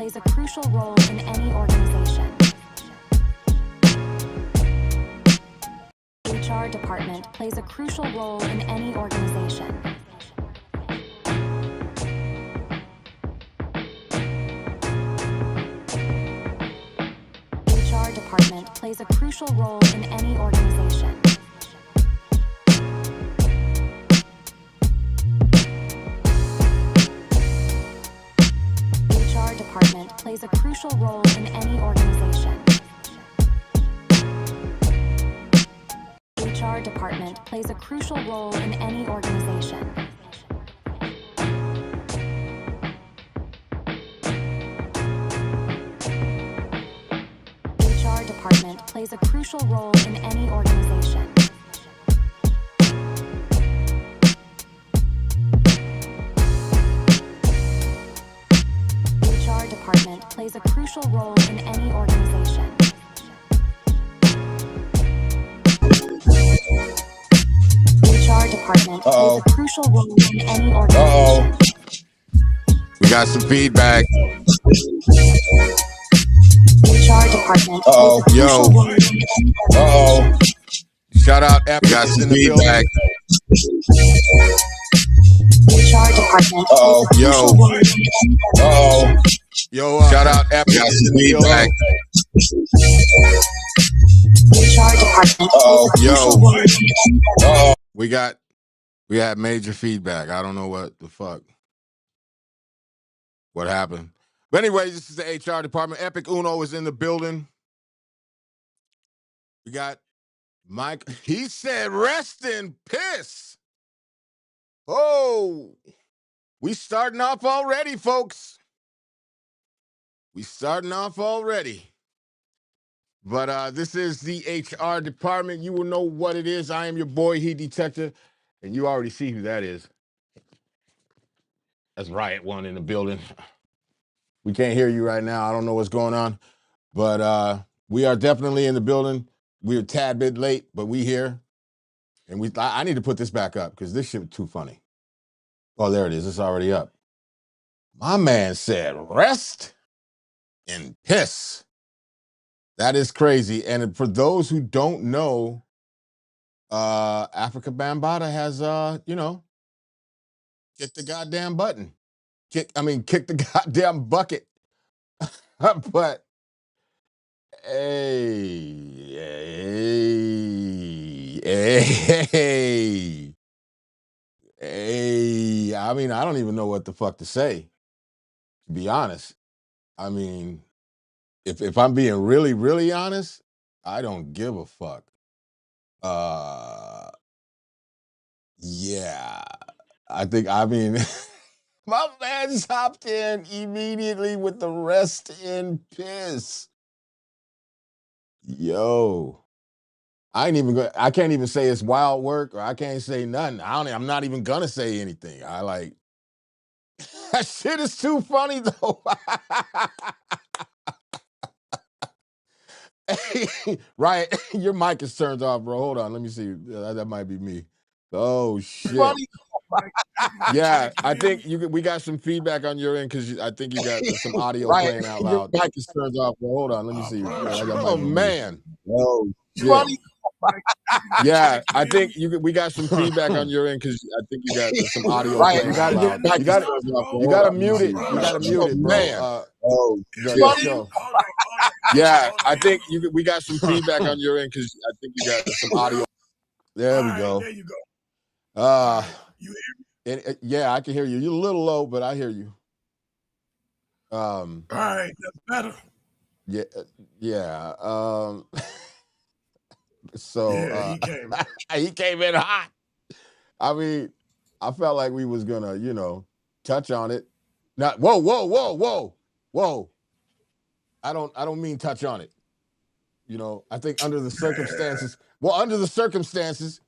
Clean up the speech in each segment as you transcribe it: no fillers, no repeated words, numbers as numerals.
plays a crucial role in any organization. HR department plays a crucial role in any organization. HR department plays a crucial role in any organization. HR department plays a crucial role in any organization. HR department plays a crucial role in any organization. HR department plays a crucial role in any organization. HR department plays a crucial role in any organization. HR department plays a crucial role in any organization. We got some feedback. HR department plays a crucial role in any organization. Shout out Epic. We got some feedback. HR department plays a crucial role in any organization. Shout out Epic. We got some feedback. HR department plays a crucial role in any organization. We had major feedback. I don't know what the fuck. What happened? But anyway, this is the HR department. Epic Uno is in the building. We got Mike. He said, rest in piss. Oh, we starting off already, folks. We starting off already. But this is the HR department. You will know what it is. I am your boy, Heat Detector. And you already see who that is. That's Riot One in the building. We can't hear you right now. I don't know what's going on. But we are definitely in the building. We're a tad bit late, but we here. And I need to put this back up because this shit was too funny. Oh, there it is. It's already up. My man said, rest in piss. That is crazy. And for those who don't know, Africa Bambada has, kick the goddamn button. Kick the goddamn bucket. But, I mean, I don't even know what the fuck to say, to be honest. I mean, if I'm being really, really honest, I don't give a fuck. Yeah, I mean, my man hopped in immediately with the rest in piss. Yo, I can't even say it's wild work, or I can't say nothing. I'm not even gonna say anything. That shit is too funny though. Right, your mic is turned off, bro. Hold on, let me see. That might be me. Oh shit. Yeah, I think we got some feedback on your end because I think you got some audio playing out loud. Your mic is turned off, bro. Hold on, let me see. Oh man. Oh shit. Yeah, I think we got some feedback on your end because I think you got some audio playing out loud. You got to mute it. You got to mute it, man. Yeah, I think we got some feedback on your end because I think you got some audio. There we go. There you go. You hear me? Yeah, I can hear you. You're a little low, but I hear you. All right, that's better. Yeah. So yeah, he came in hot. I mean, I felt like we was gonna, touch on it. Not whoa. I don't mean touch on it. I think under the circumstances. Well, under the circumstances,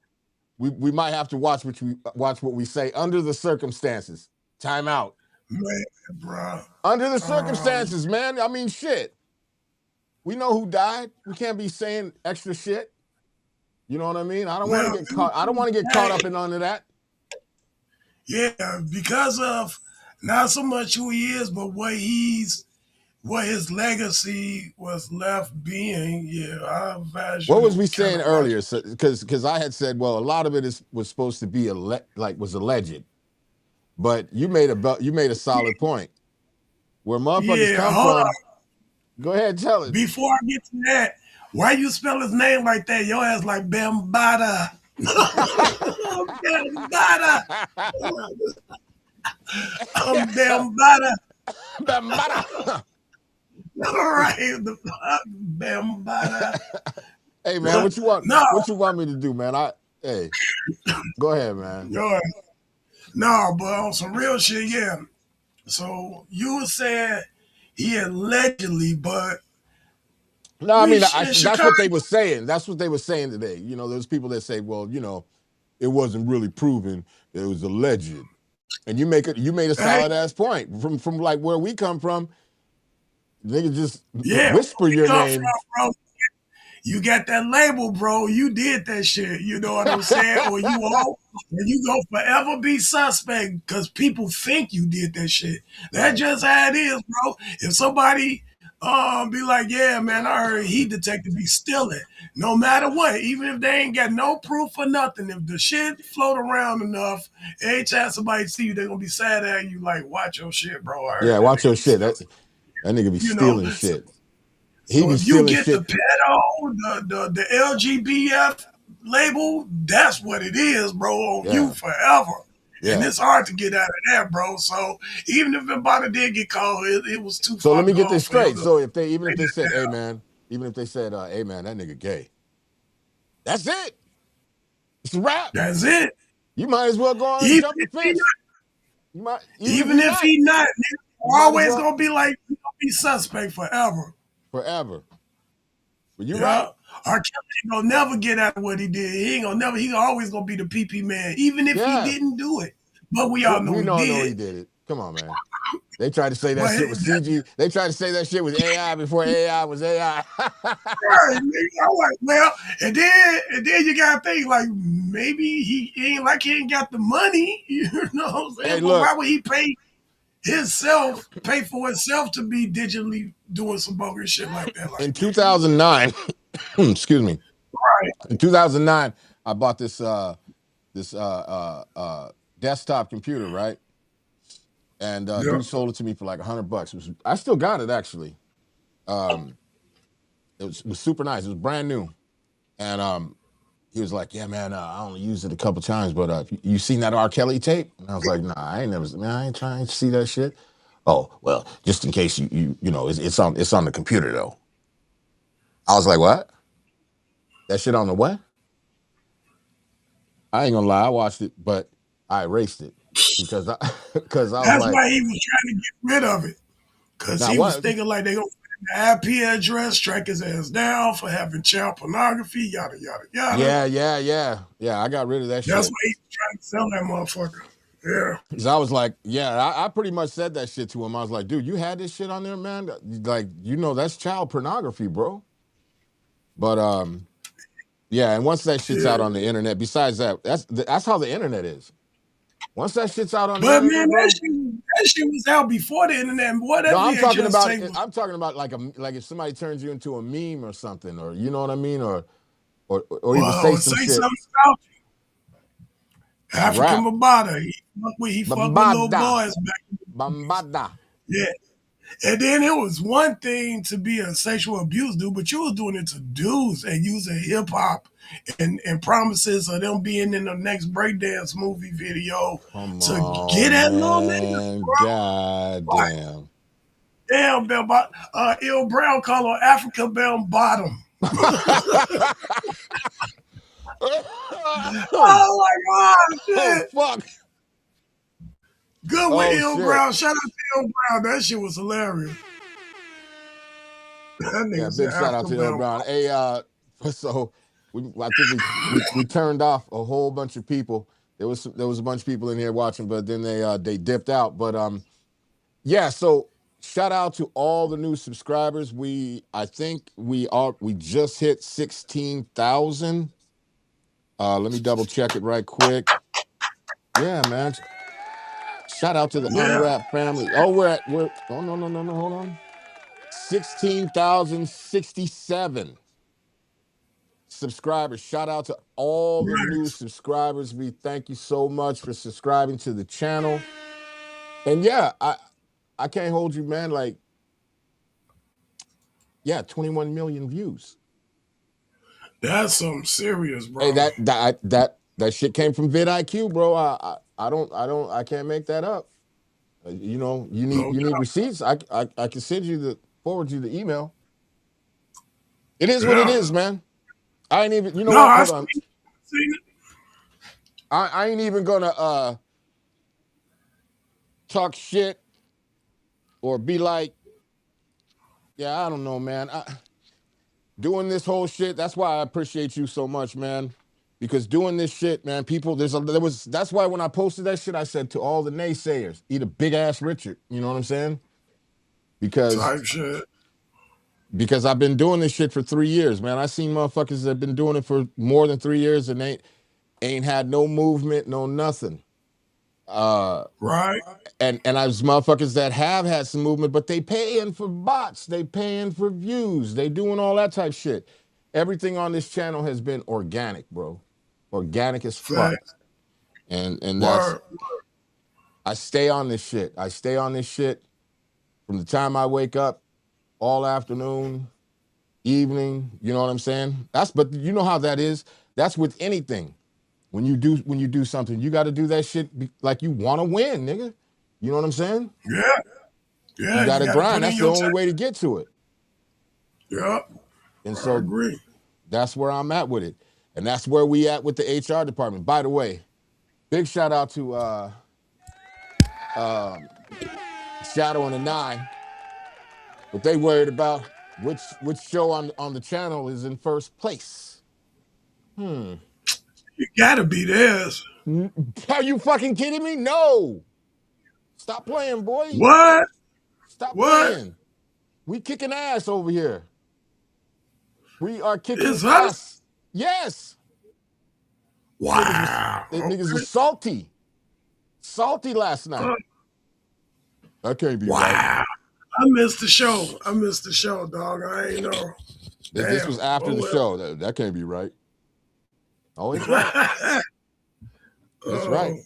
we might have to watch what we say under the circumstances. Time out. Man, bro. Under the circumstances, man. I mean, shit. We know who died. We can't be saying extra shit. You know what I mean? I don't want to get caught. I don't want to get caught up in none of that. Yeah, because of not so much who he is, but what he's what his legacy was left being. Yeah, I advise you What was to we kind saying of watch. earlier? Because I had said, well, a lot of it was supposed to be was alleged, but you made a solid point. Where motherfuckers Yeah, come hold from, on. go ahead, tell it. Before I get to that, why you spell his name like that? Your ass like Bambada. Bambada. I'm Bambada. Bambada. All right, the Bambada. Hey man, what you want? No, What you want me to do, man? Hey, go ahead, man. no, but on some real shit, yeah. So you were saying he allegedly, but No, I we mean in that's Chicago. what they were saying. That's what they were saying today. You know, there's people that say, well, you know, it wasn't really proven; it was alleged. And you made a Hey, solid ass point from like where we come from. Niggas just yeah, where whisper we your come name. from, bro. You got that label, bro. You did that shit. You know what I'm saying? Or you gonna forever be suspect because people think you did that shit. That's just how it is, bro. If somebody be like, yeah, man, I heard he detected me stealing. No matter what, even if they ain't got no proof or nothing, if the shit float around enough, every time somebody see you, they gonna be sad at you, like, watch your shit, bro. I heard Yeah, that watch your nigga be shit. stealing. That nigga be You know, stealing so shit. He so be if you stealing get the shit. pedo, the LGBF label, that's what it is, bro, on you Yeah, forever. And yeah. it's hard to get out of that, bro. So even if Bambada did get caught, it was too So far let me get gone this for him straight. to So even if take they said, that hey down. man, hey man, that nigga gay. That's it. It's a wrap. That's it. You might as well go on and Even jump the if he fence. not, You might, even if even he if not, he not, you nigga, might as always well gonna be like, you gonna be suspect forever. forever. But you're Yeah. right. R. Kelly ain't gonna never get out of what he did. He always gonna be the PP man, even if he Yeah. didn't do it. But we all know We he don't know did. he did it. Come on, man. They tried to say that But shit was CG. They tried to say that shit was AI before AI was AI. right, nigga, I'm like, well, and then you gotta think like maybe he ain't got the money, you know what I'm Hey, saying? But look, why would he pay for himself to be digitally doing some bogus shit like that? in Like, nigga, 2009, excuse me, right, in 2009, I bought this desktop computer, right? And yeah, dude sold it to me for like $100. I still got it actually. Um, it was super nice. It was brand new, and he was like, "Yeah, man, I only used it a couple times, but you seen that R. Kelly tape?" And I was like, "Nah, I ain't never. Man, I ain't trying to see that shit." Oh well, just in case you know, it's on the computer though. I was like, "What? That shit on the what?" I ain't gonna lie, I watched it, but I erased it because I because I was that's like, why he was trying to get rid of it because "Now he was what?" thinking like they gonna find the IP address, track his ass down for having child pornography, yada yada yada. Yeah. I got rid of that That's shit. why he was trying to sell that motherfucker. Yeah. Cause I was like, yeah, I pretty much said that shit to him. I was like, dude, you had this shit on there, man. Like, you know, that's child pornography, bro. But yeah, and once that shit's Yeah. out on the internet, besides that, that's how the internet is. Once that shit's out on the But man, internet, bro. that shit was out before the internet. Boy, No, that VHS tape was. I'm talking about like if somebody turns you into a meme or something, or you know what I mean, or even say Well, some say shit. something about It's a African rap. Bambaataa. He fucked with little Bambada. boys back in the days. Bambada. Yeah. And then it was one thing to be a sexual abuse dude, but you was doing it to dudes and using hip hop and promises of them being in the next breakdance movie video Come to get on, at little niggas, man. bro. God Like, damn. damn, Il Brown call her Africa Bell Bottom. Oh my God, Oh shit. fuck. Good with Oh Il shit. Brown. Shout out to Il Brown. That shit was hilarious. That Yeah, nigga said big shout out Africa to L Bell. Brown. Hey, so I think we turned off a whole bunch of people. There was a bunch of people in here watching, but then they dipped out. But yeah, so shout out to all the new subscribers. I think we just hit 16,000. Let me double check it right quick. Yeah, man. Shout out to the Yeah. Unwrap family. Oh, we're oh no, hold on. 16,067 subscribers. Shout out to all the new subscribers. We thank you so much for subscribing to the channel. And yeah, I can't hold you, man. Like, yeah, 21 million views. That's something serious, bro. Hey, that shit came from vidIQ, bro. I can't make that up. You know, you need receipts. I can forward you the email. It is what it is, man. I ain't even, you know what? Hold on. I ain't even gonna talk shit or be like, yeah, I don't know, man. Doing this whole shit, that's why I appreciate you so much, man. Because doing this shit, man, people, that's why when I posted that shit, I said to all the naysayers, eat a big ass Richard. You know what I'm saying? Because I've been doing this shit for 3 years, man. I seen motherfuckers that have been doing it for more than 3 years and ain't had no movement, no nothing. Right. And I was motherfuckers that have had some movement, but they paying for bots, they paying for views, they doing all that type shit. Everything on this channel has been organic, bro. Organic as fuck. And that's, I stay on this shit. I stay on this shit from the time I wake up, all afternoon, evening, you know what I'm saying? But you know how that is. That's with anything. When you do something, you got to do that shit like you want to win, nigga. You know what I'm saying? Yeah. You got to grind. That's the only way to get to it. Yeah. And so I agree. That's where I'm at with it. And that's where we at with the HR department. By the way, big shout out to Shadow and the Nine. But they worried about which show on the channel is in first place. You gotta be theirs. Are you fucking kidding me? No. Stop playing, boy. What? Stop playing. We kicking ass over here. We are kicking ass. Yes. Wow. Niggas was salty. Salty last night. That can't be right. I missed the show, dog. I ain't know. This was after the show. That can't be right. Oh, it's right. It's right.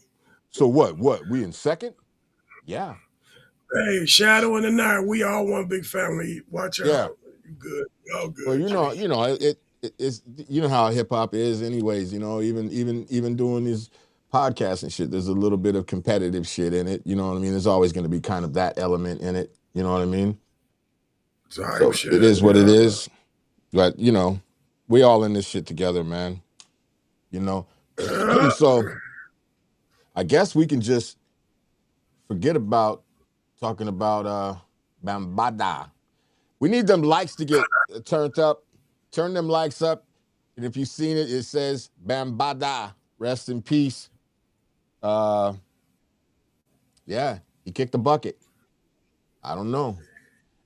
So what? We in second? Yeah. Hey, Shadow and the Nine, we all one big family. Watch out. Yeah. You good. Y'all good. Well, it's you know how hip hop is anyways, you know, even doing these podcasts and shit, there's a little bit of competitive shit in it. You know what I mean? There's always going to be kind of that element in it. You know what I mean? So it is what it is. But, you know, we all in this shit together, man. You know? So I guess we can just forget about talking about Bambada. We need them likes to get turned up. Turn them likes up. And if you've seen it, it says Bambada, rest in peace. Yeah, he kicked the bucket. I don't know.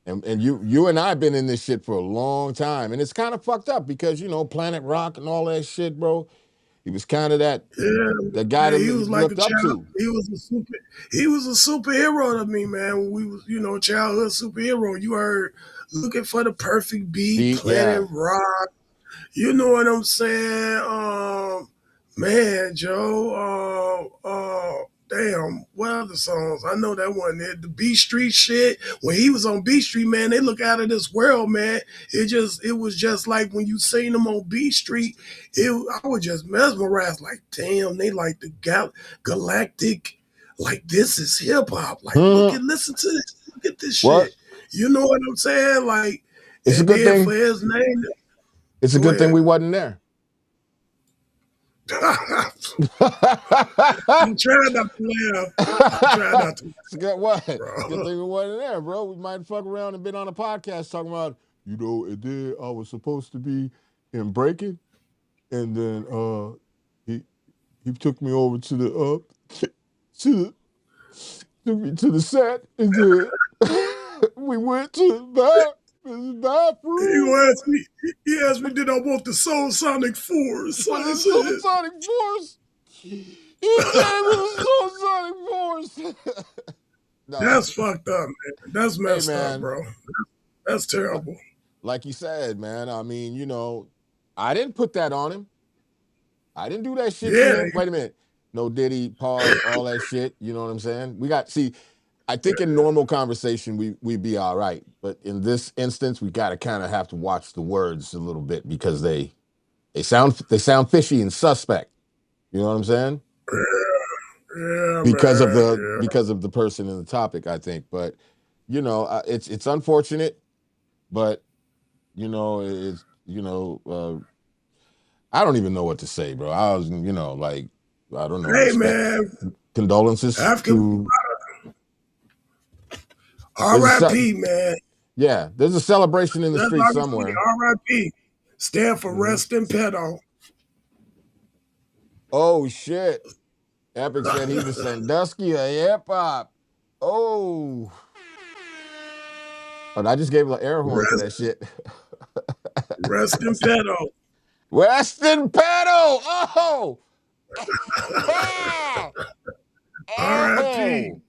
And you and I have been in this shit for a long time. And it's kind of fucked up because, you know, Planet Rock and all that shit, bro. He was kind of that guy that he was looked up to. He was a superhero to me, man. When we was, you know, childhood superhero. You heard looking for the perfect beat, Planet Rock. You know what I'm saying? Man, Joe, damn, what other songs? I know that one there. The B Street shit. When he was on B Street, man, they look out of this world, man. It was just like when you seen them on B Street, I was just mesmerized. Like, damn, they like the galactic, like this is hip hop. Like, listen to this. Look at this shit. You know what I'm saying? Like, it's a good thing for his name. It's a good thing we wasn't there. I'm trying not to laugh. It's a good what? Good thing we wasn't there, bro. We might fuck around and been on a podcast talking about, you know, and then I was supposed to be in Breaking, and then he took me over to the set, and then we went to the bathroom. He asked me, did I want the Soul Sonic Force? The Soul Sonic Force. He gave me the Soul Sonic Force. No. That's fucked up, man. That's messed up, bro. That's terrible. Like you said, man. I mean, you know, I didn't put that on him. I didn't do that shit to him. Wait a minute. No Diddy, pause, all that shit. You know what I'm saying? I think in normal conversation we'd be all right. But in this instance, we gotta kind of have to watch the words a little bit because they sound fishy and suspect. You know what I'm saying? Yeah, Because man, of the person in the topic, I think. But you know, it's unfortunate, but you know, I don't even know what to say, bro. I was, you know, like, I don't know. Hey, man. Condolences to R.I.P., man. Yeah, there's a celebration in the That's street somewhere. R.I.P. Stand for rest in pedo. Oh shit! Epic said he was Sandusky or hip hop. Oh, but I just gave an air horn for that shit. Rest in pedo. Rest in pedo. Oh. R.I.P.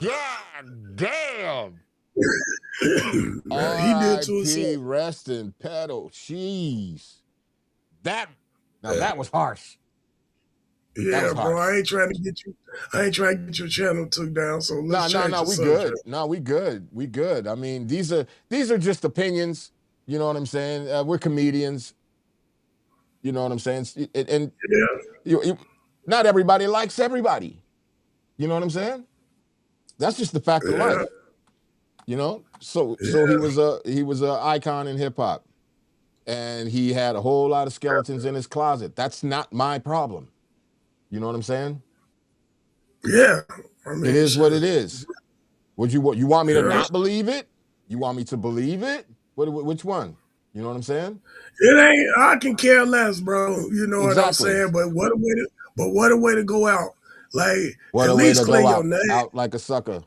God damn. He did to himself. Rest in pedo. Jeez. That was harsh. Yeah, bro. I ain't trying to get your channel took down. So let's change the subject. No, we good. I mean, these are just opinions. You know what I'm saying? We're comedians. You know what I'm saying? And not everybody likes everybody. You know what I'm saying? That's just the fact of life. You know? So he was a icon in hip hop. And he had a whole lot of skeletons in his closet. That's not my problem. You know what I'm saying? Yeah. I mean, it is what it is. You want me to not believe it? You want me to believe it? Which one? You know what I'm saying? It ain't. I can care less, bro. You know what I'm saying? But what a way to go out. Like at least clear your name. Out like a sucker.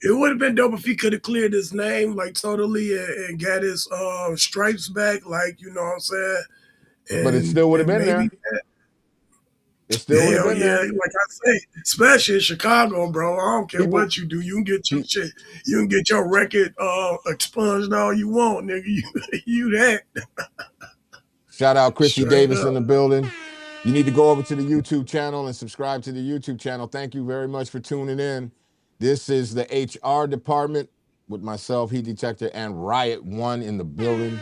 It would have been dope if he could have cleared his name like totally and got his stripes back, like, you know what I'm saying? But it still would have been there. It still would have been there. Like I say, especially in Chicago, bro. I don't care what you do. You can get your shit. You can get your record expunged all you want, nigga. You that. Shout out Chrissy Davis in the building. You need to go over to the YouTube channel and subscribe to the YouTube channel. Thank you very much for tuning in. This is the HR department with myself, Heat Detector, and Riot One in the building.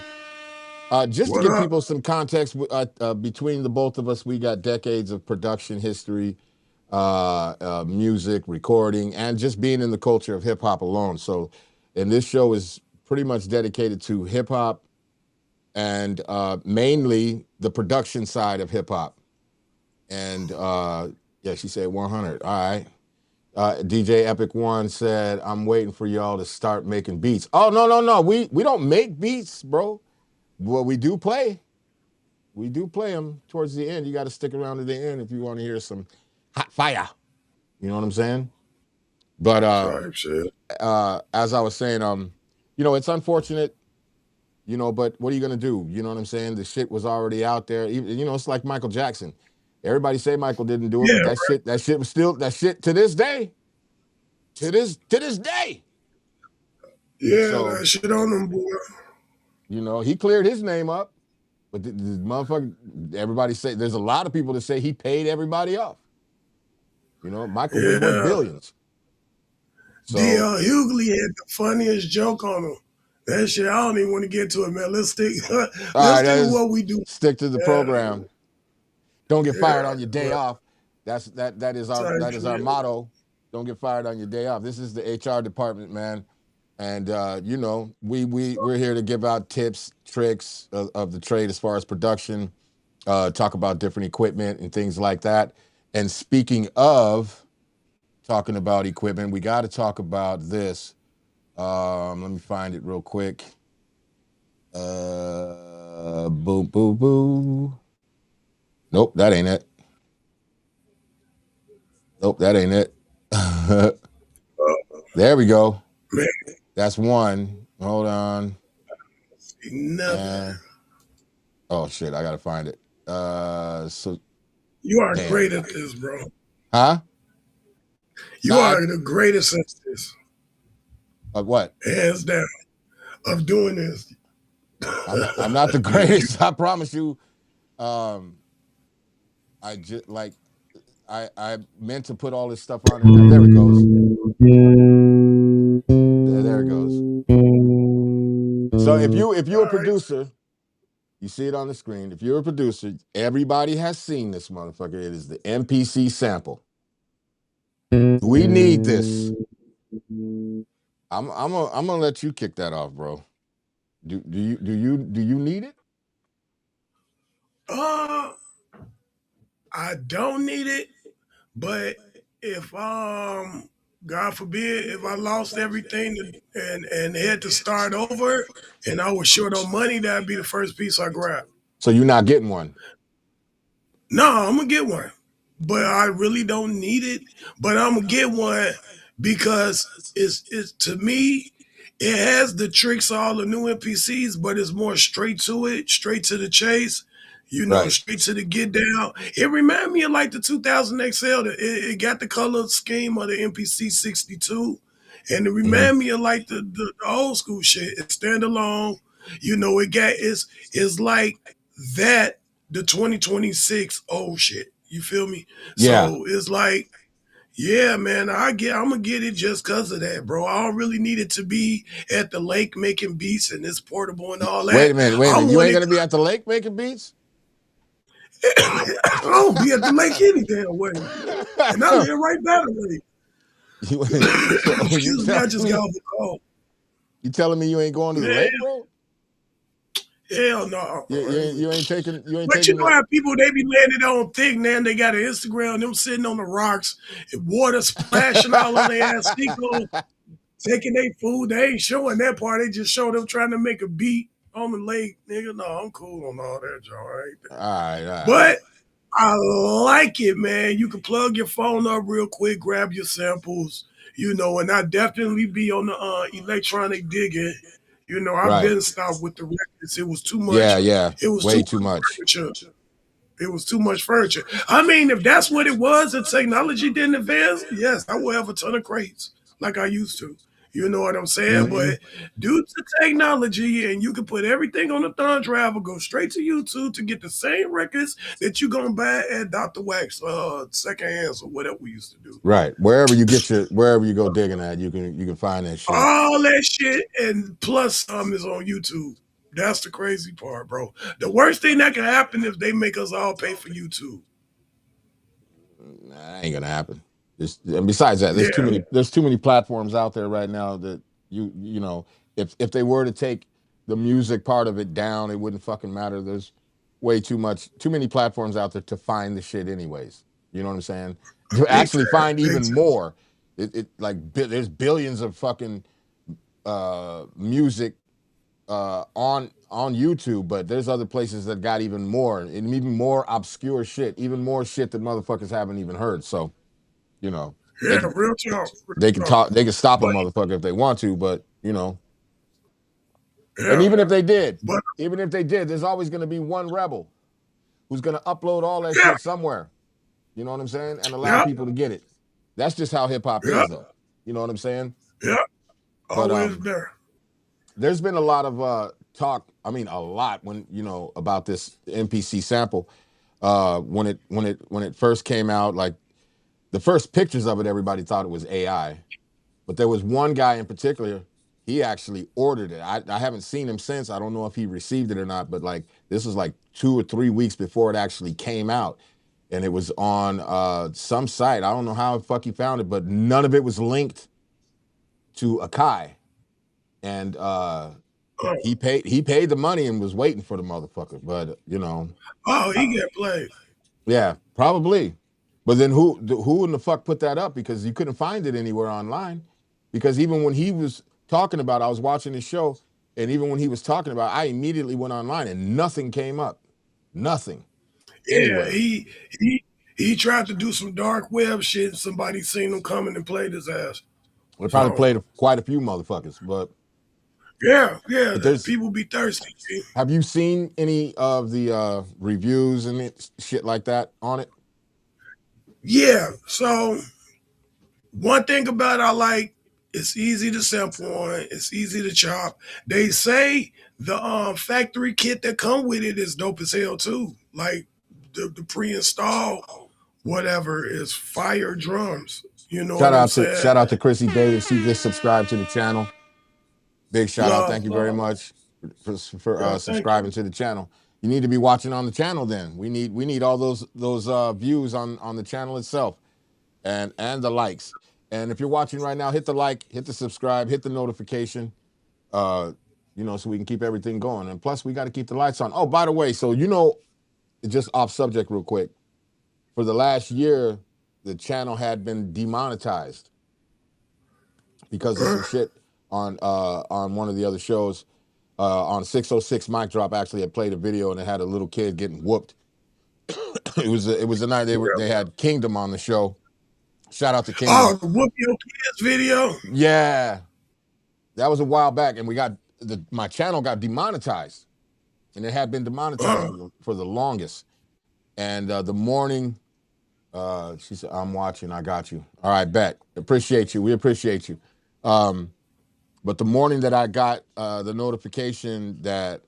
Just to give people some context, between the both of us, we got decades of production history, music, recording, and just being in the culture of hip hop alone. So, and this show is pretty much dedicated to hip hop and mainly the production side of hip hop. And yeah, she said 100. All right. DJ Epic One said, I'm waiting for y'all to start making beats. Oh, no. We don't make beats, bro. Well, we do play. We do play them towards the end. You got to stick around to the end if you want to hear some hot fire. You know what I'm saying? But as I was saying, you know, it's unfortunate, you know, but what are you going to do? You know what I'm saying? The shit was already out there. Even, you know, it's like Michael Jackson. Everybody say Michael didn't do it, but that shit was still, that shit to this day. To this day. Yeah, so, that shit on them, boy. You know, he cleared his name up, but the motherfucker, everybody say, there's a lot of people that say he paid everybody off. You know, Michael was worth billions. So, D.L. Hughley had the funniest joke on him. That shit, I don't even want to get to it, man. Let's stick with what we do. Stick to the program. Don't get fired on your day off. That is our motto. Don't get fired on your day off. This is the HR department, man. And, you know, we're here to give out tips, tricks of the trade as far as production, talk about different equipment and things like that. And speaking of talking about equipment, we got to talk about this. Let me find it real quick. Boo. Nope, that ain't it. Nope, that ain't it. There we go. That's one. Hold on. Oh shit, I gotta find it. So you are great at this, bro. Huh? You are the greatest at this. What? Hands down. Of doing this. I'm not the greatest. I promise you. I just like I meant to put all this stuff on it. There it goes. There it goes. So if you're a producer, you see it on the screen. If you're a producer, everybody has seen this motherfucker. It is the MPC sample. We need this. I'm gonna let you kick that off, bro. Do you need it? I don't need it, but if God forbid, if I lost everything and had to start over and I was short on money, that'd be the first piece I grab. So you're not getting one? No, I'm gonna get one, but I really don't need it. But I'm gonna get one because it's to me, it has the tricks of all the new NPCs, but it's more straight to it, straight to the chase. Right. Straight to the get down. It reminded me of like the 2000 XL. It got the color scheme of the MPC 62, and it reminded me of like the old school shit. It's standalone. It's like that the 2026 old shit. You feel me? Yeah. So it's like, yeah, man, I'm gonna get it just because of that, bro. I don't really need it to be at the lake making beats and it's portable and all that. Wait a minute. You ain't gonna be at the lake making beats? I don't be at the lake any damn way. And I live right by the lake. Excuse me, I just got off the call. You telling me you ain't going to the lake, bro? Hell no. You ain't taking. But you know how people, they be landing on thick, man. They got an Instagram, them sitting on the rocks, and water splashing all on their ass, taking their food. They ain't showing that part. They just show them trying to make a beat on the lake. Nigga, no, I'm cool on all that, Joe. All right. But I like it, man. You can plug your phone up real quick, grab your samples, and I definitely be on the electronic digging. I've been stopped with the records. It was too much. Yeah. It was way too much. Furniture. It was too much furniture. I mean, if that's what it was and technology didn't advance, yes, I would have a ton of crates like I used to. You know what I'm saying? Mm-hmm. But due to technology, and you can put everything on the thumb drive or go straight to YouTube to get the same records that you're gonna buy at Dr. Wax second hands or whatever we used to do. Right. Wherever you go digging at, you can find that shit. All that shit and plus some is on YouTube. That's the crazy part, bro. The worst thing that can happen is they make us all pay for YouTube. Nah, that ain't gonna happen. And besides that, there's too many platforms out there right now that if they were to take the music part of it down, it wouldn't fucking matter. There's too many platforms out there to find the shit anyways. You know what I'm saying? To actually find even more. There's billions of fucking music on YouTube, but there's other places that got even more and even more obscure shit, even more shit that motherfuckers haven't even heard. So, real talk. They can talk. They can stop a motherfucker if they want to, but and even if they did, there's always going to be one rebel who's going to upload all that shit somewhere. You know what I'm saying? And allow people to get it. That's just how hip hop is, though. You know what I'm saying? Yeah. Always there. There's been a lot of talk. I mean, a lot when about this MPC sample. When it first came out, like the first pictures of it, everybody thought it was AI, but there was one guy in particular. He actually ordered it. I haven't seen him since. I don't know if he received it or not, but like this was like 2 or 3 weeks before it actually came out, and it was on some site. I don't know how the fuck he found it, but none of it was linked to Akai. And he paid the money and was waiting for the motherfucker, but Oh, he got played. Yeah, probably. But then who in the fuck put that up? Because you couldn't find it anywhere online. Because even when he was talking about, I was watching his show, and even when he was talking about, I immediately went online and nothing came up. Nothing. Yeah, anywhere. he tried to do some dark web shit. And somebody seen him coming and played his ass. They probably played quite a few motherfuckers, but yeah, people be thirsty. See? Have you seen any of the reviews and shit like that on it? Yeah. So one thing about I like It's easy to sample on. It's easy to chop. They say the factory kit that come with it is dope as hell too. Like the pre-installed whatever is fire drums. You know what I'm saying? Shout out to Chrissy Davis. She just subscribed to the channel. Big shout out. Thank you very much for subscribing to the channel. You need to be watching on the channel then. We need all those views on the channel itself and the likes. And if you're watching right now, hit the like, hit the subscribe, hit the notification, so we can keep everything going. And plus, we got to keep the lights on. Oh, by the way, so just off subject real quick. For the last year, the channel had been demonetized because of some shit on one of the other shows. On 606 Mic Drop actually had played a video and it had a little kid getting whooped. it was the night they had Kingdom on the show. Shout out to Kingdom. Oh, the Whoop Your Kids video? Yeah. That was a while back, and my channel got demonetized. And it had been demonetized for the longest. And the morning, she said, I'm watching, I got you. All right, bet. Appreciate you. We appreciate you. But the morning that I got the notification that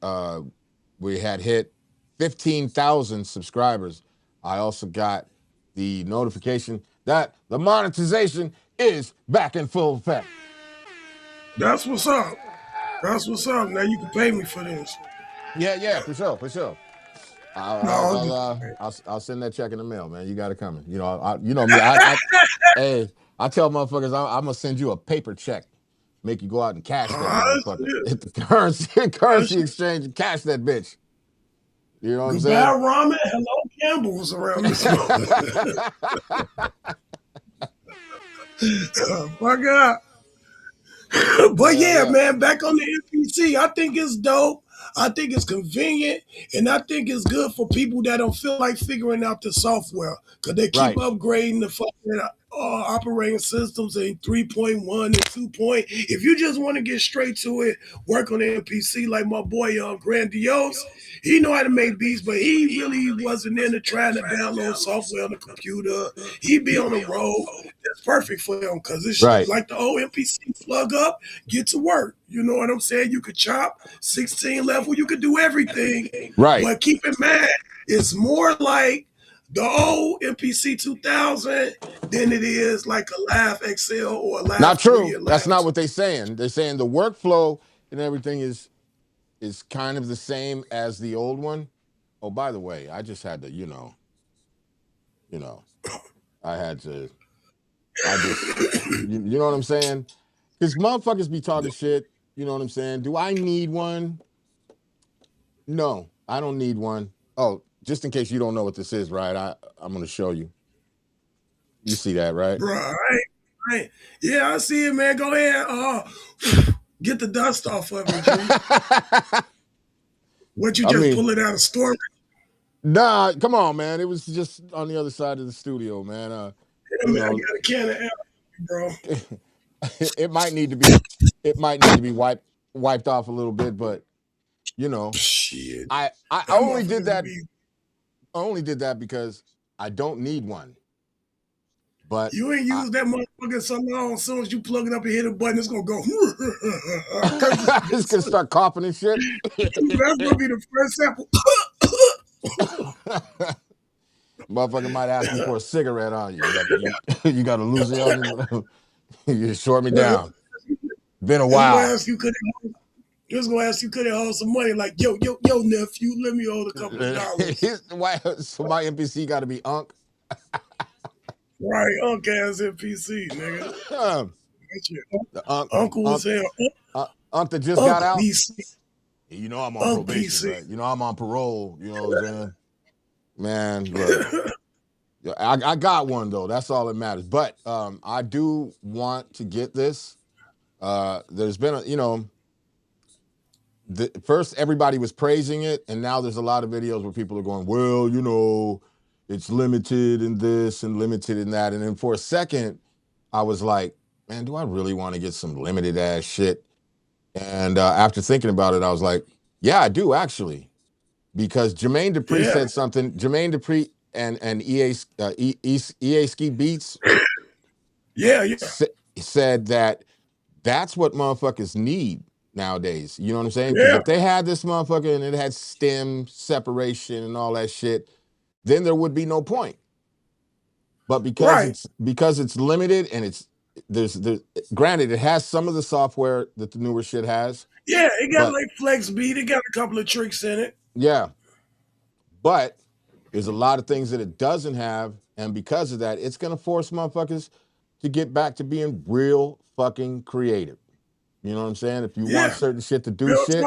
we had hit 15,000 subscribers, I also got the notification that the monetization is back in full effect. That's what's up. That's what's up. Now you can pay me for this. Yeah, for sure. I'll send that check in the mail, man. You got it coming. You know me. Hey, I tell motherfuckers I'm gonna send you a paper check. Make you go out and cash that motherfucker. Hit the currency exchange and cash that bitch. You know what I'm saying? Ramen, hello Campbell's around this moment. Oh my God. But yeah, man, back on the MPC, I think it's dope. I think it's convenient, and I think it's good for people that don't feel like figuring out the software because they keep upgrading the fucking operating systems in 3.1 and 2. If you just want to get straight to it, work on the MPC like my boy Grandiose. He know how to make beats, but he really wasn't into trying to download software on the computer. He be on the road. That's perfect for him because it's like the old MPC, plug up, get to work. You know what I'm saying? You could chop 16 level, you could do everything. Right. But keep in mind, it's more like the old MPC 2000 than it is like a Live XL or a Live. Not true. That's not what they're saying. They're saying the workflow and everything is kind of the same as the old one. Oh, by the way, I just had to, you know what I'm saying? Because motherfuckers be talking shit, you know what I'm saying? Do I need one? No, I don't need one. Oh, just in case you don't know what this is, right? I'm going to show you. You see that, right? Right. Yeah, I see it, man. Go ahead. Get the dust off of it, G. What, you just pull it out of storage? Nah, come on, man. It was just on the other side of the studio, man. I got a can of air, bro. It might need to be wiped off a little bit, but shit. I only did that. I only did that because I don't need one. But you ain't used that motherfucker so long. As soon as you plug it up and hit a button, it's gonna go. It's gonna start coughing and shit. That's gonna be the first sample. Motherfucker might ask me for a cigarette on you. You got to lose it on you. You short me down. Been a while. Just gonna ask you could hold some money, like yo nephew, let me hold a couple of dollars. So my MPC got to be Unc. Right, Unc ass MPC, nigga. Uncle was here. Unc that just got out. PC. You know I'm on probation, right? You know I'm on parole. You know what I'm saying? Man, look, I got one though. That's all that matters. But I do want to get this. There's been first everybody was praising it, and now there's a lot of videos where people are going, well, it's limited in this and limited in that. And then for a second, I was like, man, do I really want to get some limited ass shit? And after thinking about it, I was like, yeah, I do actually. Because Jermaine Dupri said something. Jermaine Dupri and EA Ski Beats yeah. said that That's what motherfuckers need nowadays. You know what I'm saying? Because if they had this motherfucker and it had stem separation and all that shit, then there would be no point. But because it's limited and there's granted it has some of the software that the newer shit has. Yeah, it got like Flex Beat. It got a couple of tricks in it. Yeah. But there's a lot of things that it doesn't have, and because of that, it's gonna force motherfuckers to get back to being real fucking creative. You know what I'm saying? If you want certain shit to do shit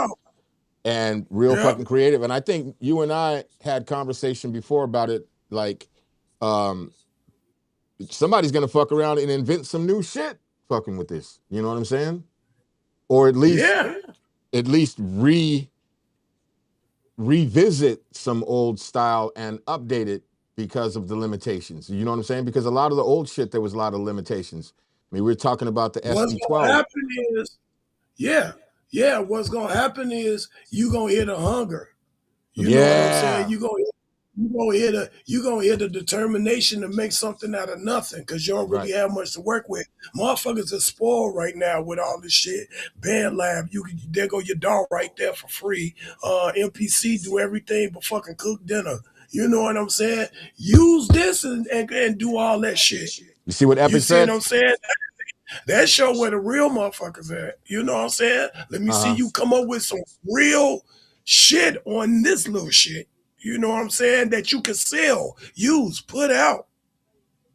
and real fucking creative. And I think you and I had conversation before about it, like somebody's gonna fuck around and invent some new shit fucking with this. You know what I'm saying? Or at least revisit some old style and update it because of the limitations. You know what I'm saying? Because a lot of the old shit, there was a lot of limitations. I mean, we're talking about the SP12. What's gonna happen is, what's gonna happen is you gonna hear the hunger. You know what I'm saying? You gonna hear the determination to make something out of nothing because you don't really have much to work with. Motherfuckers are spoiled right now with all this shit. Band Lab, there go your dog right there for free. MPC do everything but fucking cook dinner. You know what I'm saying? Use this and do all that shit. You see what Epic said? You see what I'm saying? That show where the real motherfuckers at. You know what I'm saying? Let me see you come up with some real shit on this little shit. You know what I'm saying? That you can sell, use, put out.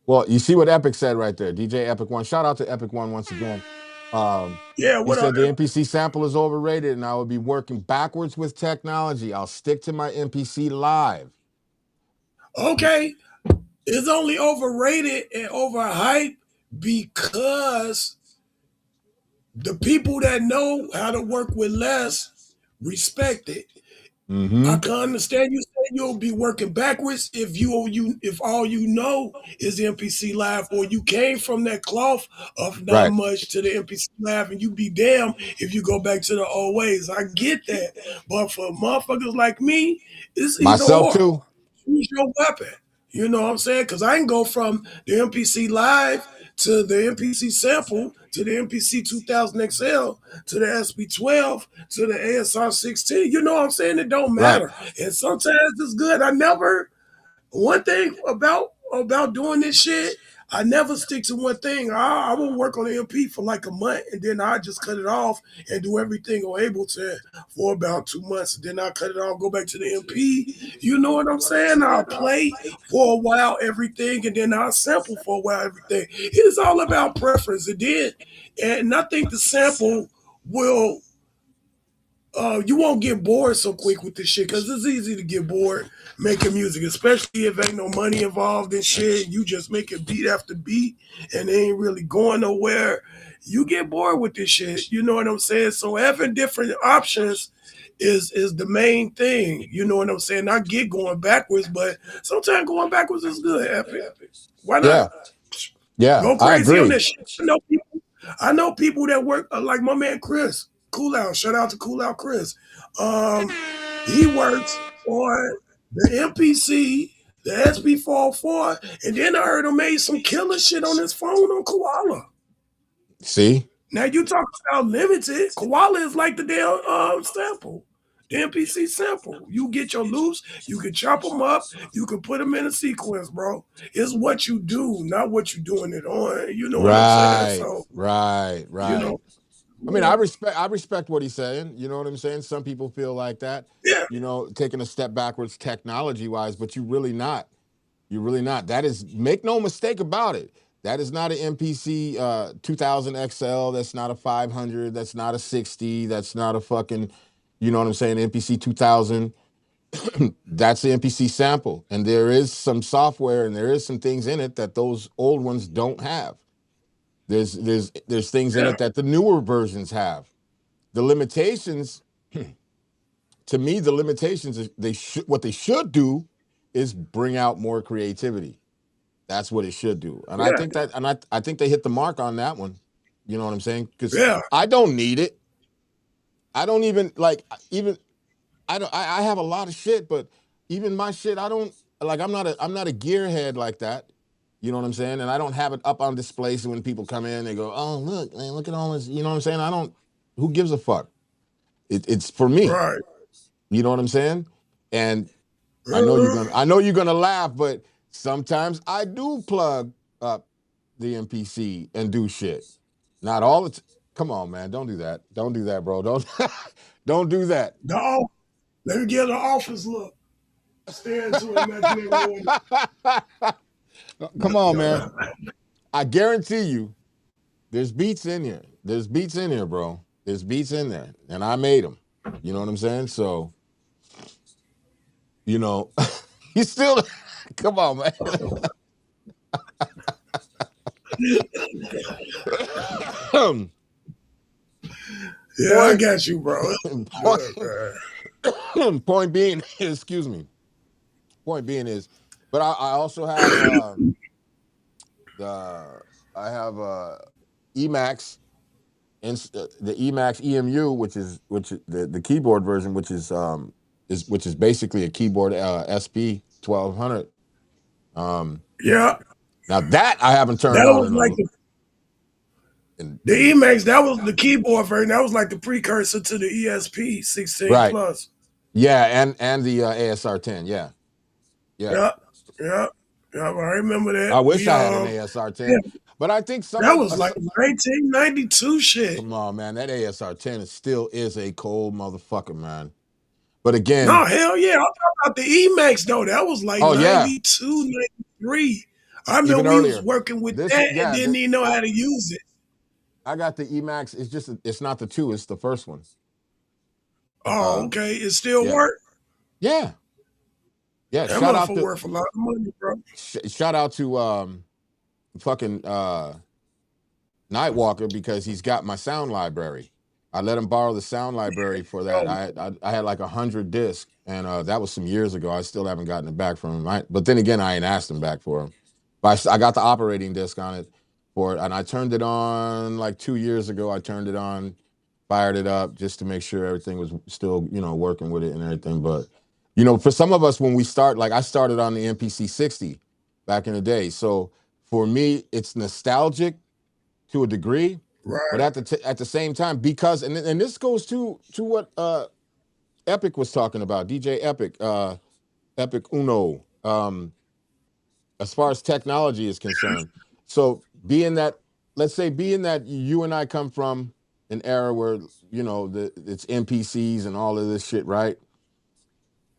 Well, you see what Epic said right there. DJ Epic One. Shout out to Epic One once again. He said the MPC sample is overrated and I will be working backwards with technology. I'll stick to my MPC live. Okay. It's only overrated and overhyped because the people that know how to work with less respect it. I can understand you saying you'll be working backwards if all you know is the MPC Live, or you came from that cloth of not much to the MPC Live, and you be damned if you go back to the old ways. I get that, but for motherfuckers like me, it's myself too. Choose your weapon. You know what I'm saying? Because I can go from the MPC Live to the MPC sample to the MPC 2000 XL to the SP12 to the ASR 16. You know what I'm saying? It don't matter. And sometimes it's good. One thing about doing this shit, I never stick to one thing. I will work on the MP for like a month and then I just cut it off and do everything on Ableton for about 2 months. And then I cut it off, go back to the MP. You know what I'm saying? I'll play for a while everything and then I'll sample for a while everything. It's all about preference. It did. And I think the sample will you won't get bored so quick with this shit because it's easy to get bored making music, especially if ain't no money involved in shit. You just making beat after beat and they ain't really going nowhere. You get bored with this shit. You know what I'm saying? So having different options is the main thing. You know what I'm saying? I get going backwards, but sometimes going backwards is good, Epic. Why not? Yeah, go crazy on this shit. I know people that work like my man Chris. Cool Out. Shout out to Cool Out Chris. He works on the MPC, the SP404, and then I heard him made some killer shit on his phone on Koala. See? Now you talk about limited. Koala is like the damn sample. The MPC sample. You get your loops, you can chop them up, you can put them in a sequence, bro. It's what you do, not what you're doing it on. You know what I'm saying? So, right. You know, I mean, I respect what he's saying. You know what I'm saying? Some people feel like that. Yeah. You know, taking a step backwards technology-wise, but you're really not. You're really not. That is, make no mistake about it. That is not an MPC 2000 XL. That's not a 500. That's not a 60. That's not a fucking, you know what I'm saying, MPC 2000. That's the MPC sample. And there is some software and there is some things in it that those old ones don't have. There's things in it that the newer versions have. The limitations, to me, the limitations is what they should do is bring out more creativity. That's what it should do. And I think that, and I think they hit the mark on that one. You know what I'm saying? Because I don't need it. I don't even I have a lot of shit, but even my shit, I don't like, I'm not a gearhead like that. You know what I'm saying? And I don't have it up on display so when people come in, they go, "Oh, look, man, look at all this." You know what I'm saying? I don't. Who gives a fuck? It's for me. Right. You know what I'm saying? And I know you're gonna laugh, but sometimes I do plug up the MPC and do shit. Not all the come on, man. Don't do that. Don't do that, bro. Don't do that. No, let me get an office look. Stare into imaginary world. Come on, man. I guarantee you, there's beats in here. There's beats in here, bro. There's beats in there, and I made them. You know what I'm saying? So, you know, you still come on, man. Yeah, I got you, bro. Point being, excuse me. Point being is, but I also have Emacs and the Emacs EMU, which is the keyboard version, which is basically a keyboard SP 1200. Yeah. Now that I haven't turned That on. was like the Emacs. That was the keyboard version. That was like the precursor to the ESP 16 right. plus. Yeah, and the ASR 10. Yeah. Yeah. I remember that. I wish I had an ASR 10, yeah. But I think that was like 1992 shit. Come on, man. That ASR 10 still is a cold motherfucker, man. But again, no, hell yeah. I'm talking about the Emacs though. That was like 92, 93. I remember we was working with that and didn't even know how to use it. I got the Emacs. It's not the 2, it's the first one. Oh, okay. It still work? Yeah. Yeah. That motherfucker worth a lot of money, bro. Shout out to fucking Nightwalker because he's got my sound library. I let him borrow the sound library for that. I had like 100 discs, and that was some years ago. I still haven't gotten it back from him. But then again, I ain't asked him back for him. But I got the operating disc on it for it, and I turned it on like 2 years ago. I turned it on, fired it up just to make sure everything was still, working with it and everything. But, for some of us, when we start, like I started on the MPC 60 back in the day. So for me, it's nostalgic to a degree. Right. But at the same time, because and this goes to what Epic was talking about, DJ Epic, Epic Uno, as far as technology is concerned. So being that you and I come from an era where it's NPCs and all of this shit, right?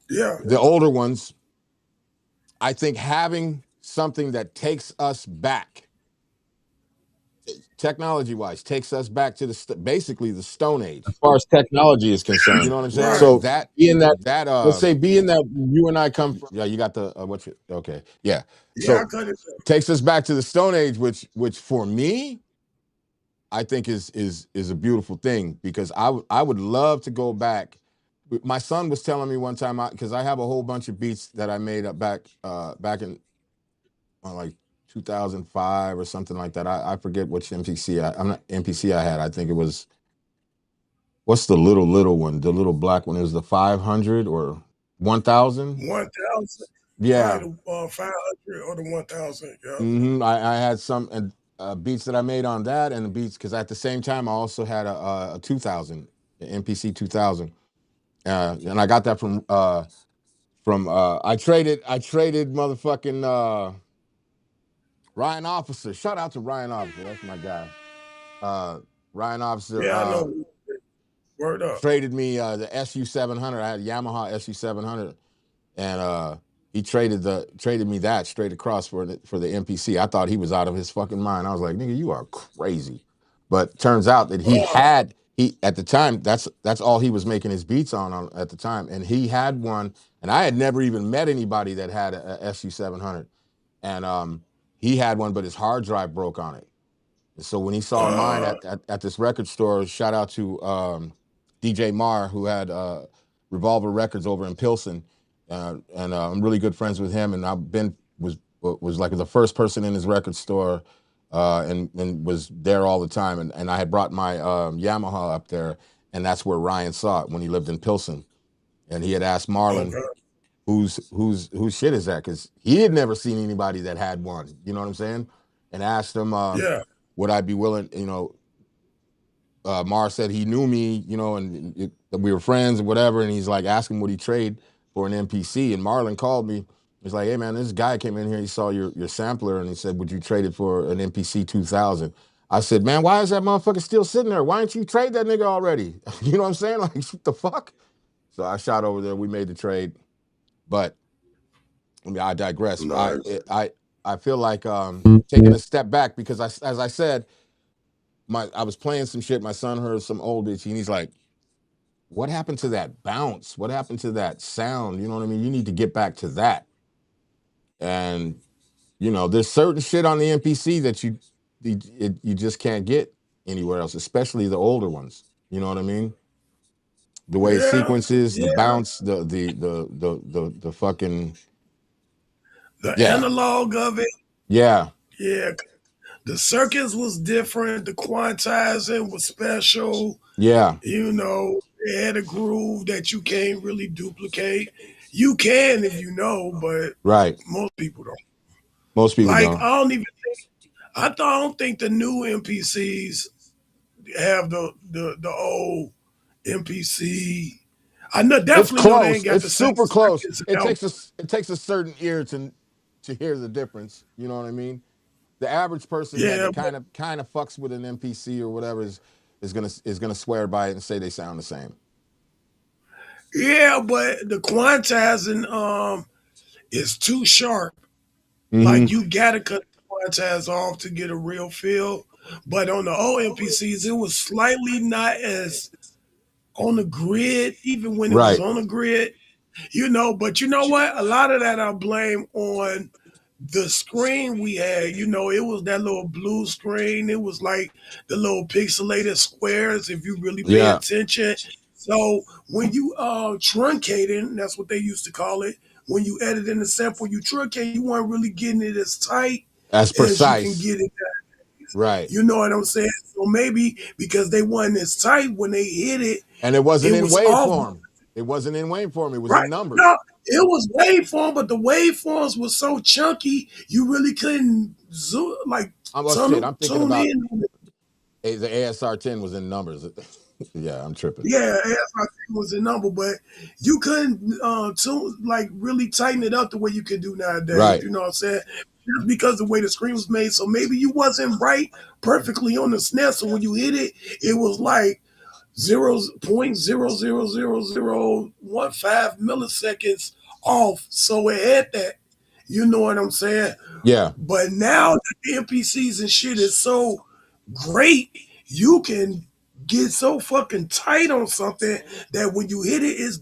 Yeah. The older ones, I think having something that takes us back, technology-wise, takes us back to basically the Stone Age, as far as technology is concerned. You know what I'm saying? Right. So let's say being that you and I come from, you got the okay, yeah. Yeah, so takes us back to the Stone Age, which for me, I think is a beautiful thing because I would love to go back. My son was telling me one time because I have a whole bunch of beats that I made up back in like 2005 or something like that. I forget which MPC I had. I think it was, what's the little one? The little black one. It was the 500 or 1000? 1000. Yeah. 500 or the 1000. Yeah. Mm-hmm. I had some beats that I made on that and the beats because at the same time I also had a 2000, an MPC 2000. And I got that from I traded motherfucking Ryan Officer. Shout out to Ryan Officer. That's my guy. Ryan Officer. Yeah, I know. Word up. Traded me the SU700. I had a Yamaha SU700, and he traded me that straight across for the MPC. I thought he was out of his fucking mind. I was like, nigga, you are crazy. But turns out that he at the time that's all he was making his beats on at the time, and he had one, and I had never even met anybody that had a SU700, and he had one, but his hard drive broke on it. And so when he saw mine at this record store, shout out to DJ Marr, who had Revolver Records over in Pilsen, and I'm really good friends with him. And was like the first person in his record store, and was there all the time. And I had brought my Yamaha up there, and that's where Ryan saw it when he lived in Pilsen. And he had asked Marlon. whose shit is that? Because he had never seen anybody that had one. You know what I'm saying? And asked him, Yeah. would I be willing? Mar said he knew me, and we were friends and whatever. And he's like, ask him would he trade for an MPC. And Marlon called me. He's like, hey man, this guy came in here. He saw your sampler and he said, would you trade it for an MPC 2000? I said, man, why is that motherfucker still sitting there? Why didn't you trade that nigga already? You know what I'm saying? Like, what the fuck? So I shot over there. We made the trade. But I mean, I digress. Nice. I feel like taking a step back because as I said, I was playing some shit. My son heard some old bitch, and he's like, "What happened to that bounce? What happened to that sound? You know what I mean? You need to get back to that." And there's certain shit on the MPC that you just can't get anywhere else, especially the older ones. You know what I mean? The way it sequences, the bounce, the fucking analog of it. Yeah. Yeah. The circuits was different. The quantizing was special. Yeah. It had a groove that you can't really duplicate. You can if you know, but right. Most people don't. Most people don't. I don't think the new MPCs have the old MPC. I know definitely know they ain't got the super close. It takes a certain ear to hear the difference. You know what I mean? The average person that kind of fucks with an MPC or whatever is gonna swear by it and say they sound the same. Yeah, but the quantizing is too sharp. Mm-hmm. Like you gotta cut the quantize off to get a real feel. But on the old MPCs, it was slightly not as on the grid, even when it was on the grid. But you know what? A lot of that I blame on the screen we had. It was that little blue screen. It was like the little pixelated squares, if you really pay attention. So when you truncating, that's what they used to call it. When you edit in the sample, you truncate, you weren't really getting it as tight as precise. As you can get it. Right. You know what I'm saying? So maybe because they wasn't as tight when they hit it. And it wasn't in waveform. It wasn't in waveform. It was in numbers. No, it was waveform, but the waveforms were so chunky, you really couldn't zoom like. I'm thinking about the ASR 10 was in numbers. Yeah, I'm tripping. Yeah, ASR 10 was in number, but you couldn't really tighten it up the way you can do nowadays. Right. You know what I'm saying? Just because the way the screen was made, so maybe you wasn't right perfectly on the snare. So when you hit it, it was like 0.0000015 milliseconds off. So it had that. You know what I'm saying? Yeah. But now the MPCs and shit is so great, you can get so fucking tight on something that when you hit it, it's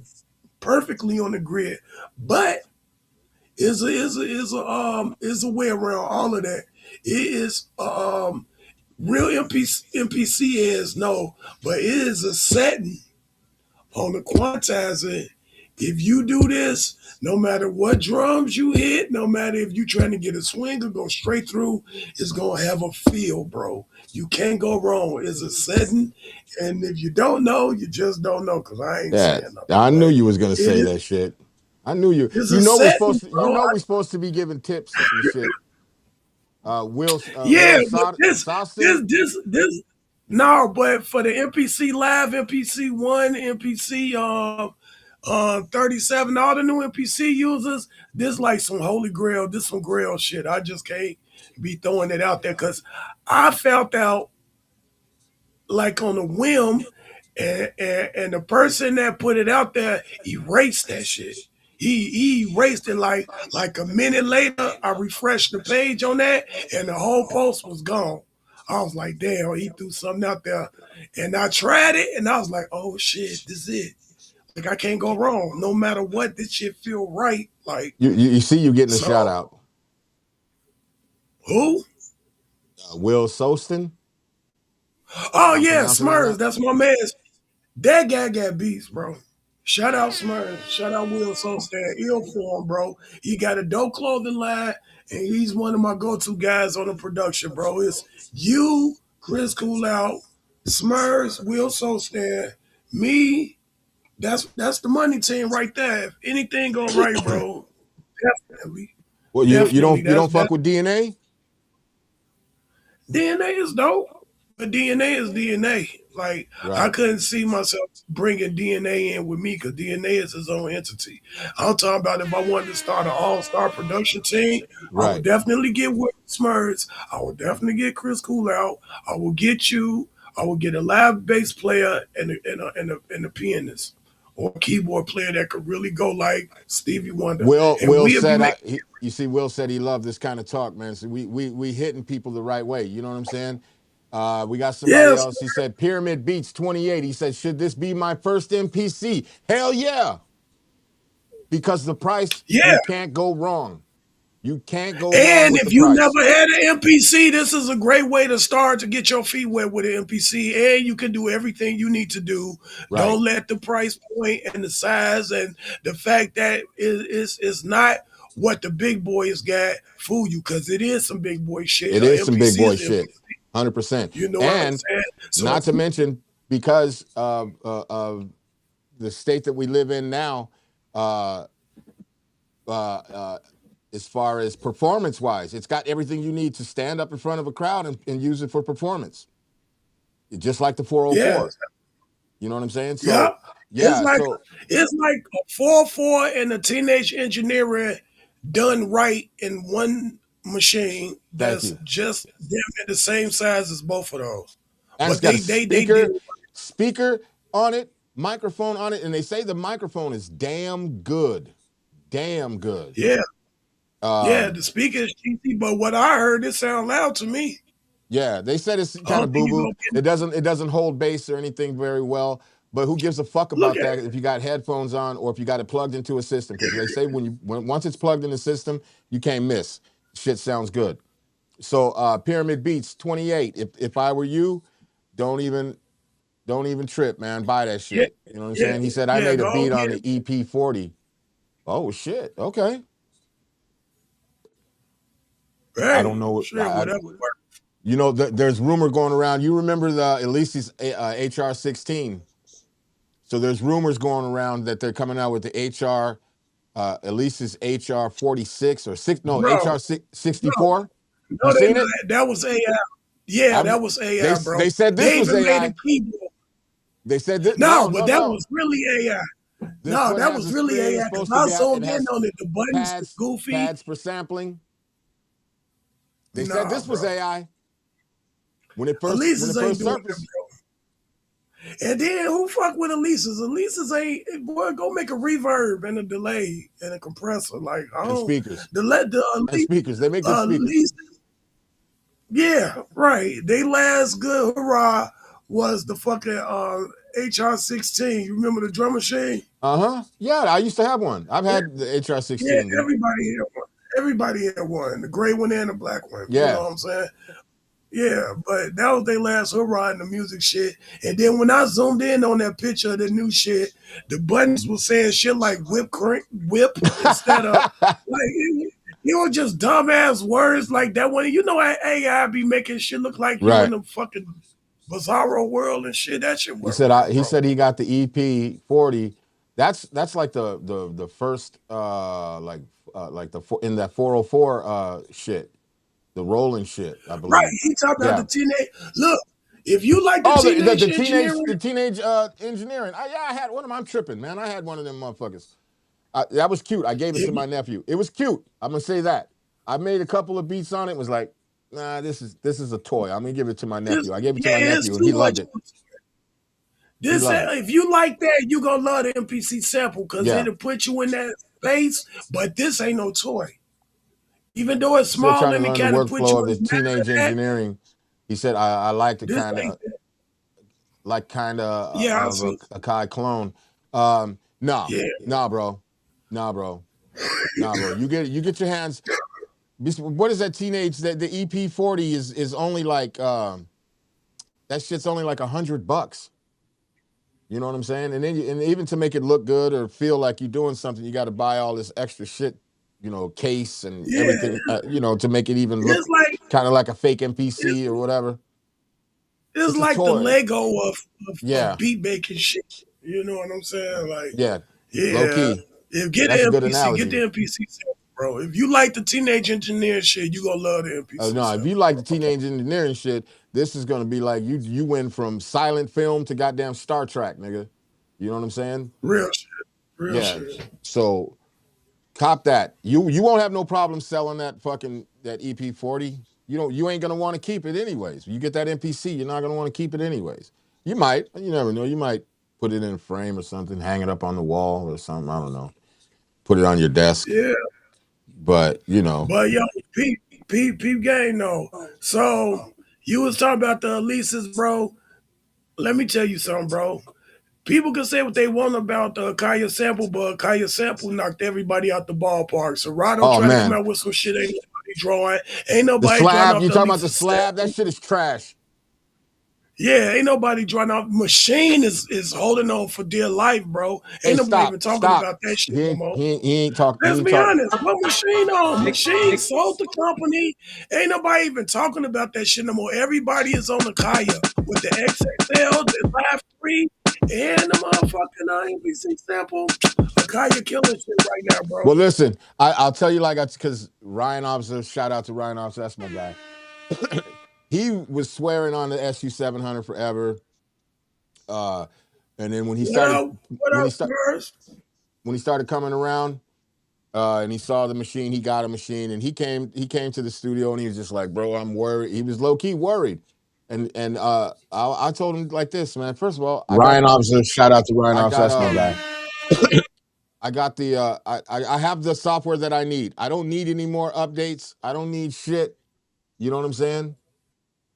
perfectly on the grid. But is a way around all of that. It is real MPC is no, but it is a setting on the quantizer. If you do this, no matter what drums you hit, no matter if you're trying to get a swing or go straight through, it's gonna have a feel, bro. You can't go wrong. It's a setting, and if you don't know, you just don't know. Cause I ain't saying nothing. I knew you was gonna say that shit. I knew you. You know we're supposed to be giving tips and shit. Will no, but for the MPC Live, MPC 1, MPC 37, all the new MPC users, this like some holy grail, this some grail shit. I just can't be throwing it out there because I found out like on a whim, and the person that put it out there erased that shit. He erased it like a minute later. I refreshed the page on that, and the whole post was gone. I was like, damn, he threw something out there. And I tried it, and I was like, oh, shit, this is it. Like, I can't go wrong. No matter what, this shit feel right. Like You see you getting a shout out. Who? Will Solston. Oh, yeah, Smurfs. That's my man. That guy got beats, bro. Shout out Smurfs. Shout out Will Solston. Ill form, bro. He got a dope clothing line, and he's one of my go-to guys on the production, bro. It's you, Chris Cool Out, Smurfs, Will Solston, me, That's the money team right there. If anything go right, bro, definitely. Well, you don't fuck with DNA? DNA is dope, but DNA is DNA. Like I Right. couldn't see myself bringing DNA in with me because DNA is his own entity. I'm talking about if I wanted to start an all-star production team, I would Right. definitely get Will Smurds. I would definitely get Chris Cool out. I will get you. I will get a live bass player and a pianist or a keyboard player that could really go like Stevie Wonder, and Will we'll be said making. you see, Will said he loved this kind of talk, man. So we hitting people the right way. You know what I'm saying? We got somebody Yes, else. He said Pyramid Beats 28. He said, should this be my first MPC? Hell yeah. Because the price, yeah. you can't go wrong. You can't go wrong And with the if you price. never had an MPC, this is a great way to start to get your feet wet with an MPC. And you can do everything you need to do. Right. Don't let the price point and the size and the fact that it's not what the big boys got fool you, because it is some big boy shit. It is some big boy is shit. 100%. You know what I'm saying? So not to mention, because of the state that we live in now, as far as performance-wise, it's got everything you need to stand up in front of a crowd and use it for performance. Just like the 404. Yeah. You know what I'm saying? So, yeah. It's like a 404 and a Teenage Engineering done right in one machine that's just the same size as both of those. And but it's got a speaker on it, microphone on it, and they say the microphone is damn good. Damn good. Yeah. Yeah, the speaker is cheesy, but what I heard, it sound loud to me. Yeah, they said it's kind of boo-boo. It doesn't hold bass or anything very well. But who gives a fuck about that if you got headphones on or if you got it plugged into a system? Because they say once it's plugged in the system, you can't miss. Shit sounds good. So Pyramid Beats 28. If I were you, don't even trip, man. Buy that shit. You know what I'm saying? He said I made a beat on the EP40. Oh shit. Okay. Hey, I don't know. You know, there's rumor going around. You remember the Elise's HR16? So there's rumors going around that they're coming out with the Elise's HR46 or HR64. No, you seen it? That was AI. Yeah, that was AI, bro. They said this was AI. They said that. No, but that was really AI. That was really AI. Because I zoomed in on it. The buttons, the goofy pads for sampling. They said this was AI when it first surfaced. And then who fuck with Elise's? Elise's ain't, boy, go make a reverb and a delay and a compressor. Like, I don't. Speakers. And speakers. They make good speakers. Yeah, right. They last good hurrah was the fucking HR16. You remember the drum machine? Yeah, I used to have one. I've had the HR16. Yeah, everybody had one. Everybody had one. The gray one and the black one. Yeah. You know what I'm saying? Yeah, but that was their last hurrah in the music shit. And then when I zoomed in on that picture of the new shit, the buttons were saying shit like whip instead of like just dumbass words like that one. You know AI be making shit look like you're in the fucking bizarro world and shit. That shit. He said he got the EP40. That's like the first like in that 404 shit. The rolling shit, I believe. Right, he talked about the teenage. Look, if you like the teenage engineering. I had one of them. I'm tripping, man. I had one of them motherfuckers. That was cute. I gave it to my nephew. It was cute. I'm gonna say that. I made a couple of beats on it. Was like, nah, this is a toy. I'm gonna give it to my nephew. I gave it to my nephew, and he loved it. If you like that, you gonna love the MPC sample because it'll put you in that space. But this ain't no toy. Even though it's small and it kind of put you in the teenage engineering. He said, I like the kind of a Kai clone. Nah, bro. You get your hands. What is that teenage? The EP40 is only like that shit's only like $100. You know what I'm saying? And then even to make it look good or feel like you're doing something, you got to buy all this extra shit. You know, case and everything, to make it even look kind of like a fake MPC or whatever. It's like the Lego of beat making shit. You know what I'm saying? Like, Yeah, low yeah, key. get That's a the good NPC, get analogy. the NPC sample, bro. If you like the teenage engineer shit, you gonna love the NPC No, if sample. you like the teenage engineering shit, this is gonna be like you went from silent film to goddamn Star Trek, nigga. You know what I'm saying? Real shit. Real Yeah. shit. So cop that. You won't have no problem selling that fucking that EP40. You ain't gonna want to keep it anyways. You get that NPC, you're not gonna want to keep it anyways. You might, you never know. You might put it in a frame or something, hang it up on the wall or something. I don't know. Put it on your desk. Yeah. But you know. But yo, peep game though. So you was talking about the Elises, bro. Let me tell you something, bro. People can say what they want about the Kaya sample, but Kaya sample knocked everybody out the ballpark. So Rado Oh tried to come man. out with some shit ain't nobody drawing. Ain't The nobody drawing slab, off you the talking about the Elises slab? That sample. shit is trash. Yeah, ain't nobody drawing off. Machine is holding on for dear life, bro. Hey, Ain't nobody stop, even talking stop. about that shit He no ain't more. he ain't, he ain't talk he Let's ain't be talk. honest. What Machine on? Machine sold the company. Ain't nobody even talking about that shit no more. Everybody is on the Kaya with the XXL, the Live 3, and the motherfucking NPC sample. A Kaya killing shit right now, bro. Well, listen, I'll tell you like because Ryan Officer, shout out to Ryan Officer, that's my guy. He was swearing on the SU 700 forever. And then when he started What when up, he start Spurs? when he started coming around, and he saw the machine, he got a machine, and he came to the studio and he was just like, bro, I'm worried. He was low key worried. And I told him like this, man. First of all, Ryan Officer, shout out to Ryan I Officer. got That's my guy. I got the I have the software that I need. I don't need any more updates. I don't need shit. You know what I'm saying?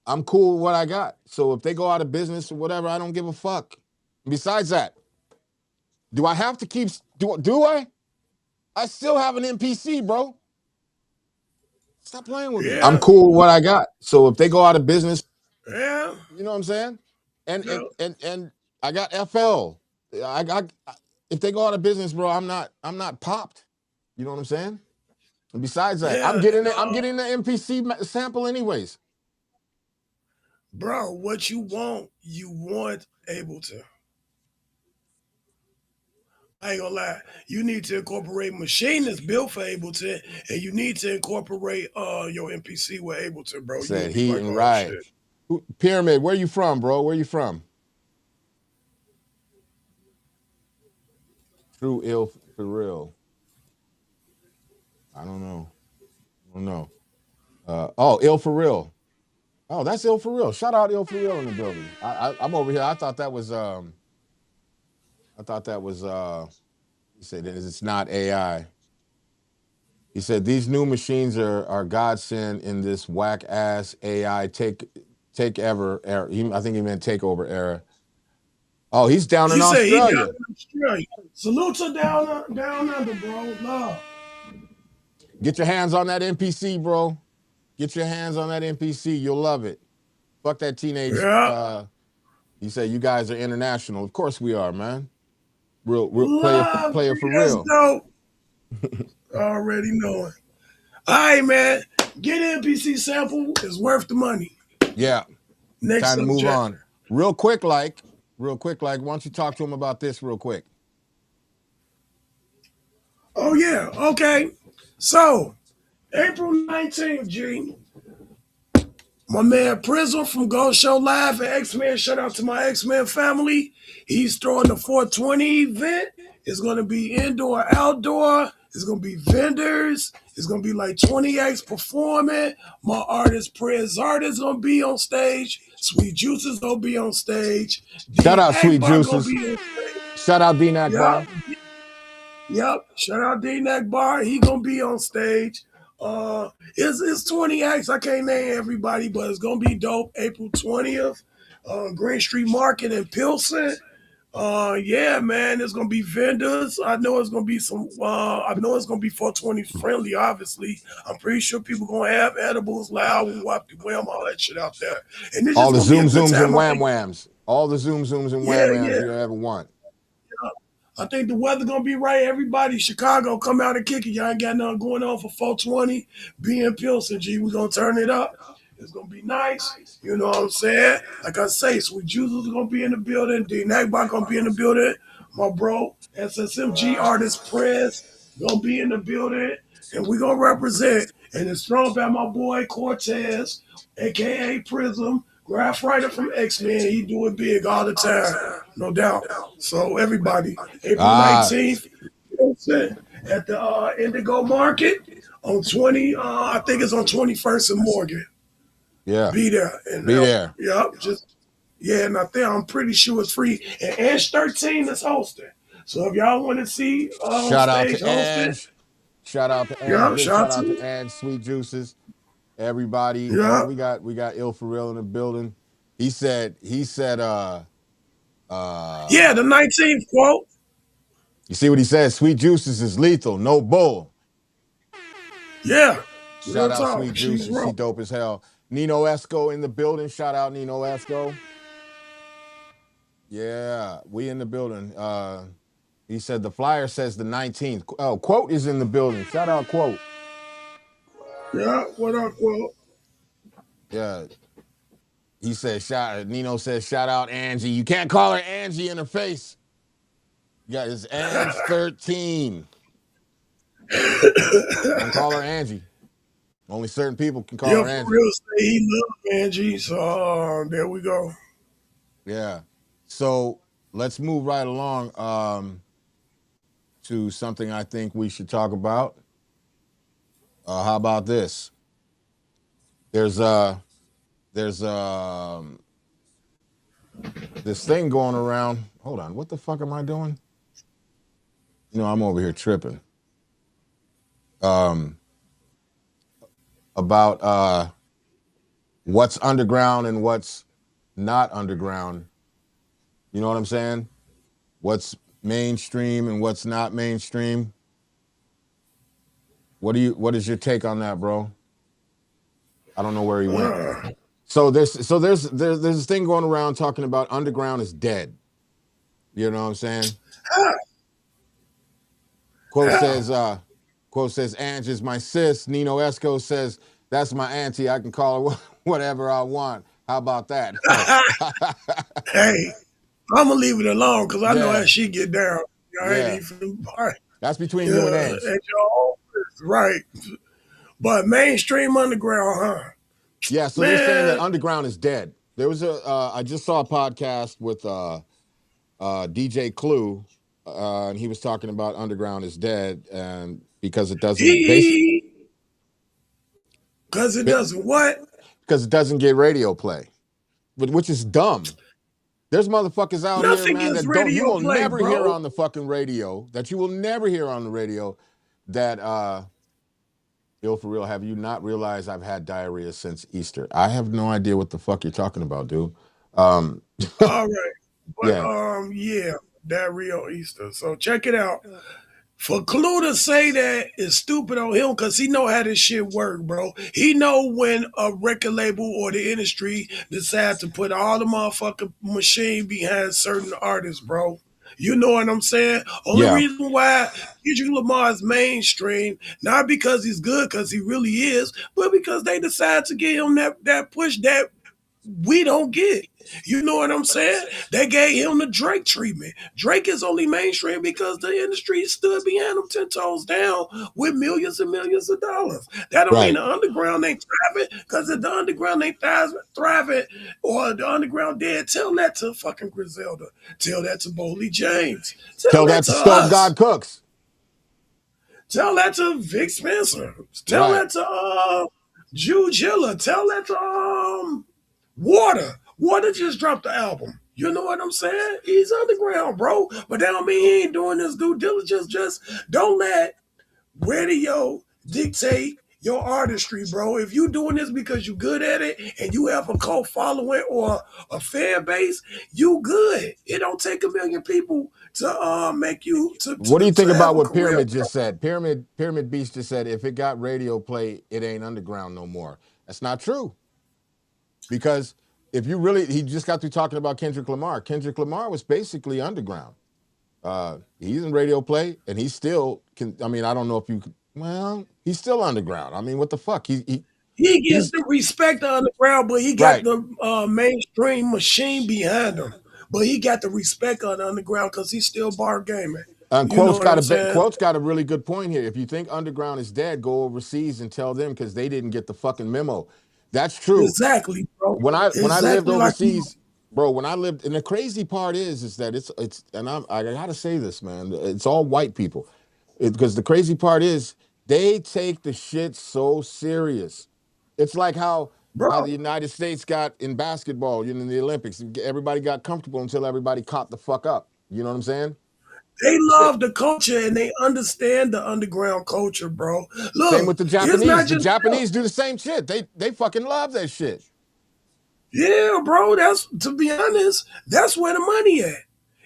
I'm cool with what I got. So if they go out of business or whatever, I don't give a fuck. Besides that, do I have to keep do I? I still have an NPC, bro. Stop playing with me. Yeah, I'm cool with what I got. So if they go out of business, yeah, you know what I'm saying? And yeah, and I got FL. I got if they go out of business, bro, I'm not popped. You know what I'm saying? And besides that, yeah. I'm getting the NPC sample anyways. Bro, what you want Ableton. I ain't gonna lie. You need to incorporate machine that's built for Ableton, and you need to incorporate your NPC with Ableton, bro. You gonna Said be he like, and oh right. shit. Pyramid, where you from, bro? Where you from? True ill for real. I don't know. I don't know. Oh, ill for real. Oh, that's ill for real. Shout out ill for real in the building. I'm over here. I thought that was he said it's not AI. He said these new machines are godsend in this whack ass AI take ever era. I think he meant takeover era. Oh, he's down in He said he down Australia. in Australia. Salute to down under, bro. Love. Get your hands on that NPC, bro. Get your hands on that NPC. You'll love it. Fuck that teenage. Yeah. You say you guys are international. Of course we are, man. Real Love player for 3S real. dope. Already knowing. All right, man. Get NPC sample is worth the money. Yeah. Next Time to move subject. on. Real quick, like. Why don't you talk to him about this real quick? Oh yeah. Okay. So April 19th, G. My man Prizzle from Go Show Live and X-Men. Shout out to my X-Men family. He's throwing the 420 event. It's going to be indoor, outdoor. It's going to be vendors. It's going to be like 20X performing. My artist, Priz Art, is going to be on stage. Sweet Juice is going to be on stage. Shout D out Sweet Akbar going to Juices. be on stage. Shout out Dean Akbar. Yup. Yep. Shout out D Akbar. He going to be on stage. It's 20 acts. I can't name everybody, but it's gonna be dope. April 20th, Green Street Market in Pilsen. Yeah, man, it's gonna be vendors. I know it's gonna be some. I know it's gonna be 420 friendly. Obviously, I'm pretty sure people gonna have edibles, loud, wham, wham, all that shit out there. And it's All just the gonna be a zoom good zooms and time. wham whams. All the zoom zooms and Yeah, wham whams yeah. you ever want. I think the weather gonna be right. Everybody, Chicago, come out and kick it. Y'all ain't got nothing going on for 420. Be in Pilsen, G. We gonna turn it up. It's gonna be nice. You know what I'm saying? Like I say, Sweet Juice is gonna be in the building. D Nagbot gonna be in the building. My bro, SSMG Artist Press gonna be in the building, and we gonna represent. And it's thrown by my boy Cortez, aka Prism, graph writer from X-Men. He do it big all the time, no doubt. So everybody, April 19th, you know what I'm saying? At the Indigo Market on 20, I think it's on 21st and Morgan. Yeah. Be there. And Be there. Yep. And I think I'm pretty sure it's free. And Ash 13 is hosting. So if y'all want to see shout out stage to hosting. Ange. Shout out to Ange. Yep, Big shout out to Ange, Sweet Juices. Everybody. Yep. We got Ill for Real in the building. He said yeah, the 19th quote. You see what he said? Sweet Juices is lethal, no bull. Yeah. Shout out Sweet Juices. He dope as hell. Nino Esco in the building. Shout out Nino Esco. Yeah, we in the building. He said the flyer says the 19th. Oh, Quote is in the building. Shout out Quote. Yeah, what up, Quote? Yeah. He said Nino says shout out Angie. You can't call her Angie in her face. Yeah, it's Ange 13. Don't call her Angie. Only certain people can call her Angie. For real say he loves Angie, so there we go. Yeah. So let's move right along to something I think we should talk about. How about this? There's this thing going around. Hold on, what the fuck am I doing? You know, I'm over here tripping. About what's underground and what's not underground. You know what I'm saying? What's mainstream and what's not mainstream. What is your take on that, bro? I don't know where he went. So there's this thing going around talking about underground is dead. You know what I'm saying? Quote says, Ange is my sis. Nino Esco says, that's my auntie. I can call her whatever I want. How about that? Hey, I'm going to leave it alone because I know how she get down. That's between you and Ange. Right. But mainstream underground, huh? Yeah, so they're saying that underground is dead. There was I just saw a podcast with DJ Clue, and he was talking about underground is dead, and because it doesn't because it doesn't what? Because it doesn't get radio play, which is dumb. There's motherfuckers out here, man, that you will never hear on the fucking radio, that you will never hear on the radio, that Ill for Real, have you not realized I've had diarrhea since Easter? I have no idea what the fuck you're talking about, dude. All right. But yeah, diarrhea Easter. So check it out. For Clue to say that is stupid on him because he know how this shit work, bro. He know when a record label or the industry decide to put all the motherfucking machine behind certain artists, bro. You know what I'm saying? Only reason why Kendrick Lamar is mainstream, not because he's good, because he really is, but because they decide to give him that push that we don't get. You know what I'm saying? They gave him the Drake treatment. Drake is only mainstream because the industry stood behind him 10 toes down with millions and millions of dollars. That don't mean the underground ain't thriving, because if the underground ain't thriving or the underground dead, tell that to fucking Griselda. Tell that to Boley James. Tell that to Stove God Cooks. Tell that to Vic Spencer. Tell that to Jude Gilla. Tell that to Water. Water just dropped the album. You know what I'm saying? He's underground, bro. But that don't mean he ain't doing his due diligence. Just don't let radio dictate your artistry, bro. If you doing this because you good at it and you have a cult following or a fan base, you good. It don't take a million people to make you to. What do you think about what Pyramid just said? Pyramid Beast just said, if it got radio play, it ain't underground no more. That's not true. Because if you really, he just got through talking about Kendrick Lamar. Kendrick Lamar was basically underground. He's in radio play, and he still can. I mean, I don't know if you. Well, he's still underground. I mean, what the fuck? He He gets the respect of the underground, but he got Right. the mainstream machine behind him. But he got the respect of the underground because he's still bar gaming. You know what I'm saying? Quote's got a really good point here. If you think underground is dead, go overseas and tell them because they didn't get the fucking memo. That's true. Exactly, bro. When I lived Exactly like you. overseas, bro, when I lived, and the crazy part is that it's and I gotta say this, man, it's all white people, because the crazy part is they take the shit so serious. It's like how Bro, the United States got in basketball, in the Olympics. Everybody got comfortable until everybody caught the fuck up. You know what I'm saying? they Shit. love the culture and they understand the underground culture, bro. Same Look, with the it's Japanese. not The just Japanese do the same shit. They fucking love that shit. yeah, bro. That's to be honest, that's where the money at.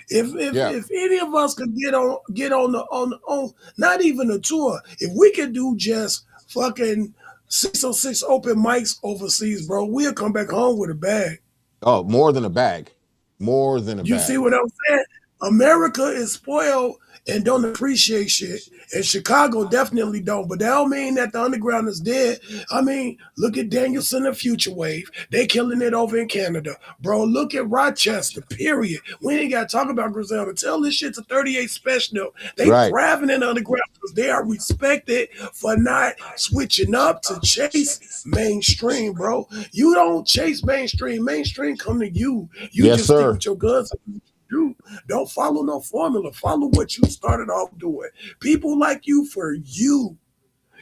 Yeah. If any of us could get on on not even a tour, if we could do just fucking 606 open mics overseas, bro, we'll come back home with a bag. Oh, more than a bag. More than a You see bag. what I'm saying? America is spoiled and don't appreciate shit. And Chicago definitely don't. But that don't mean that the underground is dead. I mean, look at Danielson and Future Wave. They killing it over in Canada. Bro, look at Rochester, period. We ain't got to talk about Griselda. Tell this shit to 38 Special. They Right. thriving in the underground because they are respected for not switching up to chase mainstream, bro. You don't chase mainstream. Mainstream come to you. You Yes, just stick sir. with your guns. Do. Don't follow no formula. Follow what you started off doing. People like you for you.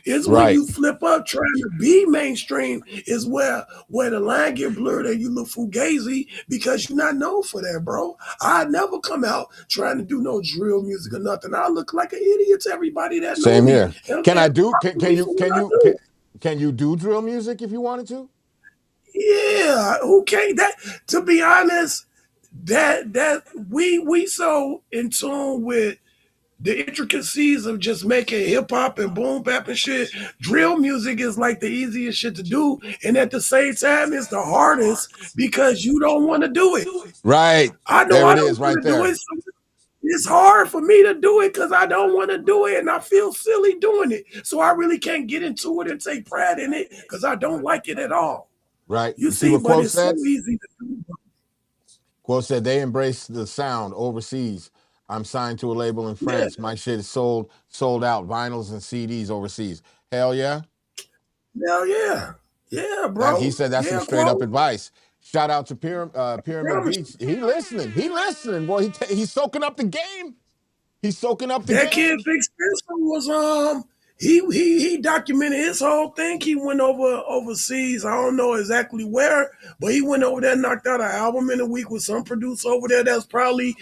It's when Right. you flip up trying to be mainstream is where the line get blurred and you look fugazi because you're not known for that, bro. I never come out trying to do no drill music or nothing. I look like an idiot to everybody that know Same me. here. And Can they I do? me for what I do. Can you do drill music if you wanted to? Yeah, okay. That to be honest, that we so in tune with the intricacies of just making hip hop and boom bap and shit. Drill music is like the easiest shit to do, and at the same time, it's the hardest because you don't want to do it. Right. I know There I it don't is, want right to do there. it. So it's hard for me to do it because I don't want to do it, and I feel silly doing it. So I really can't get into it and take pride in it because I don't like it at all. Right. You You see see, what but Quote it's so said? easy to do. Quote said they embrace the sound overseas. I'm signed to a label in Yeah, France. My shit is sold out, vinyls and CDs overseas. Hell yeah. hell yeah, yeah, He bro, said that's some yeah, straight up quote. advice. Shout out to Pyramid Promise Beach. He listening. He listening. Boy, he's soaking up the game. He's soaking up the that kid game. Big Spencer was he documented his whole thing. He went overseas. I don't know exactly where, but he went over there, knocked out an album in a week with some producer over there that's probably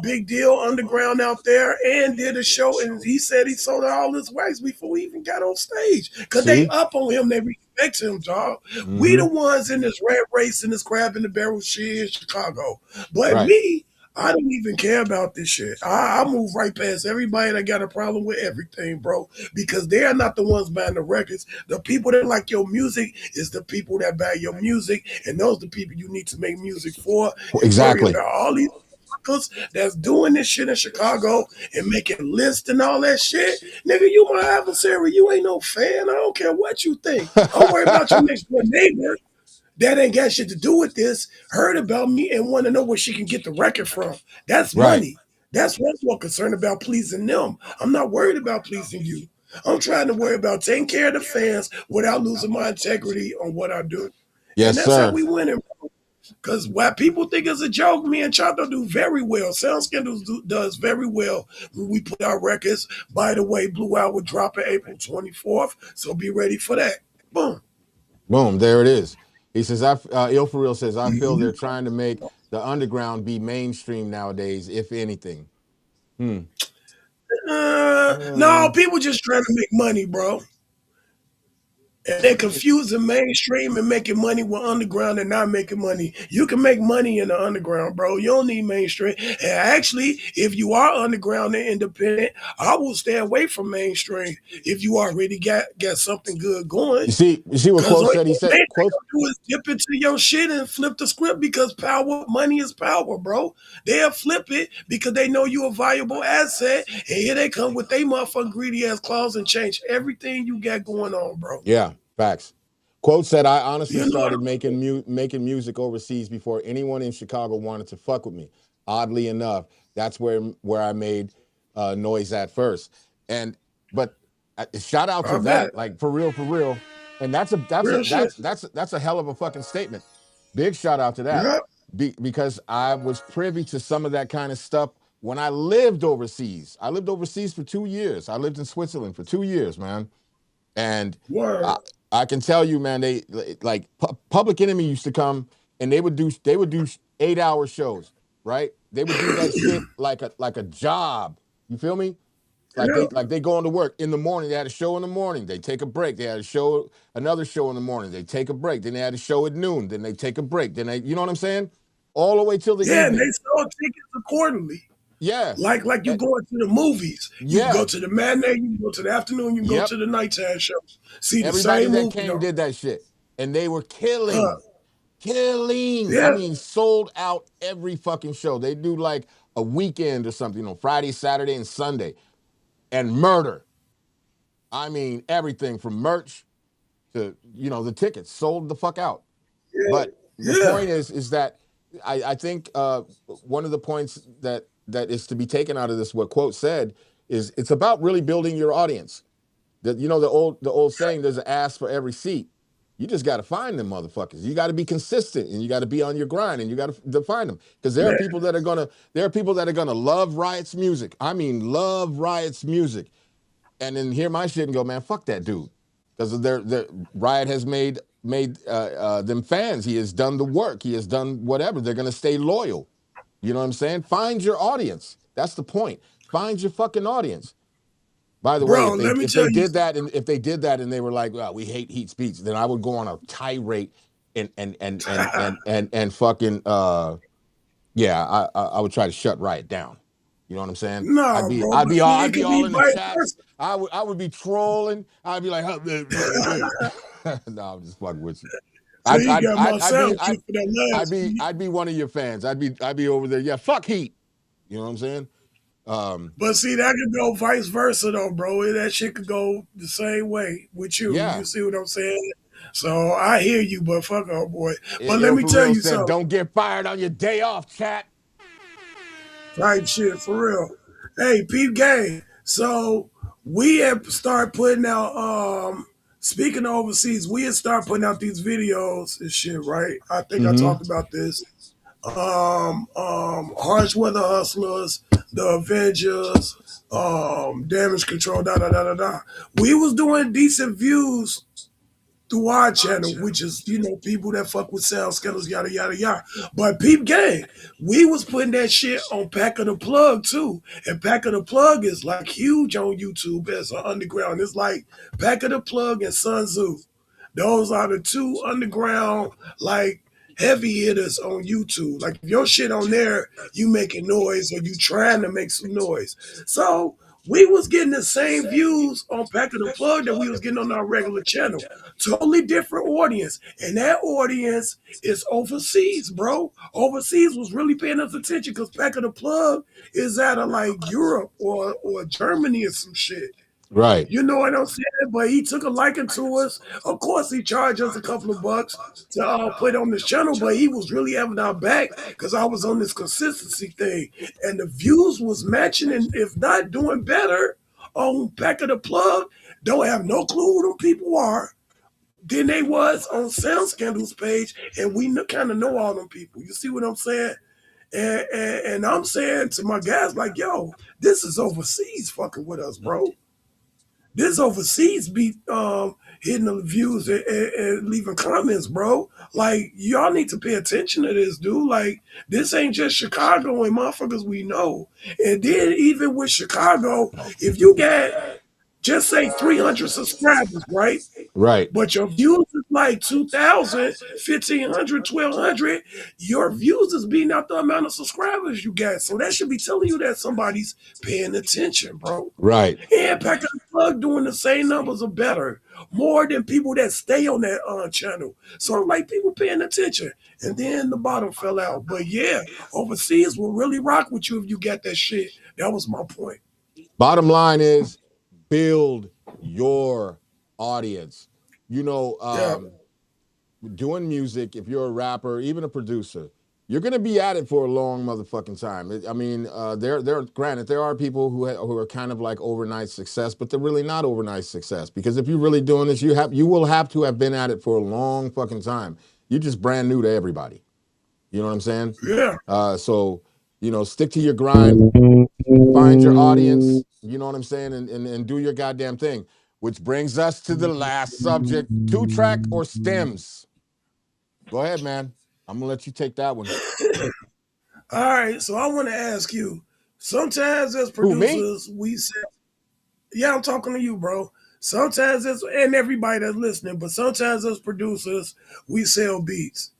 big deal underground out there, and did a show. And he said he sold out all his wax before he even got on stage because they See? up on him. They respect him, dog. We Mm-hmm. the ones in this rat race and this crab in the barrel shit in Chicago, but Right. me. I don't even care about this shit. I move right past everybody that got a problem with everything, bro, because they're not the ones buying the records. The people that like your music is the people that buy your music, and those are the people you need to make music for and worry Exactly. about all these motherfuckers that's doing this shit in Chicago and making lists and all that shit. Nigga, you my adversary. You ain't no fan. I don't care what you think. I'm worried about your next door neighbor that ain't got shit to do with this, heard about me and want to know where she can get the record from. That's Right. money. That's what I'm more concerned about pleasing them. I'm not worried about pleasing you. I'm trying to worry about taking care of the fans without losing my integrity on what I do. And Yes, that's how sir. we win it. Because why people think it's a joke, me and Chato do very well. Sound Scandals does very well when we put our records. By the way, Blue Hour will drop April 24th, so be ready for that. Boom. Boom. There it is. He says, Ill for Real says, I feel Mhm. they're trying to make the underground be mainstream nowadays, if anything. Hmm. No, Uh, people just trying to make money, bro. And they're confusing mainstream and making money with underground and not making money. You can make money in the underground, bro. You don't need mainstream. And actually, if you are underground and independent, I will stay away from mainstream if you already got something good going. you see what Because Quote all said? He said, they Quote, gonna do is dip into your shit and flip the script because money is power, bro. They'll flip it because they know you a valuable asset, and here they come with they motherfucking greedy ass claws and change everything you got going on, bro. yeah, facts. Quote said, I honestly You know what started I'm making music overseas before anyone in Chicago wanted to fuck with me. Oddly enough, that's where I made noise at first. And but shout out to I bet. that, like for real. And that's Real shit. that's a hell of a fucking statement. Big shout out to that. Yeah. Because I was privy to some of that kind of stuff when I lived overseas. I lived overseas for 2 years. I lived in Switzerland for 2 years, man. And Word. I can tell you, man, they like Public Enemy used to come and they would do 8-hour shows, right? They would do that shit like a job. You feel me? Yeah. Like they go into work in the morning. They had a show in the morning. They take a break. They had another show in the morning. They take a break. Then they had a show at noon. Then they take a break. Then you know what I'm saying? All the way till the Yeah, and evening. they sell tickets accordingly. Yeah. Like you go to the movies. You can go to the matinee, you can go to the afternoon, you can go to the nighttime show. See the Everybody same that movie. came did that shit. And they were killing. Yeah. I mean, sold out every fucking show. They do like a weekend or something, Friday, Saturday, and Sunday. And murder. I mean, everything from merch to, the tickets sold the fuck out. Yeah. But the point is that I think one of the points that is to be taken out of this, what Quote said, is it's about really building your audience. The old saying, there's an ass for every seat. You just got to find them motherfuckers. You got to be consistent, and you got to be on your grind, and you got to find them, because there are people that are gonna love Riot's music. I mean, love Riot's music, and then hear my shit and go, man, fuck that dude, because Riot has made them fans. He has done the work. He has done whatever. They're gonna stay loyal. You know what I'm saying? Find your audience. That's the point. Find your fucking audience. By the way, if they did that and they were like, well, we hate heat speech, then I would go on a tirade and fucking I would try to shut Riot down. You know what I'm saying? No, I'd be all in the chats. I would be trolling. I'd be like, no, I'm just fucking with you. So I'd be one of your fans. I'd be over there. Yeah, fuck heat. You know what I'm saying? But see, that could go vice versa though, bro. That shit could go the same way with you. Yeah. You see what I'm saying? So I hear you, but fuck off, boy. But let me tell you something. Don't get fired on your day off, chat. Type shit, for real. Hey, Peep Gang. So we have started putting out speaking of overseas, we had started putting out these videos and shit, right? I think I talked about this. Harsh Weather Hustlers, The Avengers, Damage Control, We was doing decent views through our channel, which is, people that fuck with sound schedules, yada, yada, yada. But Peep Gang, we was putting that shit on Pack of the Plug too. And Pack of the Plug is like huge on YouTube as an underground. It's like Pack of the Plug and Sun Tzu. Those are the two underground, like, heavy hitters on YouTube. Like, if your shit on there, you making noise or you trying to make some noise. So we was getting the same views on Pack of the Plug that we was getting on our regular channel. Totally different audience. And that audience is overseas, bro. Overseas was really paying us attention because Pack of the Plug is out of like Europe or Germany or some shit. Right. You know what I'm saying? But he took a liking to us. Of course, he charged us a couple of bucks to put on this channel, but he was really having our back because I was on this consistency thing. And the views was matching, and if not doing better on Pack of the Plug, don't have no clue who them people are, than they was on Sound Scandal's page, and we kind of know all them people. You see what I'm saying? And I'm saying to my guys, like, yo, this is overseas fucking with us, bro. This overseas be hitting the views and leaving comments, bro. Like, y'all need to pay attention to this, dude. Like, this ain't just Chicago and motherfuckers we know. And then even with Chicago, if you get, just say 300 subscribers, right? Right. But your views is like 2,000, 1,500, 1,200. Your views is beating out the amount of subscribers you got. So that should be telling you that somebody's paying attention, bro. Right. And Pack of the Plug doing the same numbers or better, more than people that stay on that channel. So like people paying attention. And then the bottom fell out. But yeah, overseas will really rock with you if you got that shit. That was my point. Bottom line is build your audience. doing music, if you're a rapper, even a producer, you're gonna be at it for a long motherfucking time. I mean, granted, there are people who are kind of like overnight success, but they're really not overnight success, because if you're really doing this, you will have to have been at it for a long fucking time. You're just brand new to everybody. You know what I'm saying? Yeah. So, stick to your grind, find your audience, you know what I'm saying, and do your goddamn thing. Which brings us to the last subject: 2-track or stems. Go ahead, man. I'm gonna let you take that one. All right. So I want to ask you. Sometimes as Who, me? producers, we say, "Yeah, I'm talking to you, bro." Sometimes and everybody that's listening, but sometimes as producers, we sell beats.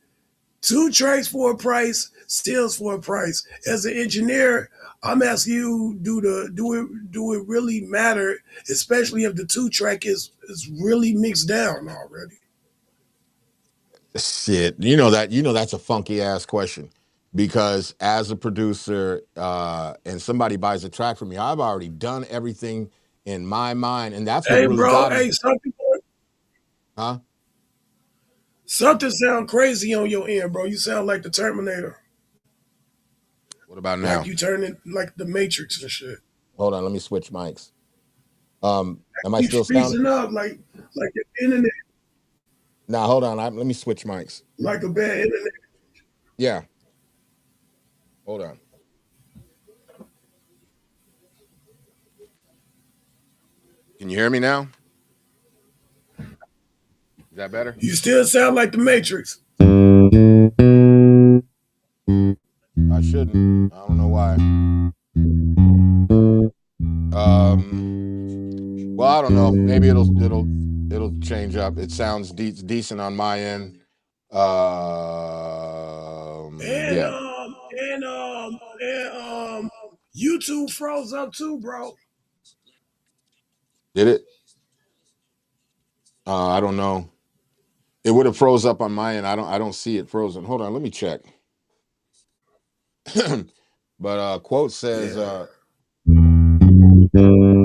2 tracks for a price, stills for a price. As an engineer, I'm asking you, do it really matter, especially if the 2-track is really mixed down already? Shit, that's a funky ass question, because as a producer, and somebody buys a track from me, I've already done everything in my mind, and that's what Hey, really bro. got me. Hey, Huh? something sound crazy on your end, bro. You sound like the Terminator, What about like now? you turning like the Matrix and shit. Hold on, let me switch mics. Am I Keep still sound? freezing up like the internet, Nah, hold on. Let me switch mics. like a bad internet. Yeah, hold on. Can you hear me now? Is that better? You still sound like the Matrix. I shouldn't. I don't know why. Well, I don't know. Maybe it'll change up. It sounds decent on my end. And Yeah. um and YouTube froze up too, bro. Did it? I don't know. It would have froze up on my end. I don't see it frozen. Hold on, let me check. But quote says, Yeah.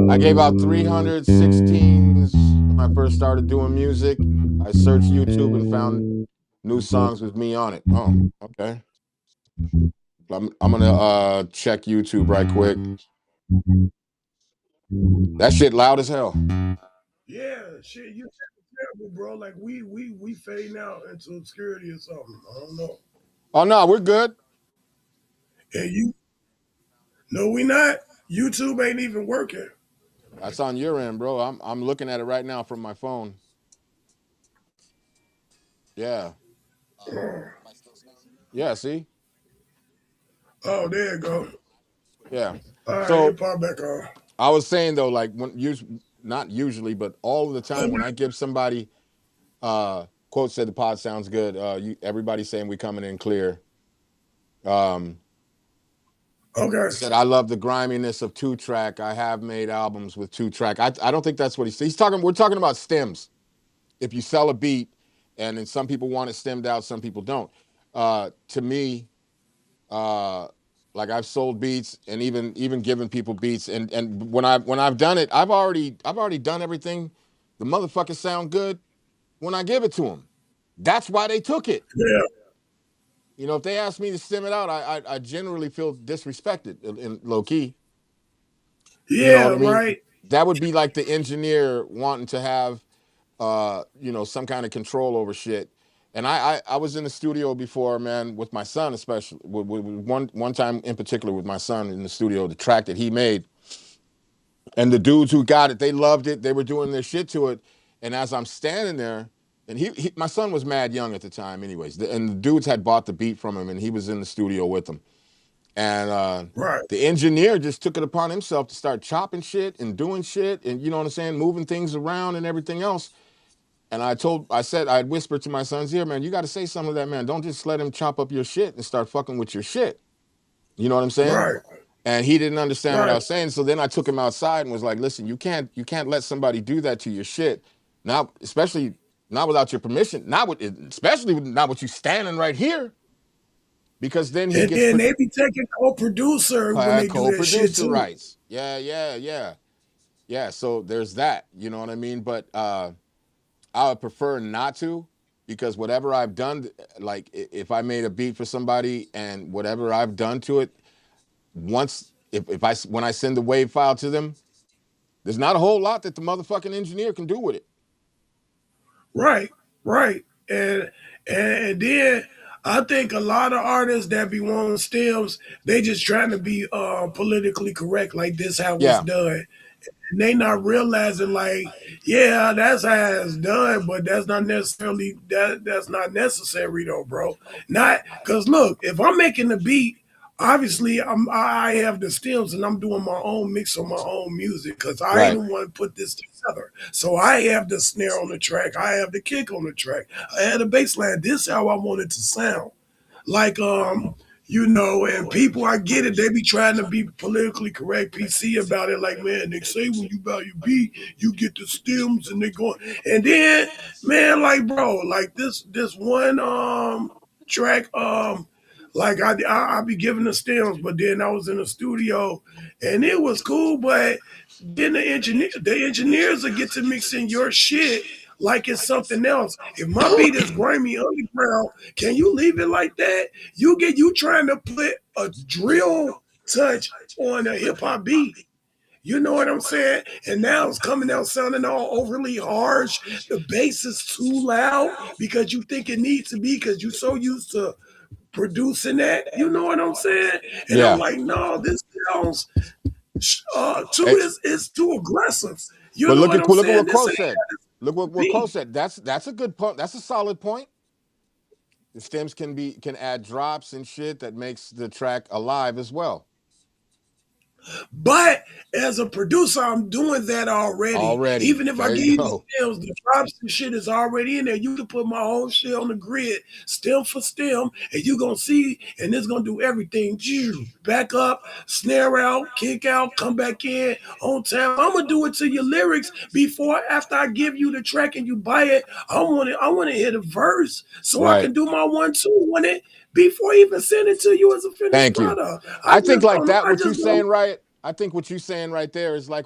I gave out 316s when I first started doing music. I searched YouTube and found new songs with me on it. Oh, okay. I'm gonna check YouTube right quick. That shit loud as hell. Yeah, shit, you terrible, bro. Like we fading out into obscurity or something. I don't know. Oh no, we're good. And you no, we not. YouTube ain't even working. That's on your end, bro. I'm looking at it right now from my phone. Yeah. Yeah, see? Oh, there you go. Yeah. All right, So it popped back on. I was saying though, like not usually, but all of the time when Okay. I give somebody quote said the pod sounds good. Everybody's saying we coming in clear. Um Okay. Said I love the griminess of 2-track. I have made albums with 2-track. I don't think that's what he's talking. We're talking about stems. If you sell a beat, and then some people want it stemmed out, some people don't. To me, uh, like I've sold beats and even given people beats, and when I've done it, I've already done everything. The motherfuckers sound good when I give it to them. That's why they took it. Yeah. If they ask me to stem it out, I generally feel disrespected in low key. You know what Yeah, I mean? right. That would be like the engineer wanting to have, some kind of control over shit. And I was in the studio before, man, with my son, especially with one time in particular with my son in the studio, the track that he made, and the dudes who got it, they loved it. They were doing their shit to it. And as I'm standing there, and my son was mad young at the time, anyways, and the dudes had bought the beat from him, and he was in the studio with them. And Right. the engineer just took it upon himself to start chopping shit and doing shit, and you know what I'm saying, moving things around and everything else. And I'd whispered to my son's ear, man, you got to say something to that man. Don't just let him chop up your shit and start fucking with your shit. You know what I'm saying? Right. And he didn't understand what I Right. was saying. So then I took him outside and was like, listen, you can't let somebody do that to your shit. Now, especially not without your permission, especially not with you standing right here, because then he And gets then they be taking co-producer when they do that shit co-producer too. rights. Yeah, yeah, yeah. Yeah, so there's that, you know what I mean? But I would prefer not to, because whatever I've done, like if I made a beat for somebody and whatever I've done to it, once when I send the wave file to them, there's not a whole lot that the motherfucking engineer can do with it. Right, right. And then I think a lot of artists that be wanting stems, they just trying to be politically correct, like this how it's Yeah. done. And they not realizing like, yeah, that's how it's done, but that's not necessarily that's not necessary though, bro. Not because look, if I'm making the beat, obviously I have the stems and I'm doing my own mix on my own music because I ain't Right. the one to put this together. So I have the snare on the track, I have the kick on the track, I had the bass line. This is how I want it to sound. Like and people, I get it, they be trying to be politically correct, PC about it, like, man, they say when you buy your beat, you get the stems and they go, and then, man, like, bro, like this one track, like I be giving the stems, but then I was in the studio and it was cool, but then the engineers will get to mixing your shit like it's something else. If my beat is grimy underground, can you leave it like that? You trying to put a drill touch on a hip hop beat. You know what I'm saying? And now it's coming out sounding all overly harsh. The bass is too loud because you think it needs to be because you're so used to producing that. You know what I'm saying? And I'm Yeah. like, no, this sounds Hey, it's too aggressive. You but know look what at I'm saying? what This Crow ain't said. Look what Crow me. said. That's a good point. That's a solid point. The stems can add drops and shit that makes the track alive as well. But as a producer, I'm doing that already. Already. Even if I There give you you the go. stems, the drops and shit is already in there. You can put my whole shit on the grid, stem for stem, and you're gonna see, and it's gonna do everything. Back up, snare out, kick out, come back in on time. I'm gonna do it to your lyrics before, after I give you the track and you buy it. I want to hit a verse so I Right. can do my 1-2 on it before I even send it to you as a finished Thank you. product. I think like that, I what you just don't. saying, right? I think what you saying right there is like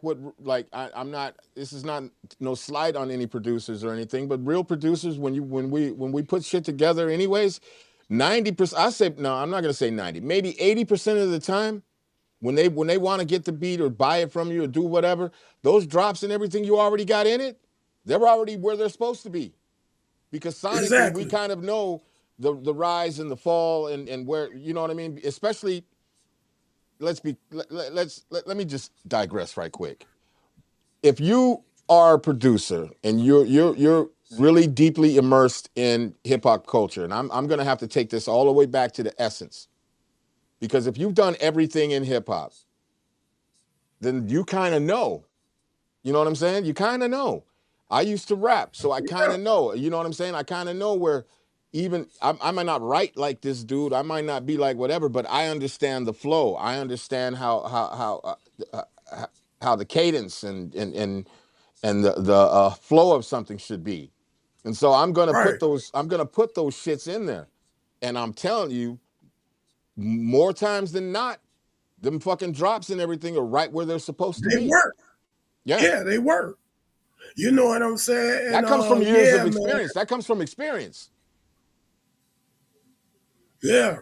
I'm not. This is not no slight on any producers or anything, but real producers when we put shit together, anyways, 90%. I say no, I'm not gonna say 90, maybe 80% of the time when they want to get the beat or buy it from you or do whatever, those drops and everything you already got in it, they're already where they're supposed to be, because sonically we Exactly. kind of know the rise and the fall and where, you know what I mean, especially. Let me just digress right quick. If you are a producer and you're really deeply immersed in hip hop culture, and I'm gonna have to take this all the way back to the essence, because if you've done everything in hip hop, then you kind of know. You know what I'm saying? You kind of know. I used to rap, so I kind Yeah, of know. You know what I'm saying? I kind of know where even I might not write like this dude. I might not be like whatever, but I understand the flow. I understand how the cadence and the flow of something should be. And so right. I'm gonna put those shits in there. And I'm telling you, more times than not, them fucking drops and everything are right where they're supposed to They be. work. Yeah. Yeah, they work. You know what I'm saying? And That comes from years yeah, of man. experience. That comes from experience. Yeah.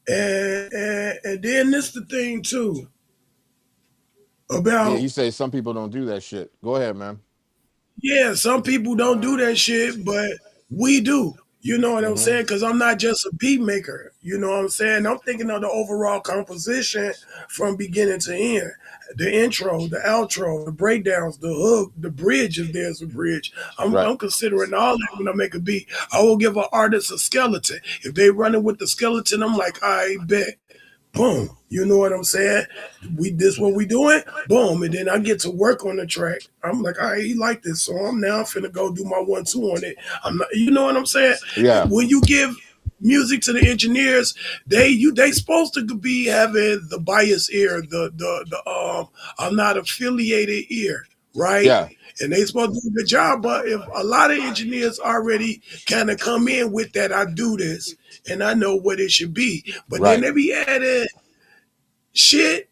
And then this the thing too Yeah, about, you say some people don't do that shit. Go ahead, man. yeah, some people don't do that shit, but we do. You know what I'm Mm-hmm. saying? Because I'm not just a beat maker. You know what I'm saying? I'm thinking of the overall composition from beginning to end. The intro, the outro, the breakdowns, the hook, the bridge, if there's a bridge. Right. I'm considering all that when I make a beat. I will give an artist a skeleton. If they running with the skeleton, I'm like, I bet. Boom. You know what I'm saying? This what we doing? Boom. And then I get to work on the track. I'm like, all right, he like this. So I'm now finna go do my 1-2 on it. I'm not, you know what I'm saying? Yeah. When you give music to the engineers, they supposed to be having the bias ear, the I'm not affiliated ear, right? Yeah. And they supposed to do a good job, but if a lot of engineers already kind of come in with that, I do this and I know what it should be. But then Right. they be adding shit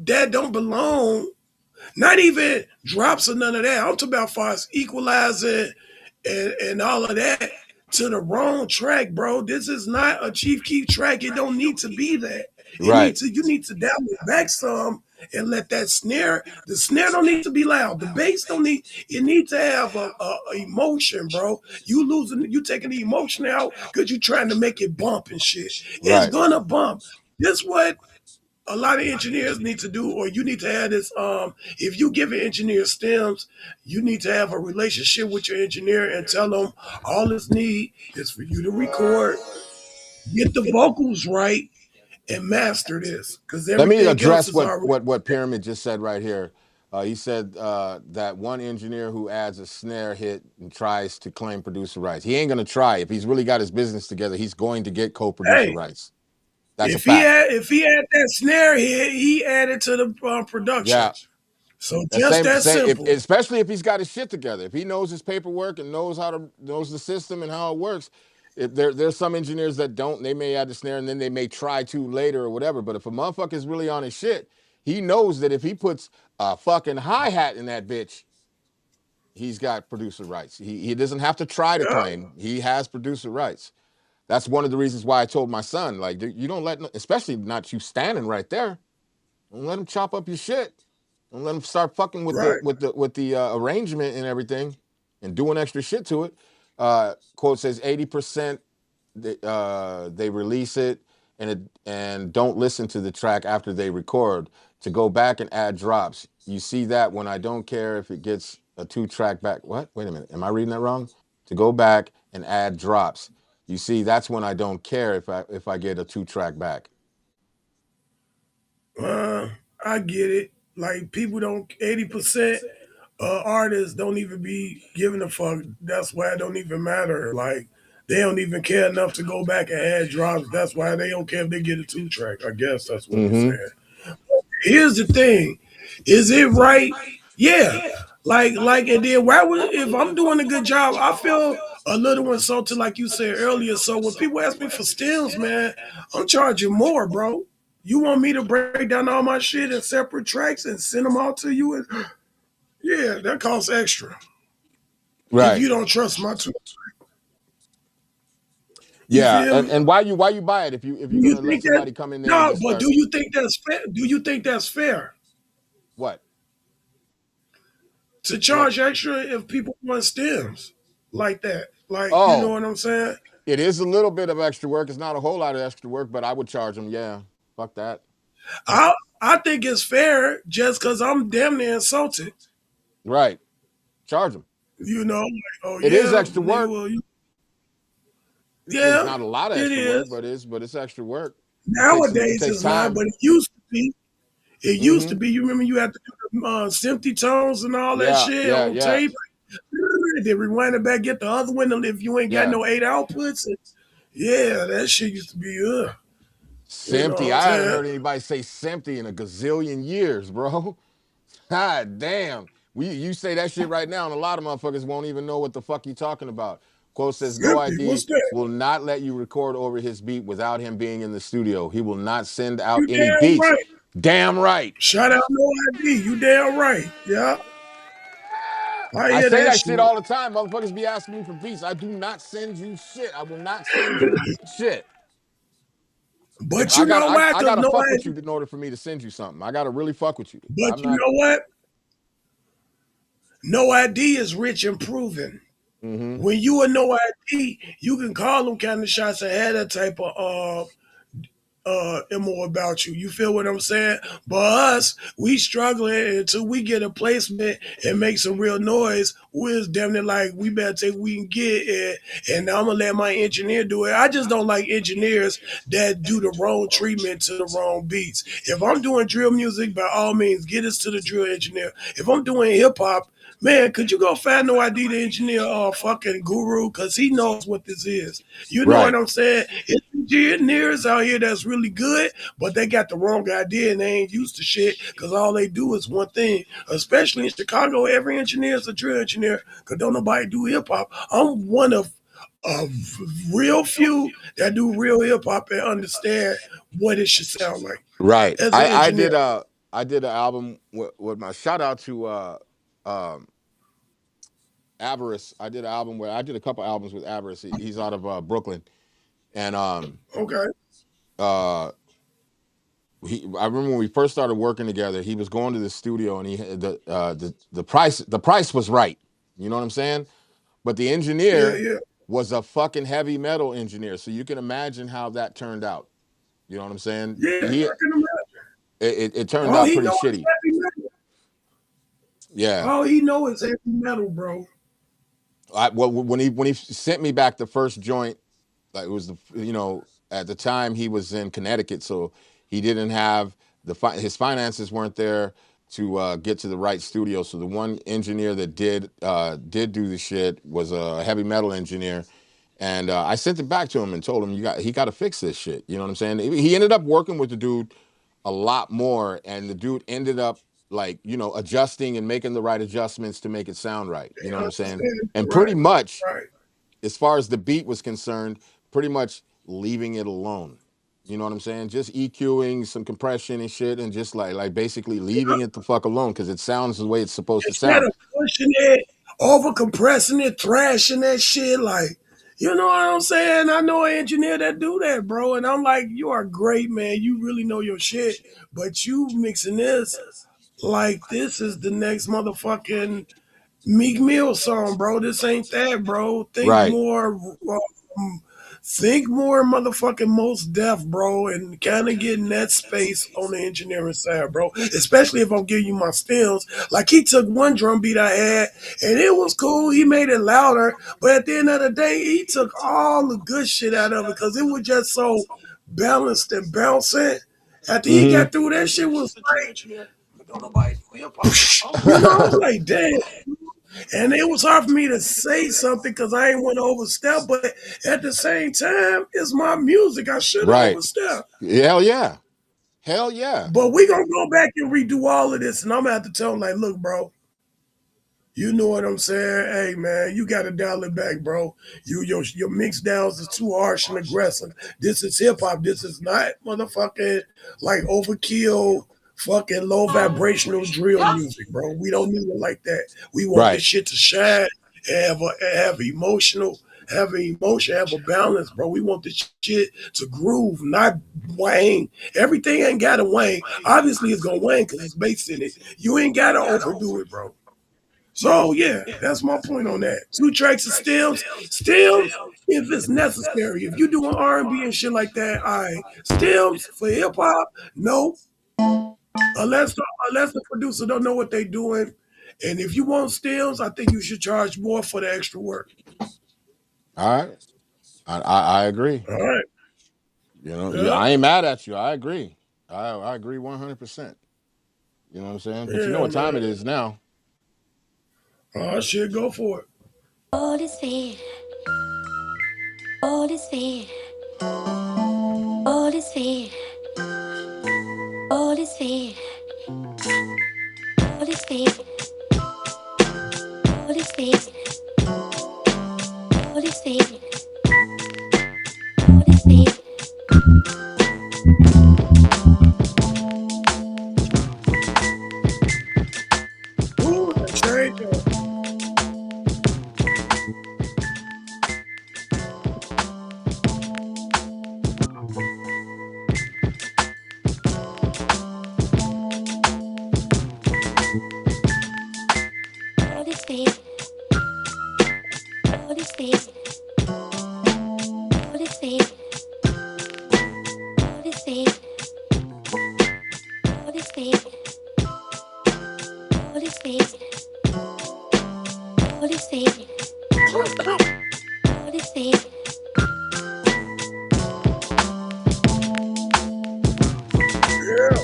that don't belong, not even drops or none of that. I'm talking about far as equalizing and all of that. to the wrong track, bro. This is not a Chief Keef track. It don't need to be that. Right. You need to dial it back some and let that snare. The snare don't need to be loud. The bass don't need. It needs to have a emotion, bro. You taking the emotion out because you trying to make it bump and shit. It's Right. gonna bump. This what a lot of engineers need to do, or you need to have this. If you give an engineer stems, you need to have a relationship with your engineer and tell them all it's need is for you to record, get the vocals right, and master this because Let me everything else address is already. what Pyramid just said right here. He said that one engineer who adds a snare hit and tries to claim producer rights. He ain't gonna try. If he's really got his business together, he's going to get co-producer Hey, rights. That's a fact. if he had that snare hit, he added to the production. Yeah. So That just same that same simple. especially if he's got his shit together. If he knows his paperwork and knows the system and how it works. If there's some engineers that don't, they may add the snare and then they may try to later or whatever. But if a motherfucker is really on his shit, he knows that if he puts a fucking hi-hat in that bitch, he's got producer rights. He doesn't have to try to claim. He has producer rights. That's one of the reasons why I told my son, like, you don't let, especially not you standing right there, don't let him chop up your shit. Don't let him start fucking with Right. the arrangement and everything, and doing extra shit to it. Quote says 80% they release it and don't listen to the track after they record to go back and add drops. You see that when I don't care if it gets a 2-track back. What? Wait a minute. Am I reading that wrong? To go back and add drops. You see, that's when I don't care if I get a 2-track back. I get it. Like people don't 80% artists don't even be giving a fuck. That's why it don't even matter. Like they don't even care enough to go back and add drops. That's why they don't care if they get a 2-track. I guess that's what he's saying. Here's the thing: is it right? Yeah. And then why would if I'm doing a good job, I feel a little insulted, like you said earlier. So when people ask me for stems, man, I'm charging more, bro. You want me to break down all my shit in separate tracks and send them all to you? And yeah, that costs extra. If Right. you don't trust my two, you Yeah, feel me? and why you buy it if you're Do you gonna let think that? somebody come in there and No, just but start do you think that's fair? Do you think that's fair what to what? charge extra if people want stems like that? Like, you know Oh, what I'm saying? it is a little bit of extra work. It's not a whole lot of extra work, but I would charge them. Yeah, fuck that. I I think it's fair just because I'm damn near insulted. Right, charge them. You know, like, oh It is yeah, extra nigga, work. well, It's yeah, not a lot of it extra work, is. but it's extra work. It Nowadays takes it's not, time. but it used to be. It used to Mm-hmm. be. You remember you had to do the sympty tones and all that Yeah, shit yeah, on yeah, tape. Then rewind it back, get the other one. And if you ain't got yeah. no 8 outputs, yeah, that shit used to be You know Simpty. what I'm I haven't saying? heard anybody say Simpty in a gazillion years, bro. God damn. You say that shit right now, and a lot of motherfuckers won't even know what the fuck you talking about. Quote says, no Sympty, ID what's that? will not let you record over his beat without him being in the studio. He will not send out You any damn beats. right. Damn right. Shout out No ID. You damn right. Yeah, I I hear say that that shit shit. all the time. Motherfuckers be asking me for beats. I do not send you shit. I will not send you shit. If But you know why? I Because gotta No fuck with ID. you in order for me to send you something. I gotta really fuck with you. But I'm you not. know what? No ID is rich and proven. Mm-hmm. When you a No ID, you can call them kind of shots and have that type of more about you. You feel what I'm saying? But us, we struggling until we get a placement and make some real noise. We're damn near like we better take what we can get, and I'm gonna let my engineer do it. I just don't like engineers that do the wrong treatment to the wrong beats. If I'm doing drill music, by all means, get us to the drill engineer. If I'm doing hip hop, man, could you go find No ID the engineer fucking guru? Cause he knows what this is. You know what Right. I'm saying? It's engineers out here that's really good, but they got the wrong idea and they ain't used to shit because all they do is one thing. Especially in Chicago, every engineer is a drill engineer because don't nobody do hip hop. I'm one of a real few that do real hip hop and understand what it should sound like Right. as an engineer. I did an album with my shout out to Avarice. I did a couple albums with Avarice. He's out of Brooklyn, and Okay. I remember when we first started working together. He was going to the studio, and he had the price was right. You know what I'm saying? But the engineer Yeah. was a fucking heavy metal engineer, so you can imagine how that turned out. You know what I'm saying? Yeah, I can imagine. It turned All out he pretty know is shitty. heavy metal. Yeah. All he know is heavy metal, bro. When he sent me back the first joint, like it was at the time he was in Connecticut, so he didn't have his finances weren't there to get to the right studio. So the one engineer that did do the shit was a heavy metal engineer, and I sent it back to him and told him he got to fix this shit. You know what I'm saying? He ended up working with the dude a lot more, and the dude ended up adjusting and making the right adjustments to make it sound right. You know I what I'm saying? understand. And pretty Right. much, Right. as far as the beat was concerned, pretty much leaving it alone. You know what I'm saying? Just EQing some compression and shit, and just like basically leaving it the fuck alone because it sounds the way it's supposed to Instead sound. of pushing it, over compressing it, thrashing that shit, like, you know what I'm saying? I know an engineer that do that, bro. And I'm like, you are great, man. You really know your shit. But you mixing this like this is the next motherfucking Meek Mill song, bro. This ain't that, bro. Right. Think more motherfucking Most Def, bro, and kind of get in that space on the engineering side, bro. Especially if I'm giving you my stems. Like he took one drum beat I had, and it was cool. He made it louder, but at the end of the day, he took all the good shit out of it because it was just so balanced and bouncing. After he got through, that shit was like, you know, I was like, damn. And it was hard for me to say something because I ain't want to overstep, but at the same time, it's my music. I should Right. overstep. Hell yeah. Hell yeah. But we gonna go back and redo all of this, and I'm gonna have to tell him, like, look, bro, you know what I'm saying? Hey man, you gotta dial it back, bro. Your mix downs is too harsh and aggressive. This is hip hop. This is not motherfucking like overkill, fucking low vibrational drill music, bro. We don't need it like that. We want this Right. shit to shine, have emotional, have an emotion, have a balance, bro. We want this shit to groove, not wang. Everything ain't gotta wang. Obviously, it's gonna wang because it's bass in it. You ain't gotta overdo it, bro. So yeah, that's my point on that. 2 tracks of stems if it's necessary. If you doing R&B and shit like that, all right. Stems for hip hop, no. Unless the producer don't know what they doing. And if you want stems, I think you should charge more for the extra work. All right. I agree. All right. Yeah, Yeah. I ain't mad at you. I agree. I agree 100%. You know what I'm saying? But you know Yeah, what time man. it is now. Oh shit, go for it. All is fair. All is fair. All is fair. All is fair. All is fair. All is fair. All is fair. All is fair. Ooh, that straight up. All is fair. All is fair. All is fair. All is fair. All is fair. All is fair. All is fair. All is fair. Yeah.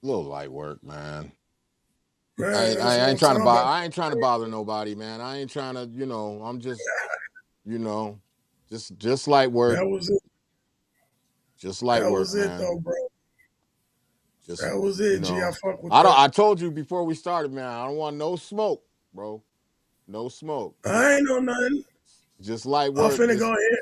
Little light work, man. Man, that's I what ain't I'm trying to talking bother. about. I ain't trying to bother nobody, man. I ain't trying to. I'm just, you know, just light work. That was it. Just light That work, was it man. though, bro. Just That was it, G. I fuck with I don't. that. I told you before we started, man. I don't want no smoke, bro. No smoke. I ain't know nothing. Just light I'm work. finna go ahead.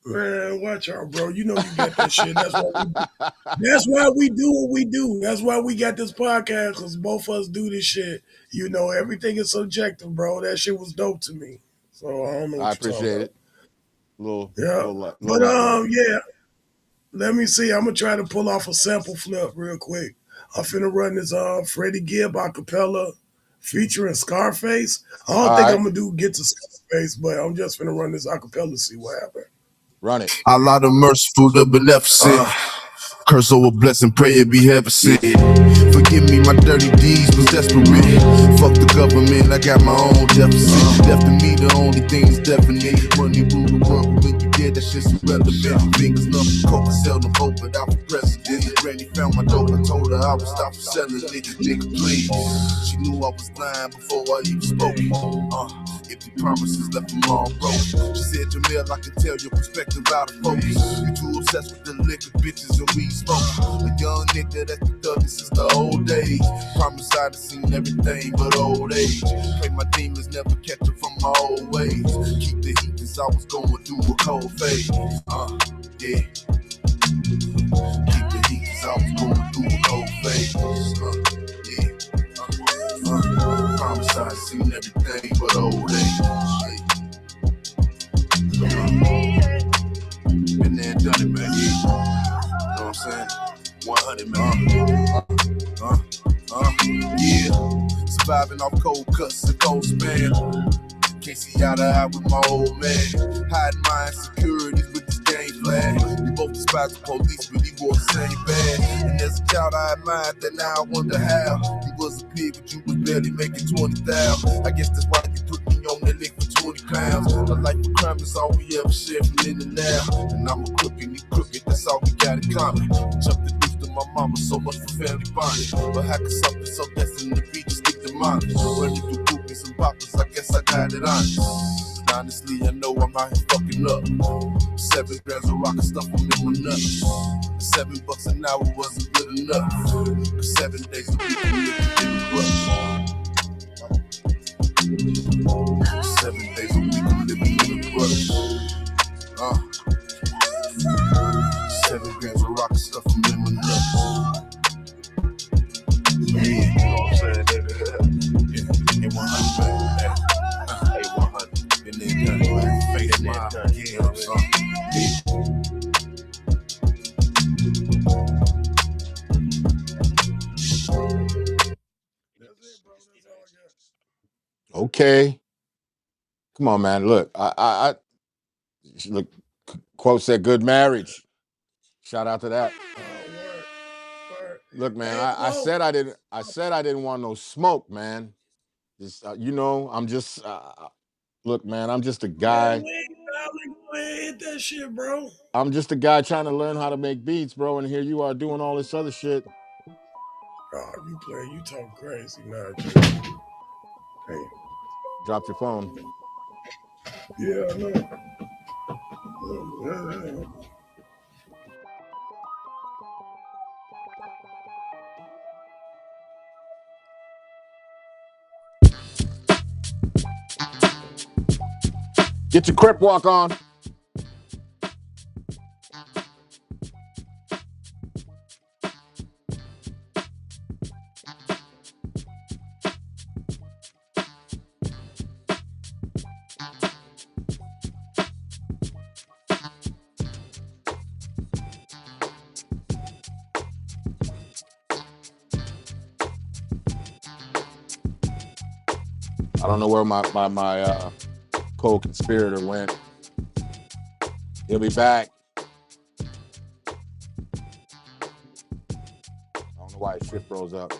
Man, watch out, bro. You know you got that shit. That's why we do what we do. That's why we got this podcast, because both of us do this shit. You know, everything is subjective, bro. That shit was dope to me. So I don't know I what you're talking appreciate about. it. Little Yeah. little light work. Yeah. Let me see. I'm gonna try to pull off a sample flip real quick. I'm finna run this Freddie Gibb acapella featuring Scarface. I don't All think right, I'm gonna get to Scarface, but I'm just finna run this acapella to see what happens. run it. Allah the merciful, the beneficent. Curse over blessing, pray it be heaven sent. Forgive me, my dirty deeds was desperate. Fuck the government, I got my own deficit. Left to me, the only thing is definite. Money rule the world, but when you dead, that shit's irrelevant. Fingers numb, coke and seldom hope, but I was president. Granny found my dope, I told her I would stop selling it. Nigga, please. She knew I was lying before I even spoke. Empty promises left them all broke. She said, Jamil, I can tell your perspective out of focus. You too obsessed with the liquor, bitches, and weed smoke. A young nigga that's the thuggiest since the old days. Promise I'd have seen everything but old age. Pray my demons never catch up from my old ways. Keep the heat cause I was going through a cold phase. Yeah. Keep the heat cause I was going through a cold phase. Yeah. Promise I'd seen everything but old age. Been there and done it, man. You know what I'm saying? 100, man. Yeah. Surviving off cold cuts and cold span. Can't see eye to eye with my old man. Hiding my insecurities with this game flag. We both despise the police, but he wore the same bag. And as a child, I admired that. Now I wonder how. You was a pig, but you was barely making 20,000. I guess that's why you put me on that lick for 20 pounds. A life of crime is all we ever share from in and now. And I'm a crook and he crooked, that's all we got in common. Jumped the deuce to my mama, so much for family bonding. But how could something so destined to be just stick to mine? Running through groupies and poppers, I guess I got it honest. Honestly, I know I'm out here fucking up. 7 grams of rock and stuff I'm in my nuts. $7 an hour wasn't good enough. 7 days a week I'm living in the rush. 7 days a week I'm living in the rush. 7 grams of rock and stuff I'm in my nuts. Yeah, you know what I'm saying, nigga? Yeah, 100, man. Hey, 100. Been there, done it, man. Face my, yeah, I'm saying. Okay. Come on, man. Look, I look. Quote said, "Good marriage." Shout out to that. Look, man. I said I didn't. I said I didn't want no smoke, man. Just you know, I'm just. Look, man. I'm just a guy. Go ahead, hit that shit, bro. I'm just a guy trying to learn how to make beats, bro. And here you are doing all this other shit. You talk crazy now. Hey. Dropped your phone. Yeah, I know. Get your crip walk on. I don't know where my co-conspirator went. He'll be back. I don't know why his shit froze up.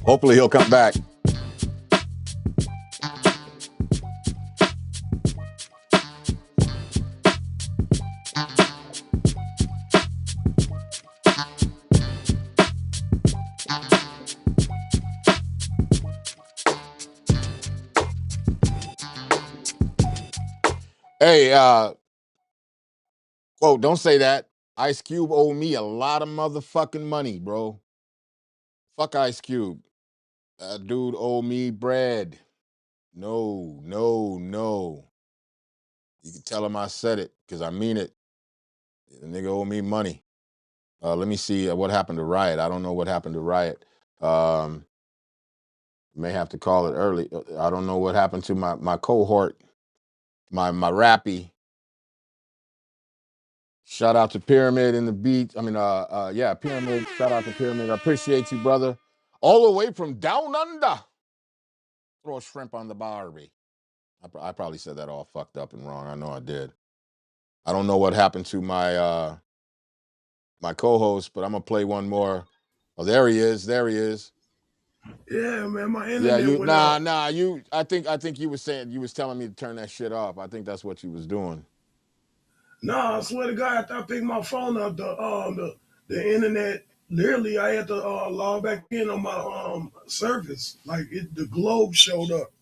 Hopefully he'll come back. Hey, Whoa, don't say that. Ice Cube owe me a lot of motherfucking money, bro. Fuck Ice Cube. That dude owe me bread. No, no, no. You can tell him I said it because I mean it. The nigga owe me money. Let me see what happened to Riot. I don't know what happened to Riot. May have to call it early. I don't know what happened to my cohort, my rappy. Shout out to Pyramid in the beat. I mean, yeah, Pyramid. Shout out to Pyramid. I appreciate you, brother. All the way from down under. Throw a shrimp on the Barbie. I probably said that all fucked up and wrong. I know I did. I don't know what happened to my my co-host, but I'm gonna play one more. Oh, there he is. There he is. Yeah, man, my internet went out. out. I think you was telling me to turn that shit off. I think that's what you was doing. Nah, I swear to God, after I picked my phone up, the internet, literally, I had to log back in on my service. Like the globe showed up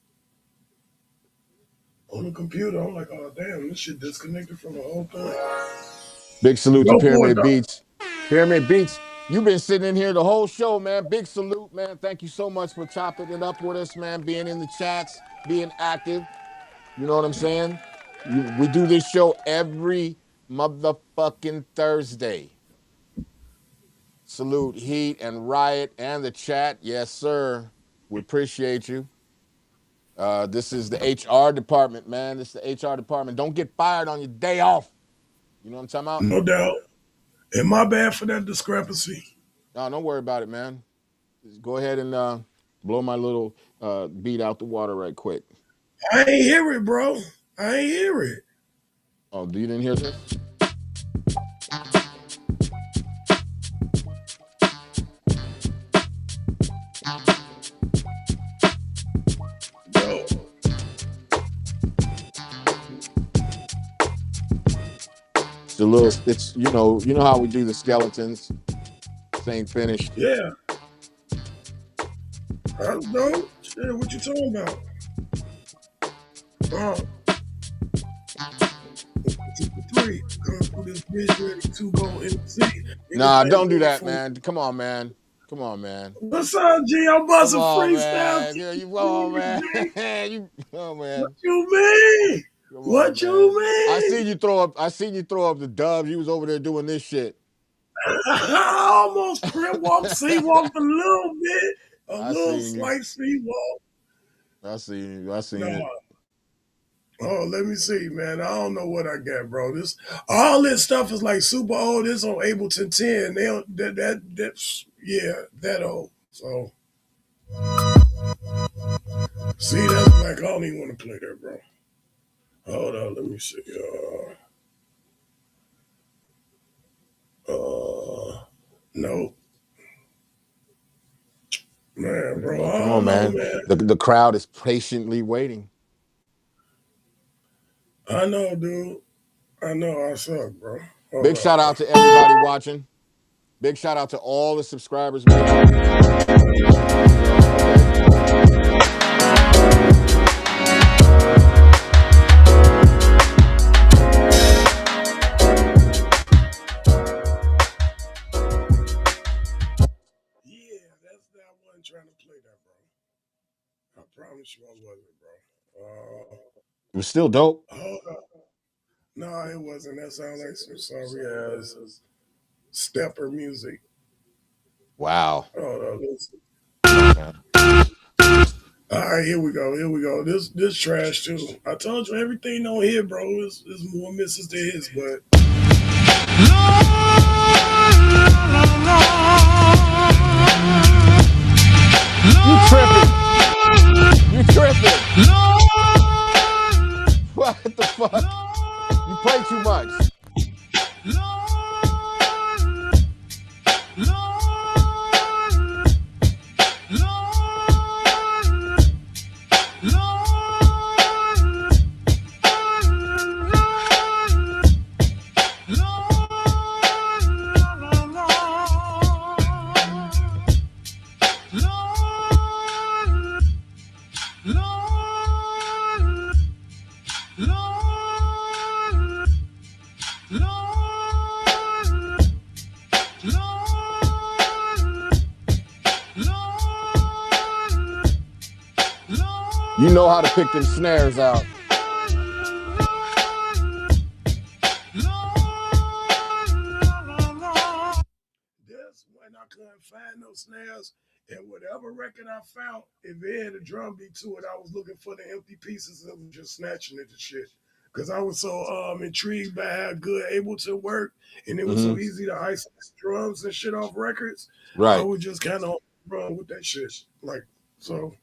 on the computer. I'm like, oh damn, this shit disconnected from the whole thing. Big salute to Pyramid Beats. Pyramid Beats, you've been sitting in here the whole show, man. Big salute, man. Thank you so much for chopping it up with us, man. Being in the chats, being active. You know what I'm saying? We do this show every motherfucking Thursday. Salute Heat and Riot and the chat. Yes, sir. We appreciate you. This is the HR department, man. This is the HR department. Don't get fired on your day off. You know what I'm talking about? No doubt. And my bad for that discrepancy. No, don't worry about it, man. Just go ahead and blow my little beat out the water right quick. I ain't hear it, bro. I ain't hear it. Oh, you didn't hear this? Bro. It's a little. It's you know how we do the skeletons. This ain't finished. Yeah. That's dope. Shit, what you talking about? Three. Come through this bitch ready to go in the city. Nah, don't do that, man. Come on, man. Come on, man. What's up, G? I'm busting freestyle. Yeah, you on, man. You man. What you mean? What you mean? I seen you throw up the dubs. You was over there doing this shit. I almost crip walked, sea walked a little bit. A little slight sea walk. I seen it. Oh, let me see, man. I don't know what I got, bro. All this stuff is like super old. This on Ableton 10. That's that old. So see, that's like I don't even want to play that, bro. Hold on, let me see. No. Man, bro. Come on, man. The crowd is patiently waiting. I know, dude. I know I suck, bro. Big shout out to everybody watching. Big shout out to all the subscribers we have. Yeah, I wasn't trying to play that, bro. I promise you I wasn't, bro. It was still dope. Hold up. No, it wasn't. That sounds like some sorry ass stepper music. Wow. Hold up, listen. All right, here we go. This trash too. I told you everything on here, bro, is more misses than his, but You tripping. What the fuck? You play too much. You know how to pick them snares out. This when I couldn't find no snares, and whatever record I found, if it had a drum beat to it, I was looking for the empty pieces and was just snatching it to shit. Because I was so intrigued by how good Ableton worked, and it was so easy to isolate drums and shit off records. I Right. would just kind of run with that shit. Like, so,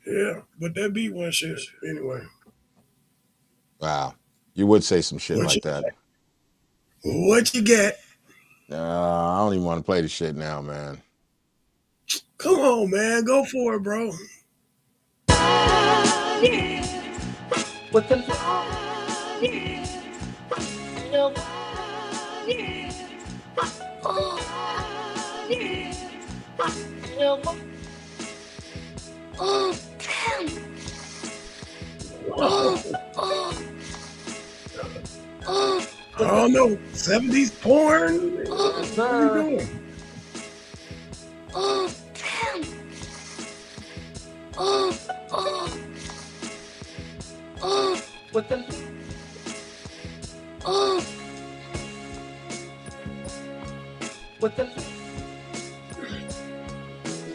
yeah. But that beat one shit. Anyway. Wow. You would say some shit like that. What you get? I don't even want to play the shit now, man. Come on, man. Go for it, bro. Yeah. With the yeah. No. Yeah. Oh. Yeah. No. Oh, damn. Oh, oh. Oh. I don't know. 70s porn? Oh, what are you doing? Oh, damn. Oh, oh. Oh, with the oh, with the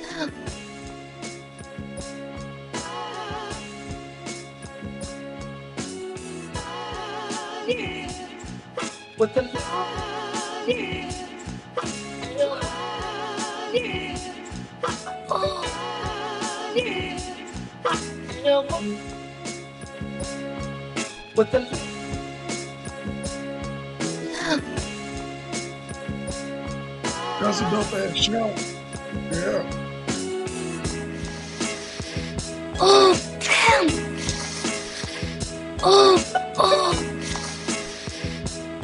yeah. Yeah. With the yeah. Yeah. Oh, yeah. No. With the yeah. That's a dope ass show. Yeah. Oh, damn. Oh, oh.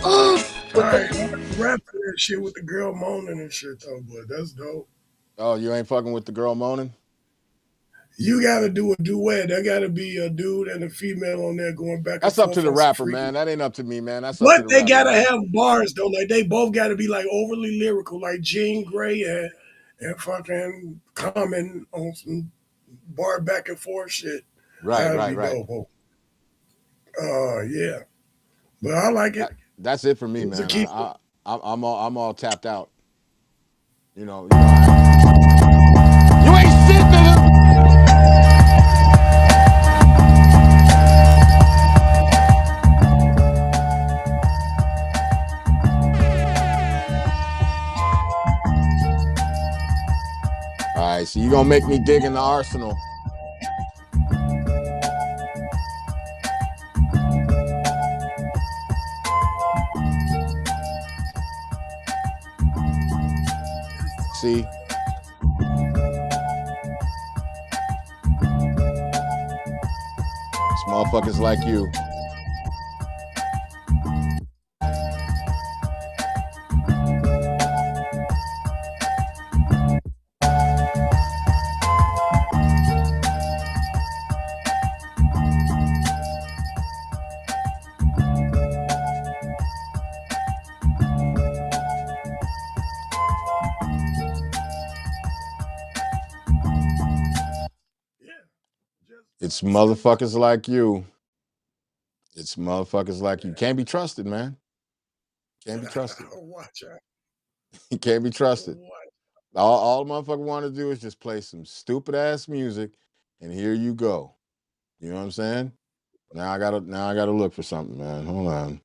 Oh, I'm rapping that shit with the girl moaning and shit though, but that's dope. Oh, you ain't fucking with the girl moaning? You gotta do a duet. There gotta be a dude and a female on there going back That's and up forth. to the rapper, man. That ain't up to me, man. That's up to But the they rapper. gotta have bars though. Like they both gotta be like overly lyrical, like Jean Grey and fucking Common on some bar back and forth shit. Right. Dope. Yeah. But I like it. That's it for me, man. Keep I'm all tapped out. You know you ain't shit, nigga. All right, so you gonna make me dig in the arsenal. See? It's motherfuckers like you. It's motherfuckers like you. It's motherfuckers like you. Can't be trusted, man. Can't be trusted. Watch out. You can't be trusted. All the motherfucker want to do is just play some stupid ass music, and here you go. You know what I'm saying? Now I gotta look for something, man. Hold on.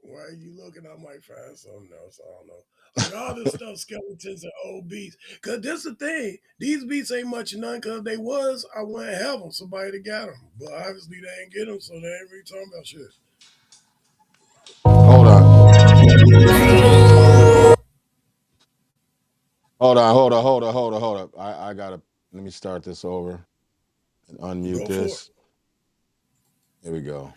Why are you looking? I might find something else. I don't know. Like all this stuff, skeletons and old beats. Cause this the thing. These beats ain't much none. Cause if they was, I wouldn't have them. Somebody that got them. But obviously they ain't get them, so they ain't really talking about shit. Hold on. Hold on. I gotta let me start this over and unmute this. Here we go.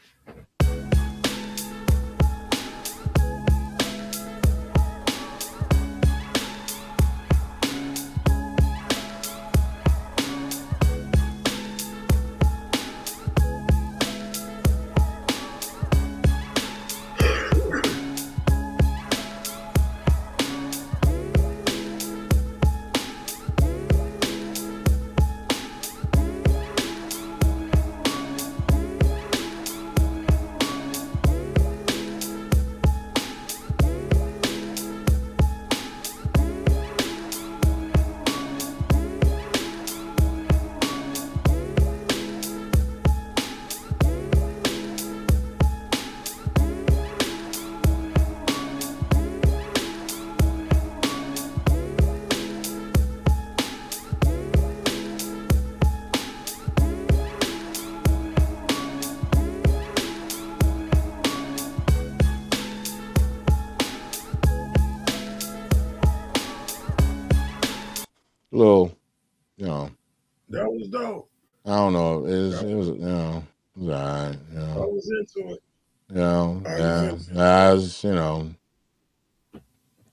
That was dope. I don't know. It was you know, it was all right. You I know, was into it. you know, I was into it. I was, you know,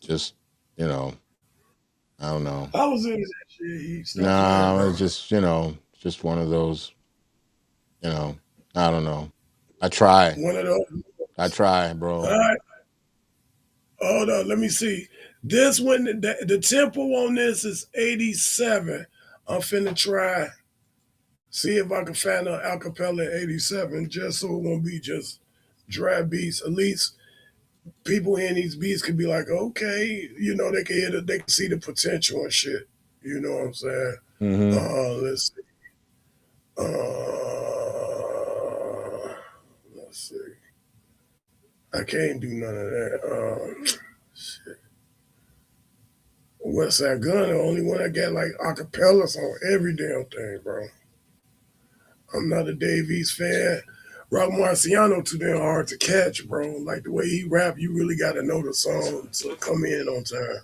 just, you know, I don't know. I was into that shit. Stop Nah, playing, it's just, you know, just one of those, you know, I don't know. I try. One of those. I try, bro. All right. Hold on. Let me see. This one, the tempo on this is 87. I'm finna try. See if I can find an acapella 87 just so it won't be just dry beats. At least people hearing these beats could be like, okay, you know, they can hear they can see the potential and shit. You know what I'm saying? Mm-hmm. Let's see. Let's see. I can't do none of that. Shit. West Side Gun, the only one that got like acapellas on every damn thing, bro. I'm not a Dave East fan. Rock Marciano too damn hard to catch, bro. Like the way he rap, you really got to know the song to come in on time.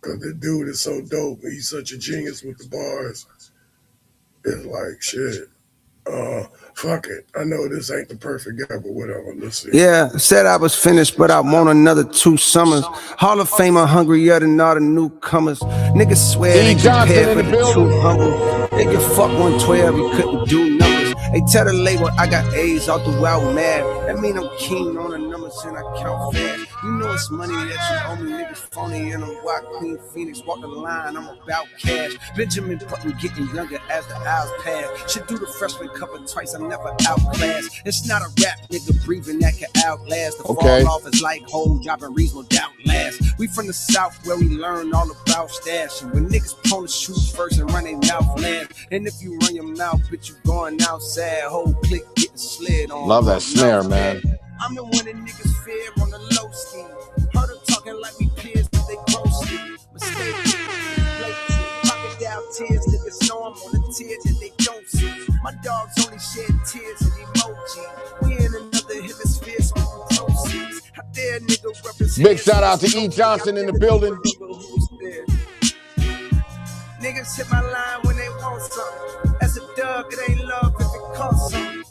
Cause the dude is so dope. He's such a genius with the bars. It's like shit. Fuck it. I know this ain't the perfect guy, but whatever. Let's see. Yeah, said I was finished, but I want another 2 summers. Hall of Famer hungrier than all the newcomers. Niggas swear they prepared for the true humble. They get fuck 112, we couldn't do numbers. They tell the label I got A's all throughout mad. That mean I'm keen on the numbers and I count fast. You know it's money that you owe me, niggas phony and I'm wild Queen Phoenix. Walk the line, I'm about cash. Benjamin Button getting younger as the hours pass. Should do the freshman cover twice, I'm never outclassed. It's not a rap nigga breathing that can outlast. The fall off is like home dropping reasonable doubt last. We from the south where we learn all about stashing. When niggas pull the shoes first and run their mouth last. And if you run your mouth, bitch, you going outside. Whole clique getting slid on. Love that snare, man. I'm the one that niggas fear on the low scheme. Heard her talking like we peers, but they closely. Mistake, crocodile tears, niggas know I'm on the tear that they don't see. My dogs only shed tears and emoji. We in another hemisphere, so we proceeds. How dare nigga represent? Big shout out to E. Johnson in the building. Niggas hit my line when they want something. As a dog, it ain't love if it costs something.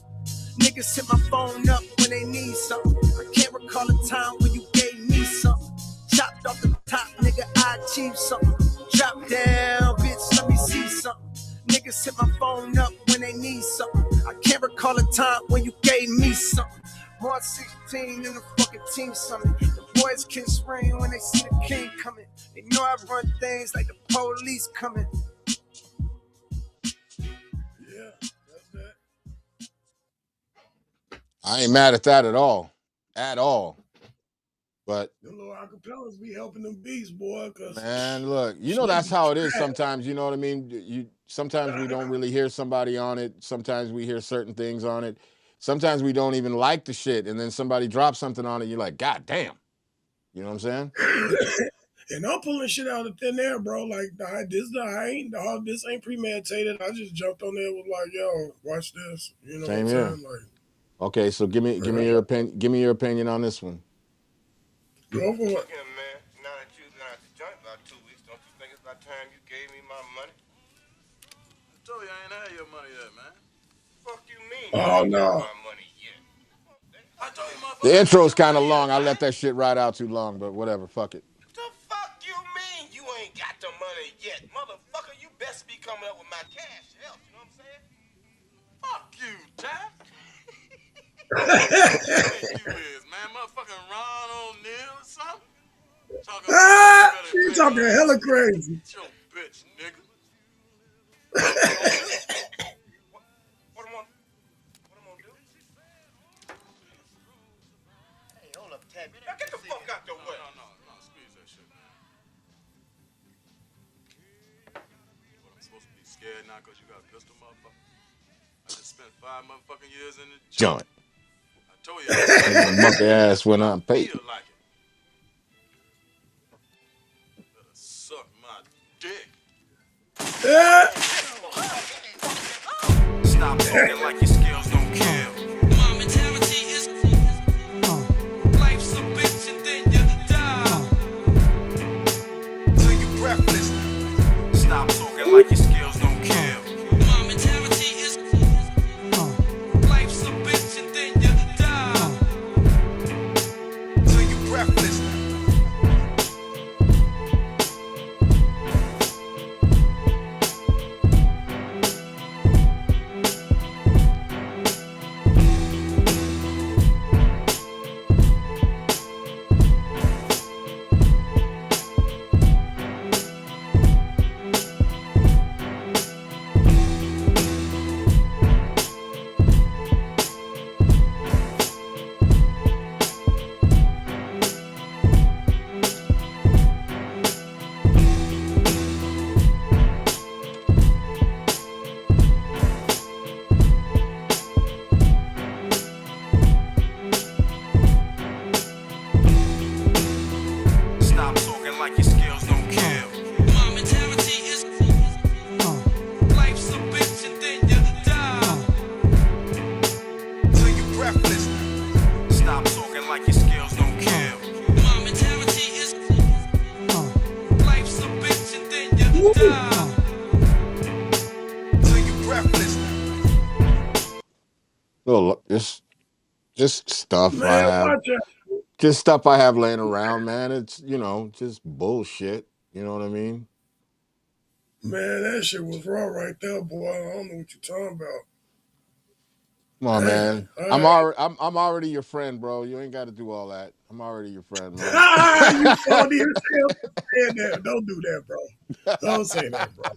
Niggas hit my phone up when they need something. I can't recall a time when you gave me something. Chopped off the top, nigga, I achieved something. Drop down, bitch, let me see something. Niggas hit my phone up when they need something. I can't recall a time when you gave me something. March 16 in the fucking team summit. The boys can scream when they see the king coming. They know I run things like the police coming. Yeah, that's that. I ain't mad at that at all. At all. But the little acapellas be helping them beats, boy. Man, look, you know that's how it is sometimes, you know what I mean? Sometimes we don't really hear somebody on it. Sometimes we hear certain things on it. Sometimes we don't even like the shit, and then somebody drops something on it, you're like, God damn. You know what I'm saying? And I'm pulling shit out of thin air, bro. Like, this ain't premeditated. I just jumped on there and was like, yo, watch this. You know Same what I'm here. saying? Like, okay, so give me your opinion. Give me your opinion on this one. Go for it. Yeah, man. Now that you've been out the joint about 2 weeks, don't you think it's about time you gave me my money? I told you I ain't had your money yet, man. Fuck you mean? Oh, you no. my money yet. I told you, motherfucker. The intro's kind of long. I let that shit ride out too long, but whatever. Fuck it. The fuck you mean you ain't got the money yet? Motherfucker, you best be coming up with my cash. Hell, you know what I'm saying? Fuck you, Jack. You is, man. Motherfucking Ron O'Neal or something? You talking hella crazy. It's your bitch, nigga. What am I gonna do? Hey, hold up, Ted. Now get the fuck out the way. No, squeeze that shit, man. What, I'm supposed to be scared now because you got a pistol, motherfucker? I just spent 5 motherfucking years in the joint. I told you. Monkey ass went on paper. Like it. Better suck my dick. Stop talking like your skills don't kill. My mentality is life's a bitch and then you die. Till you breathless. Stop talking like your Just stuff I Man, have. watch out. Just stuff I have laying around, man. It's just bullshit. You know what I mean? Man, that shit was raw right there, boy. I don't know what you're talking about. Come on, Damn. man. All I'm right. already I'm already your friend, bro. You ain't got to do all that. I'm already your friend, man. You phony as hell saying that. Don't do that, bro. Don't say that, bro.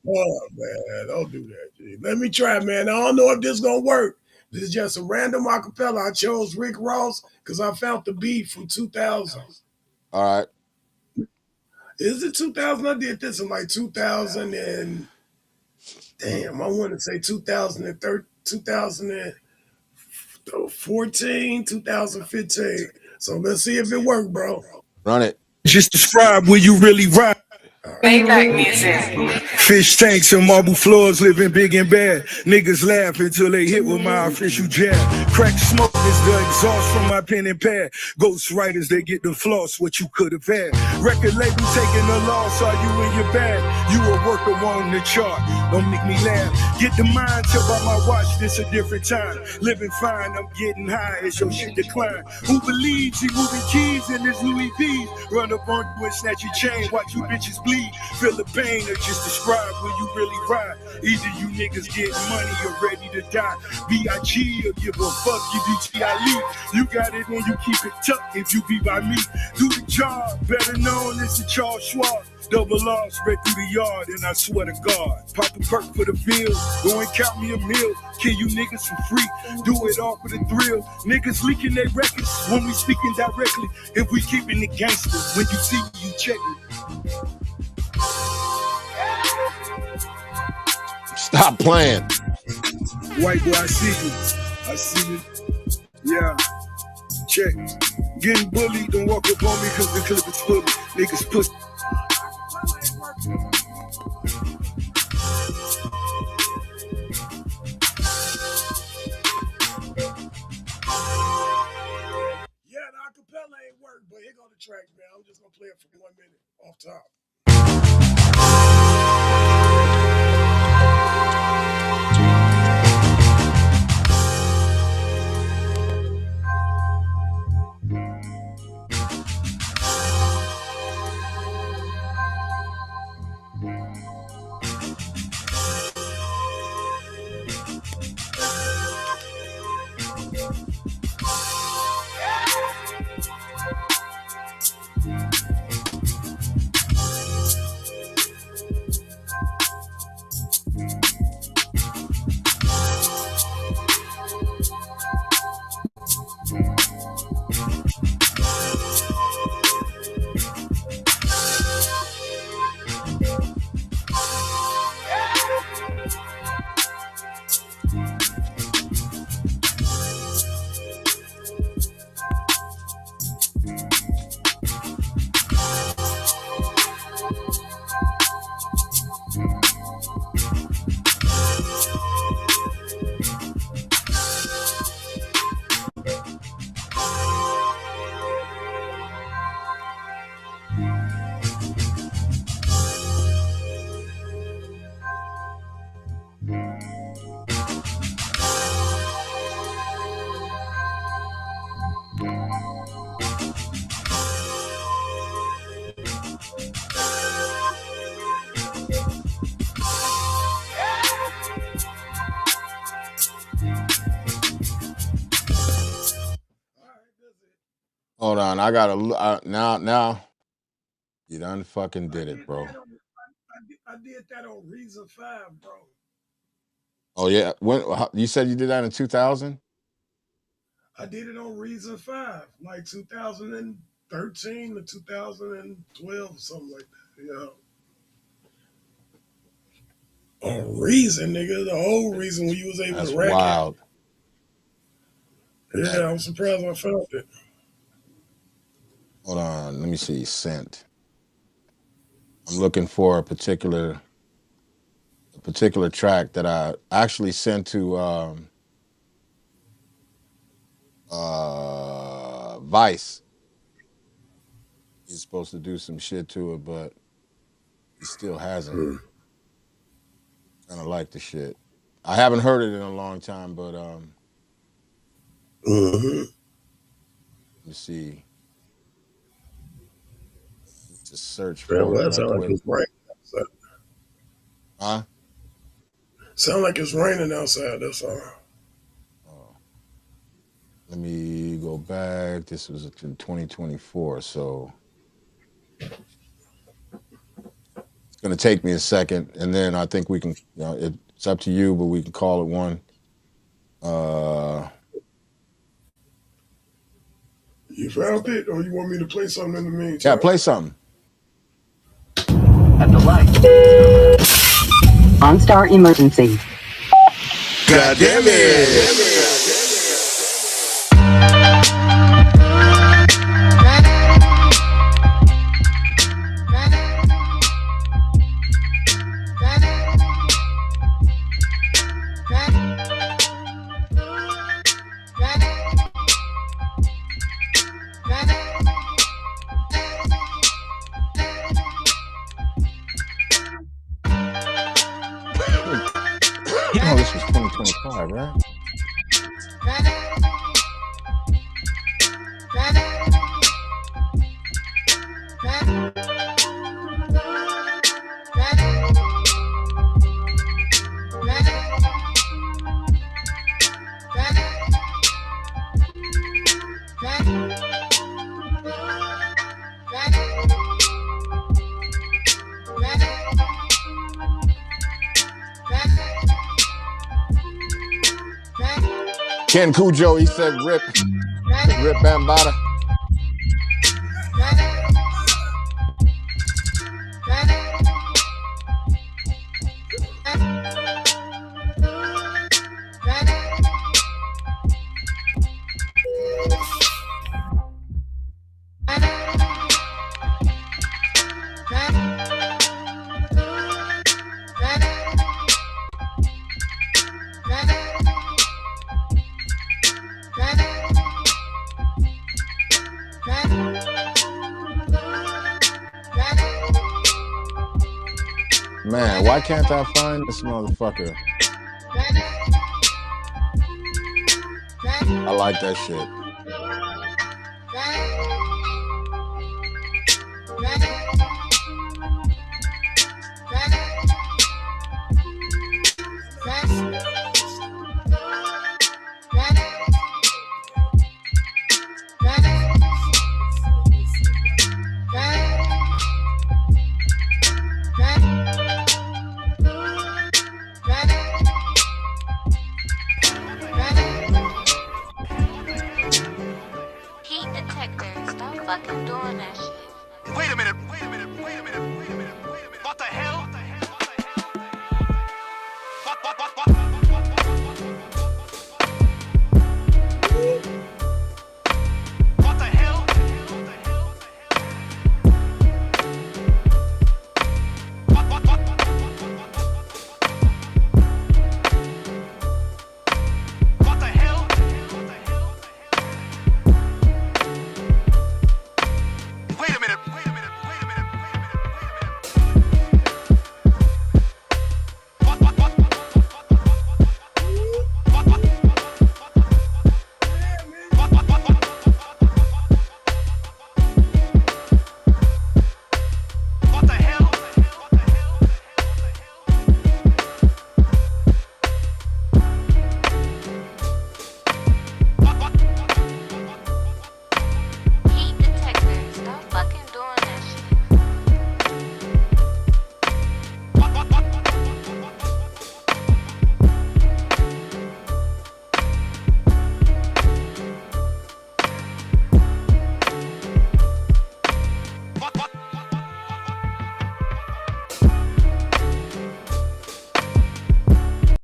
Oh man, don't do that, G. Let me try, man. I don't know if this gonna work. This is just a random acapella. I chose Rick Ross because I found the beat from 2000. All right. Is it 2000? I did this in like 2000 and damn, I want to say 2013, 2014, 2015. So let's see if it worked, bro. Run it. Just describe where you really ride. Maybach music. Fish tanks and marble floors, living big and bad. Niggas laugh until they hit with my official jab. Crack smoke is the exhaust from my pen and pad. Ghost writers, they get the floss, what you could have had. Record label taking a loss, are you in your bag? You a worker on the chart, don't make me laugh. Get the mind, tell by my watch, this a different time. Living fine, I'm getting high as your shit decline. Who believes he moving keys in his Louis V's? Run up on you and snatch your chain, watch you bitches bleed. Feel the pain or just describe where you really ride. Either you niggas getting money or ready to die. B.I.G. or give a fuck, you do G.I.E. You got it and you keep it tucked if you be by me. Do the job, better known as the Charles Schwab. Double R spread through the yard and I swear to God. Pop a perk for the bill, go and count me a meal. Kill you niggas for free, do it all for the thrill. Niggas leaking their records when we speaking directly. If we keeping it gangster, when you see me, you check it. Stop playing. White boy, I see you. I see you. Yeah. Check. Getting bullied, don't walk up on me cause the clip is fully. Niggas push. Yeah, the acapella ain't work, but here go the track, man. I'm just gonna play it for 1 minute off top. Hold on. I gotta now. You done fucking did it, bro. I did that on Reason 5, bro. Oh yeah. When you said you did that in 2000? I did it on Reason 5, like 2013 to 2012 or something like that. You know. On Reason, nigga. The whole reason when you was able That's to rack wild. it. Yeah, I'm surprised I found it. Hold on. Let me see. Sent. I'm looking for a particular track that I actually sent to Vice. He's supposed to do some shit to it, but he still hasn't. Kind of like the shit. I haven't heard it in a long time, but Mm-hmm. Let me see. Just search Yeah, for well, it that right sounds like quick. it's raining outside. Huh? Sound like it's raining outside, that's all. Let me go back. This was in 2024, so it's going to take me a second, and then I think we can. You know, it's up to you, but we can call it one. You found it, or you want me to play something in the meantime? Yeah, play something. At the light. OnStar emergency. God damn it! Oh, this was 2025, right? Ken Cujo, he said rip Bambada. Man, why can't I find this motherfucker? I like that shit. Heat detector. Stop fucking doing that shit. Wait a minute. What the hell? What? What the hell? What the hell? Wait a minute. What the hell? Heat detector. Stop fucking doing that shit.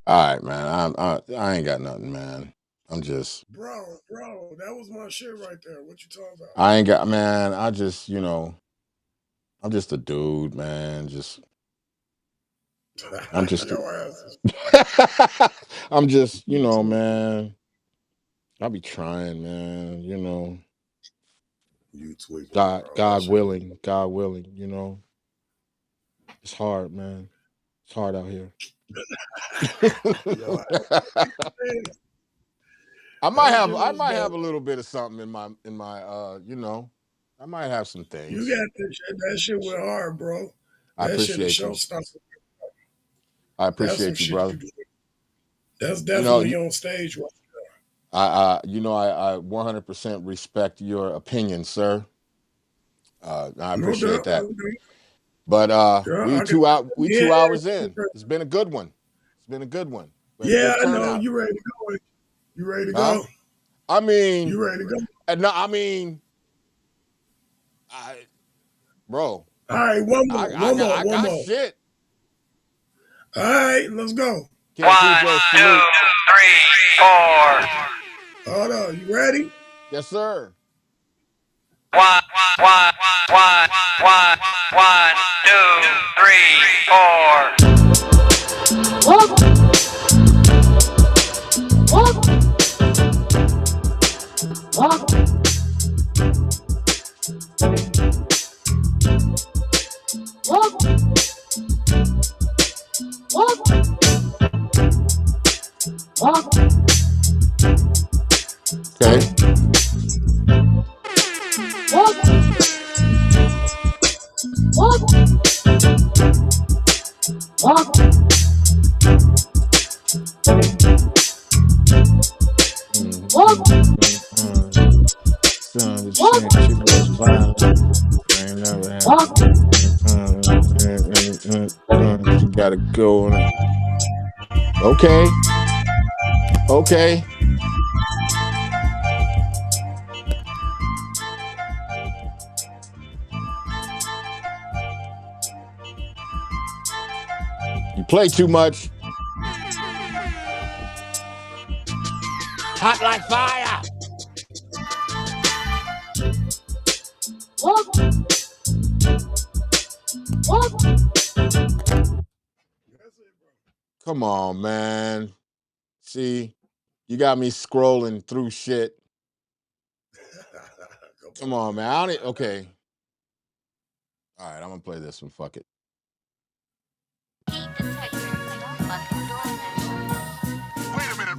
All right, man. I ain't got nothing, man. I'm just Bro, that was my shit right there. What you talking about? I ain't got, man. I just, I'm just a dude, man. I'm just Your ass is I'm just, man. I'll be trying, man, you tweaking, God bro. God willing, It's hard, man. It's hard out here. Yo, I might have a little bit of something in my you know, I might have some things. You got that shit. That shit went hard, bro. I That shit is appreciate you. showstopper. I appreciate you, brother. That's definitely on stage right I 100% respect your opinion, sir. I appreciate that. But we 2 hours in. It's been a good one. Yeah, I know. You ready to go? You ready to go? I mean, you ready to go? No, I mean, bro. All right, one more. I got shit. All right, let's go. 1, 2, 3, 4. Hold on, you ready? Yes, sir. 1, 1, 1, 1, 1, 2, 3, You gotta go. Okay. You play too much. Hot like fire. Come on, man. See, you got me scrolling through shit. Come on, man. Okay. All right, I'm gonna play this one. Fuck it. Wait a minute.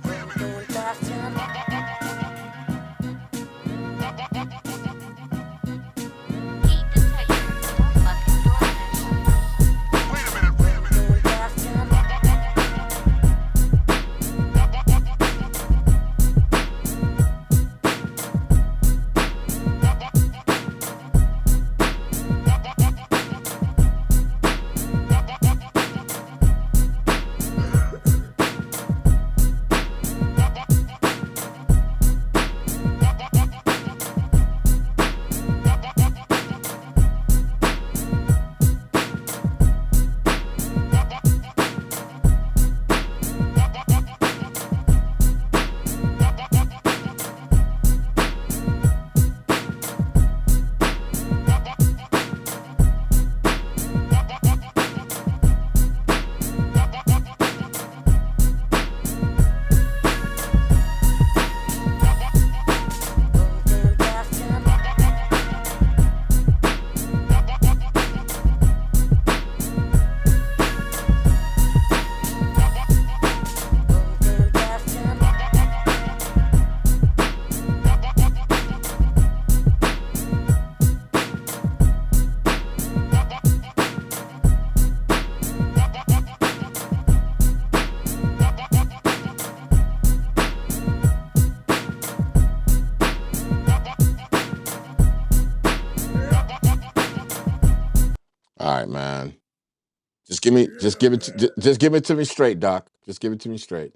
All right, man. Just give it to me straight, Doc. Just give it to me straight.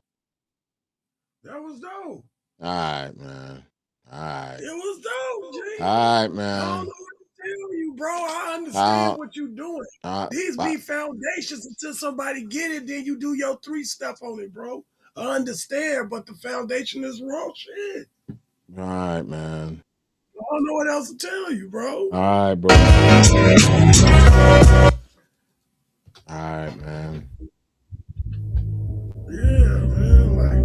That was dope. All right, man. All right. It was dope, G. All right, man. I don't know what to tell you, bro. I understand what you're doing. These be foundations until somebody get it, then you do your 3-step on it, bro. I understand, but the foundation is raw shit. All right, man. I don't know what else to tell you, bro. All right, bro. All right, man. Yeah, man. Like.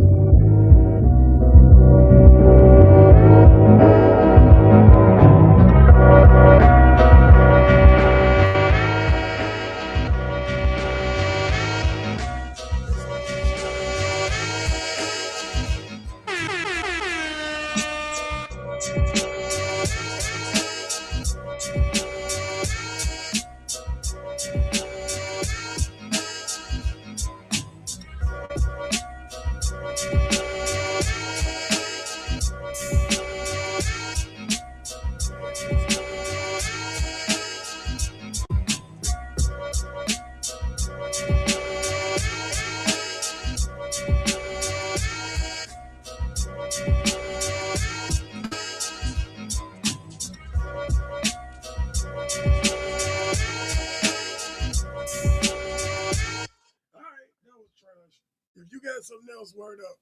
If you got something else, word up.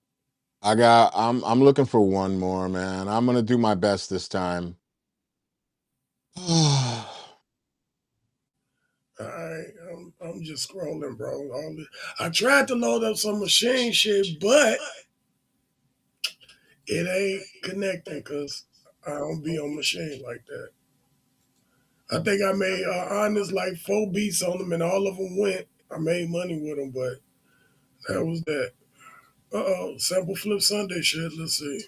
I'm looking for one more, man. I'm gonna do my best this time. All right, I'm just scrolling, bro. I tried to load up some machine shit, but it ain't connecting because I don't be on machine like that. I think I made honest like 4 beats on them, and all of them went. I made money with them, but that was that. Sample Flip Sunday shit. Let's see.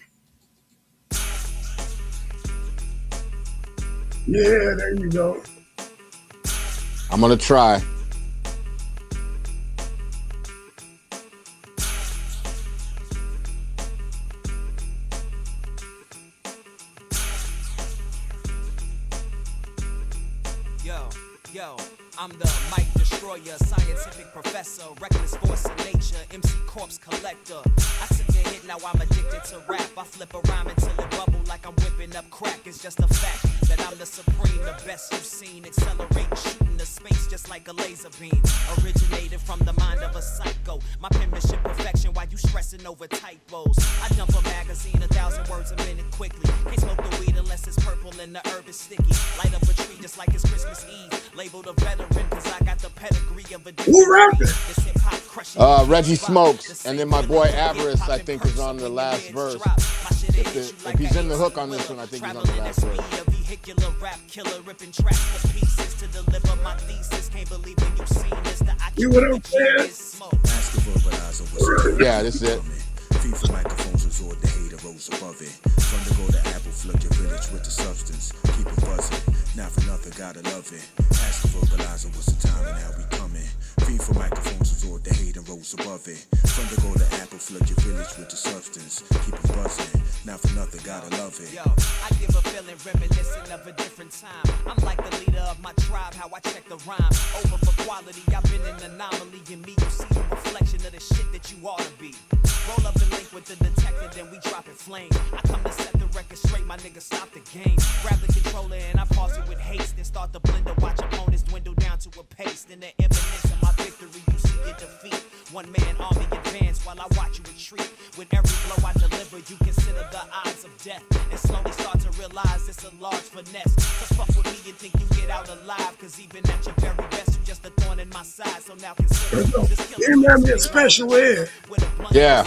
Yeah, there you go. I'm gonna try. Yo, I'm the mic destroyer, scientific professor, reckless force of nature, MC corpse collector. I took a hit, now I'm addicted to rap. I flip a rhyme until it bubble like I'm whipping up crack. It's just a fact that I'm the supreme, the best you've seen. Accelerating, shooting the space just like a laser beam. Originated from the mind of a psycho. My penmanship perfection while you stressing over typos. I dump a magazine 1,000 words a minute quickly. Can't smoke the weed unless it's purple and the herb is sticky. Light up a tree just like it's Christmas Eve. Labeled a veteran cause I got the pedigree of a Reggie Smokes, and then my boy Avarice, I think, is on the last verse. If he's in the hook on this one, I think he's on the last verse. You what I'm saying? Yeah, this is it. FIFA microphones absorb the hater rose above it. From the go to Apple, flood your village with the substance. Keep it buzzing. Not for nothing, gotta love it. Ask the verbalizer what's the time and how we coming. FIFA microphones absorb the hate and rose above it. From the go to Apple, flood your village with the substance. Keep it buzzing. Not for nothing, gotta love it. Yo, I give a feeling reminiscent of a different time. I'm like the leader of my tribe, how I check the rhyme. Over for quality, I've been an anomaly. In me, you see the reflection of the shit that you ought to be. Roll up and link with the detective, then we drop it flame. I come to set the record straight, my nigga stop the game. Grab the controller and I pause it with haste. Then start the blender, watch opponents dwindle down to a paste. In the imminence of my victory, you see your defeat. One man army advance while I watch you retreat. With every blow I deliver, you consider the odds of death. And slowly start to realize it's a large finesse. To fuck with me and think you get out alive. Cause even at your very best, you just a thorn in my side. So now consider this killing me a special ed. Yeah.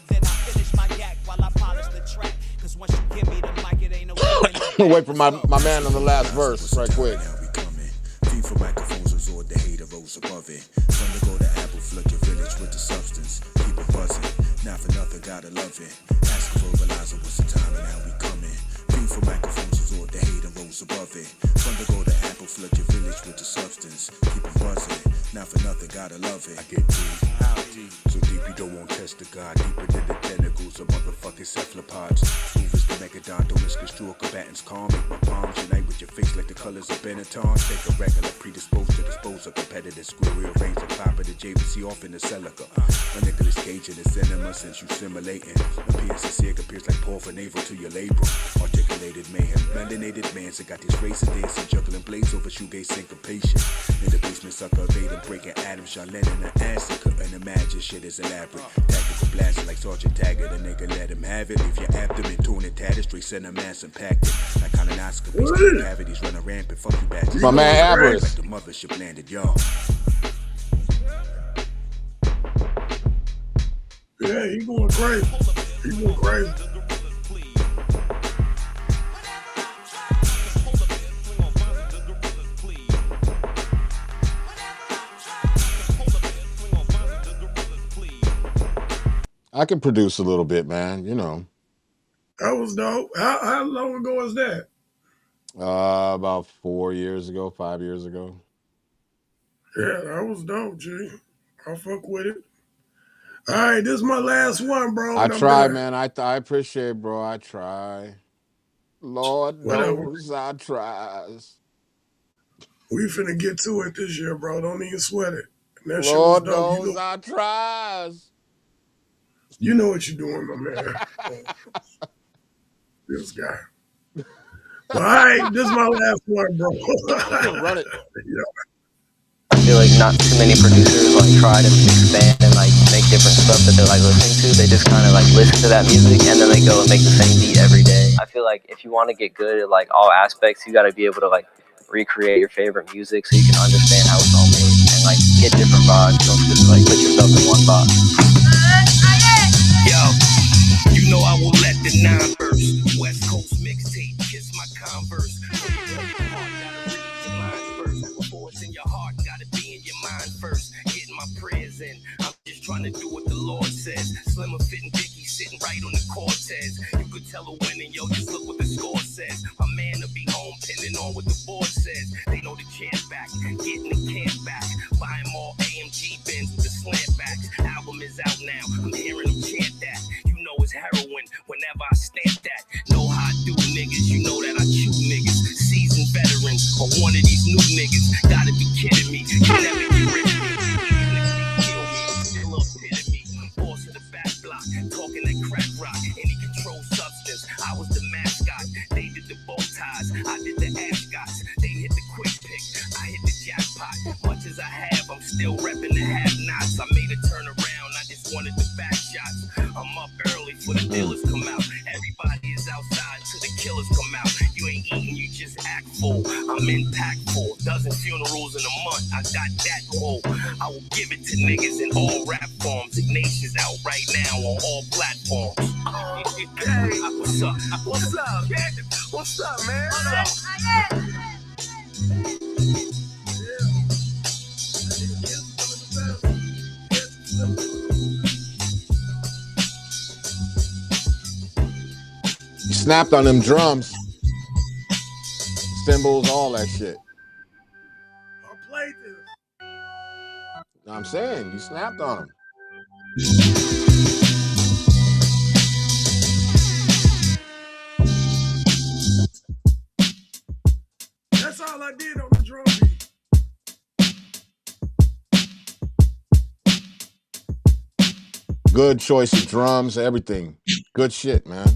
Then I finish my yak while I polish the track. Cause once you give me the mic, it ain't no wait for my man on the last verse, right quick. FIFA microphones absorb the hater rose above it. From the go to Apple, flood your village with the substance. Keep it buzzing. Not for nothing, gotta love it. Ask the verbalizer what's the time and how we coming. FIFA microphones absorb the hate and rose above it. From the go to Apple, flood your village with the substance. Keep it buzzing. Not for nothing, gotta love it. I get deep. How deep? So deep you don't want test the God. Deeper than the tentacles of motherfucking cephalopods. Smooth as the megadon, don't misconstrue combatants. Calm, make my palms unite with your face like the colors of Benetton. Take a regular, predisposed to dispose of competitors. Square rearrange the pop of the JVC off in the Celica. My Nicholas Cage in the cinema since you simulating. Appears sincere, appears like Paul for navel to your label. Articulated mayhem, melanated man. So got these racer dancing, juggling blades over shoegaze syncopation. In the basement, sucker evading, breaking atoms. Sean Lennon and acid, couldn't imagine shit is elaborate. Tactical blasting like Sergeant Taggart, a nigga let him have it. Leave your abdomen torn and tattered, straight send a mass and packed it. Like colonoscopies, cavities running rampant. Fuck you, badges. My man Avarice. Like the mothership landed, y'all. Yeah, he going crazy. He going crazy. I can produce a little bit, man. You know. That was dope. How long ago was that? About 4 years ago, 5 years ago. Yeah, that was dope, G. I fuck with it. All right, this is my last one, bro. I try, man. I appreciate, bro. I try. Lord knows I tries. We finna get to it this year, bro. Don't even sweat it. And that Lord shit was dope. knows I tries. You know what you're doing, my man. This guy. All right, this is my last one, bro. Run it. Yeah. feel like not too many producers like try to expand and like make different stuff that they're like listening to. They just kind of like listen to that music and then they go and make the same beat every day. I feel like if you want to get good at like all aspects, you got to be able to like recreate your favorite music so you can understand how it's all made and like get different vibes. Don't just like put yourself in one box. Yo, you know I will let the 9 burst. West Coast mixtape, kiss my Converse. Before it's in your heart, gotta be in your mind first. Getting my prayers in. I'm just trying to do what the Lord says. Slimmer fitting Dickie sitting right on the Cortez. You could tell a winning, yo, just look what the score says. My man will be home, pinning on what the board says. They know the champ back, getting the camp back. Buying more AMG bins with the slant backs. Album is out now, I'm hearing them chant that. You know it's heroin whenever I stamp that. Know how I do niggas, you know that I chew niggas. Seasoned veterans or one of these new niggas. Gotta be kidding me, you never get rid of me. Kill me, still up hitting me. Boss of the back block, talking that crack rock. Any controlled substance, I was the mascot. They did the bow ties, I did the ascots. They hit the quick pick, I hit the jackpot. Much as I have, I'm still repping the have-nots. I made a turnaround, I just wanted the back shots. I'm up early for the dealers come out. Everybody is outside till the killers come out. You ain't eating, you just act full. I'm impactful, dozen funerals in a month. I got that pull. I will give it to niggas in all rap forms. Ignatius out right now on all platforms. Hey, what's up? What's up? What's up, man? What's up? You snapped on them drums, cymbals, all that shit. I played this. I'm saying, you snapped on them. That's all I did on the drum beat. Good choice of drums, everything. Good shit, man.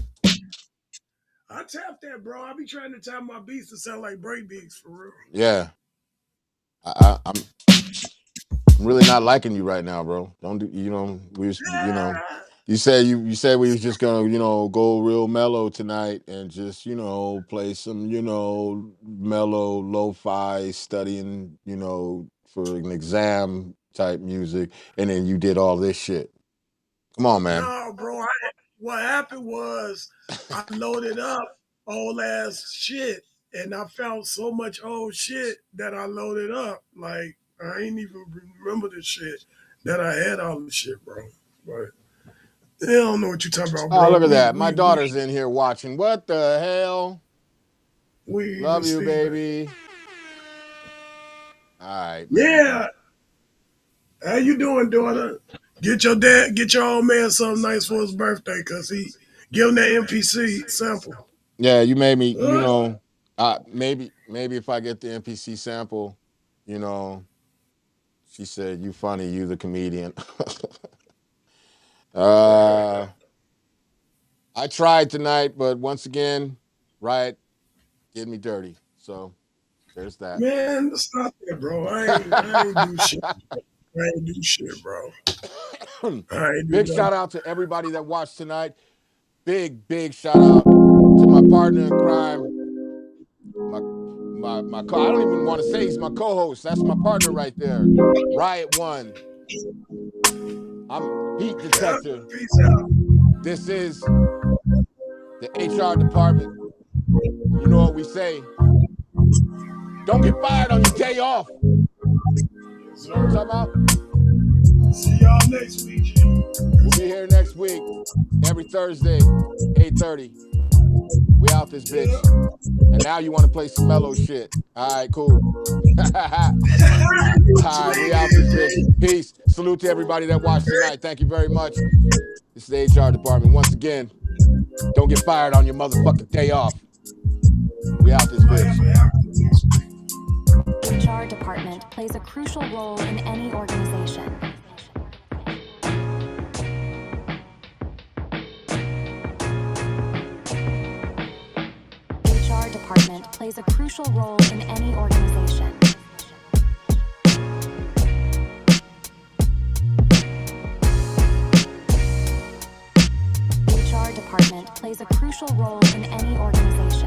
I tap that, bro. I be trying to tap my beats to sound like break beats for real. Yeah. I'm really not liking you right now, bro. Don't do, you know, you said we was just gonna, go real mellow tonight and just, play some, mellow lo-fi studying, for an exam type music, and then you did all this shit. Come on, man. No, bro. What happened was I loaded up old ass shit, and I found so much old shit that I loaded up. Like, I ain't even remember the shit that I had all the shit, bro. But they don't know what you're talking about, bro. Oh, look at that. My daughter's in here watching. What the hell? Love you, baby. All right, man. Yeah. How you doing, daughter? Get your old man something nice for his birthday, cause he give him that MPC sample. Yeah, you made me, maybe if I get the MPC sample, she said, you funny, you the comedian. I tried tonight, but once again, Riot did me dirty. So there's that. Man, stop that, bro. I ain't do shit. I ain't do shit, bro. Big shout out to everybody that watched tonight. Big shout out to my partner in crime. My I don't even want to say he's my co-host. That's my partner right there. Riot One. I'm Heat Detector. This is the HR department. You know what we say. Don't get fired on your day off. You know what I'm talking about? See y'all next week. We'll be here next week, every Thursday, 8:30. We out this bitch. And now you want to play some mellow shit. All right, cool. All right, we out this bitch. Peace. Salute to everybody that watched tonight. Thank you very much. This is the HR department. Once again, don't get fired on your motherfucking day off. We out this bitch. HR department plays a crucial role in any organization. HR department plays a crucial role in any organization. plays a crucial role in any organization.